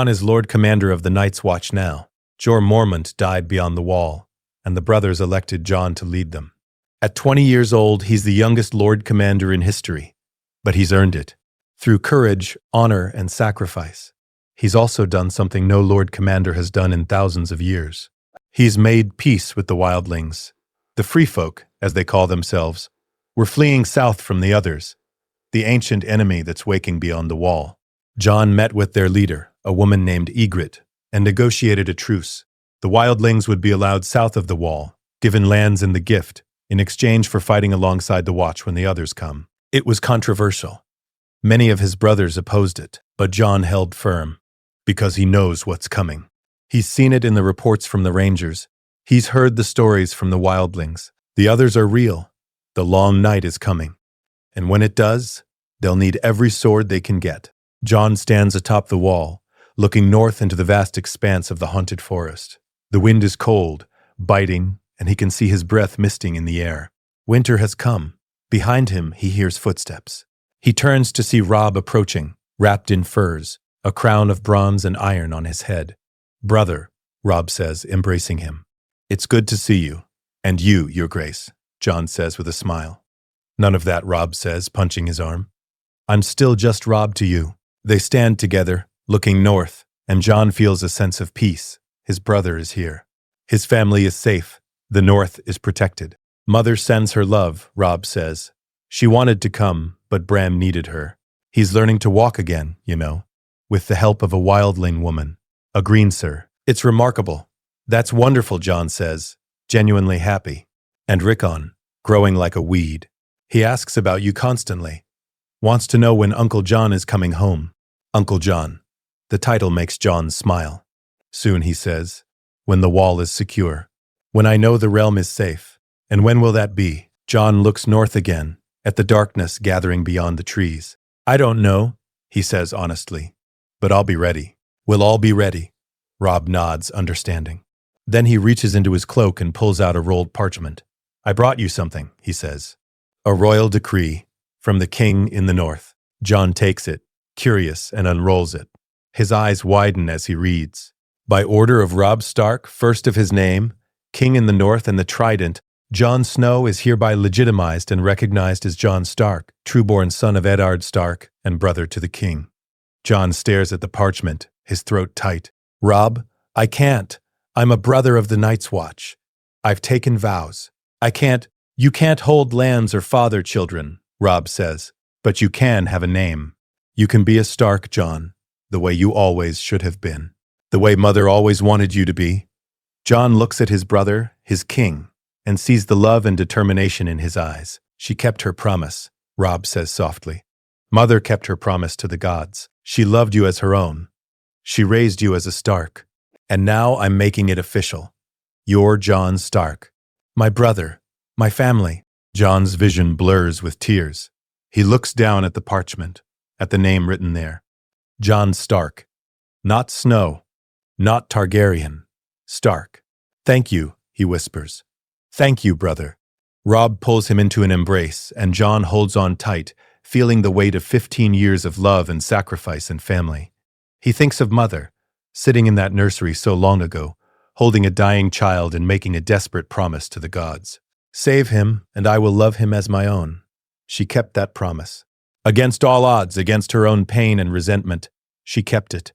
is Lord Commander of the Night's Watch now. Jorah Mormont died beyond the wall, and the brothers elected John to lead them. At 20 years old, he's the youngest Lord Commander in history, but he's earned it. Through courage, honor, and sacrifice. He's also done something no Lord Commander has done in thousands of years. He's made peace with the wildlings. The free folk, as they call themselves, were fleeing south from the others, the ancient enemy that's waking beyond the wall. John met with their leader, a woman named Ygritte, and negotiated a truce. The wildlings would be allowed south of the wall, given lands in the gift, in exchange for fighting alongside the Watch when the others come. It was controversial. Many of his brothers opposed it, but John held firm, because he knows what's coming. He's seen it in the reports from the Rangers. He's heard the stories from the wildlings. The others are real. The long night is coming. And when it does, they'll need every sword they can get. John stands atop the wall, looking north into the vast expanse of the haunted forest. The wind is cold, biting, and he can see his breath misting in the air. Winter has come. Behind him, he hears footsteps. He turns to see Robb approaching, wrapped in furs, a crown of bronze and iron on his head. "Brother," Robb says, embracing him. "It's good to see you. And you, Your Grace," John says with a smile. "None of that," Robb says, punching his arm. "I'm still just Robb to you." They stand together, looking north, and John feels a sense of peace. His brother is here. His family is safe. The North is protected. "Mother sends her love," Robb says. "She wanted to come, but Bram needed her. He's learning to walk again, you know, with the help of a wildling woman, a greenser. It's remarkable." "That's wonderful," John says, genuinely happy. "And Rickon, growing like a weed. He asks about you constantly. Wants to know when Uncle John is coming home." Uncle John. The title makes John smile. "Soon," he says, "when the wall is secure. When I know the realm is safe. And when will that be?" John looks north again, at the darkness gathering beyond the trees. "I don't know," he says honestly, "but I'll be ready." "We'll all be ready." Robb nods, understanding. Then he reaches into his cloak and pulls out a rolled parchment. "I brought you something," he says. "A royal decree from the king in the north." John takes it, curious, and unrolls it. His eyes widen as he reads. "By order of Robb Stark, first of his name, king in the north and the trident, Jon Snow is hereby legitimized and recognized as Jon Stark, trueborn son of Eddard Stark and brother to the king." Jon stares at the parchment, his throat tight. "Robb, I can't. I'm a brother of the Night's Watch. I've taken vows. I can't." "You can't hold lands or father children," Robb says, "but you can have a name. You can be a Stark, Jon, the way you always should have been. The way Mother always wanted you to be." Jon looks at his brother, his king, and sees the love and determination in his eyes. "She kept her promise," Robb says softly. "Mother kept her promise to the gods. She loved you as her own. She raised you as a Stark. And now I'm making it official. You're Jon Stark. My brother. My family." Jon's vision blurs with tears. He looks down at the parchment, at the name written there. Jon Stark. Not Snow. Not Targaryen. Stark. "Thank you," he whispers. "Thank you, brother." Robb pulls him into an embrace, and Jon holds on tight, feeling the weight of 15 years of love and sacrifice and family. He thinks of Mother, sitting in that nursery so long ago, holding a dying child and making a desperate promise to the gods. "Save him, and I will love him as my own." She kept that promise. Against all odds, against her own pain and resentment, she kept it.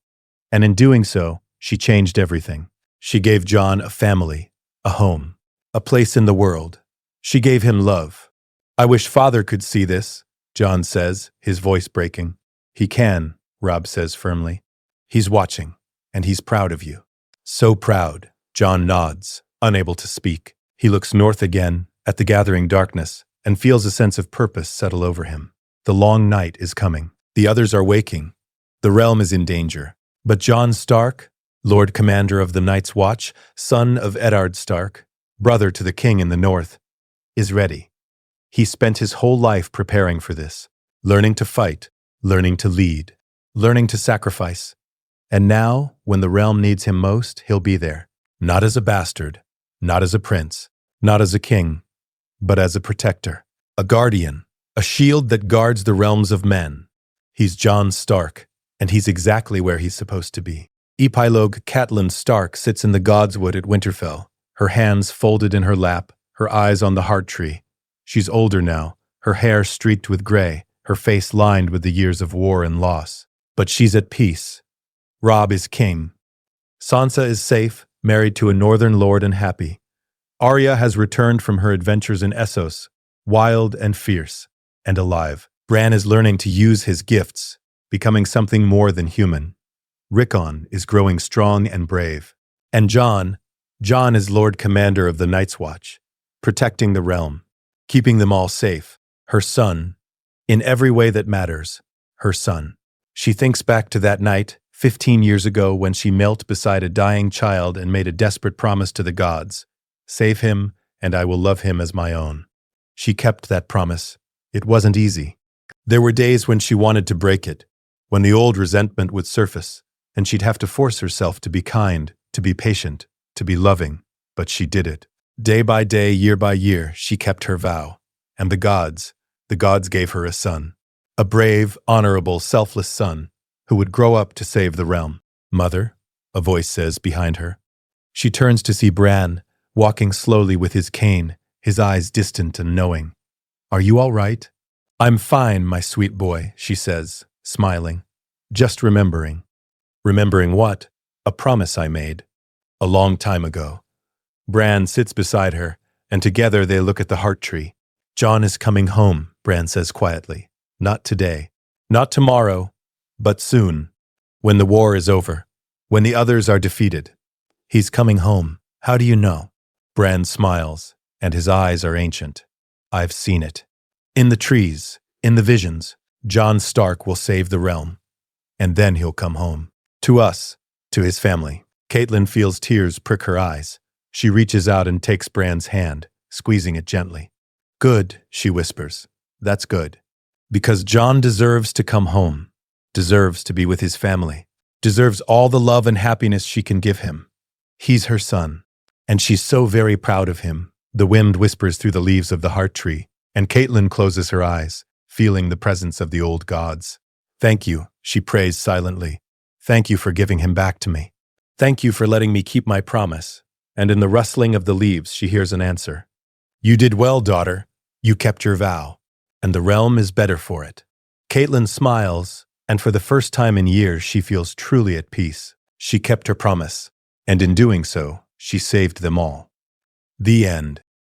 And in doing so, she changed everything. She gave Jon a family, a home, a place in the world. She gave him love. "I wish Father could see this," Jon says, his voice breaking. "He can," Robb says firmly. "He's watching, and he's proud of you." "So proud." Jon nods, unable to speak. He looks north again, at the gathering darkness, and feels a sense of purpose settle over him. The long night is coming. The others are waking. The realm is in danger. But Jon Stark, Lord Commander of the Night's Watch, son of Eddard Stark, brother to the king in the north, is ready. He spent his whole life preparing for this, learning to fight, learning to lead, learning to sacrifice. And now, when the realm needs him most, he'll be there. Not as a bastard, not as a prince, not as a king, but as a protector, a guardian, A shield that guards the realms of men. He's Jon Stark, and he's exactly where he's supposed to be. Epilogue Catelyn Stark sits in the Godswood at Winterfell, her hands folded in her lap, her eyes on the heart tree. She's older now, her hair streaked with gray, her face lined with the years of war and loss. But she's at peace. Robb is king. Sansa is safe, married to a northern lord and happy. Arya has returned from her adventures in Essos, wild and fierce, and alive. Bran is learning to use his gifts, becoming something more than human. Rickon is growing strong and brave. And Jon is Lord Commander of the Night's Watch, protecting the realm, keeping them all safe. Her son, in every way that matters, her son. She thinks back to that night, 15 years ago, when she knelt beside a dying child and made a desperate promise to the gods. Save him, and I will love him as my own. She kept that promise. It wasn't easy. There were days when she wanted to break it, when the old resentment would surface, and she'd have to force herself to be kind, to be patient, to be loving, but she did it. Day by day, year by year, she kept her vow. And the gods gave her a son. A brave, honorable, selfless son, who would grow up to save the realm. Mother, a voice says behind her. She turns to see Bran, walking slowly with his cane, his eyes distant and knowing. Are you all right? I'm fine, my sweet boy, she says, smiling. Just remembering. Remembering what? A promise I made. A long time ago. Bran sits beside her, and together they look at the heart tree. Jon is coming home, Bran says quietly. Not today. Not tomorrow. But soon. When the war is over. When the others are defeated. He's coming home. How do you know? Bran smiles, and his eyes are ancient. I've seen it. In the trees, in the visions, Jon Stark will save the realm. And then he'll come home. To us, to his family. Catelyn feels tears prick her eyes. She reaches out and takes Bran's hand, squeezing it gently. Good, she whispers. That's good. Because Jon deserves to come home. Deserves to be with his family. Deserves all the love and happiness she can give him. He's her son. And she's so very proud of him. The wind whispers through the leaves of the heart tree, and Catelyn closes her eyes, feeling the presence of the old gods. Thank you, she prays silently. Thank you for giving him back to me. Thank you for letting me keep my promise. And in the rustling of the leaves, she hears an answer. You did well, daughter. You kept your vow. And the realm is better for it. Catelyn smiles, and for the first time in years, she feels truly at peace. She kept her promise, and in doing so, she saved them all. The end.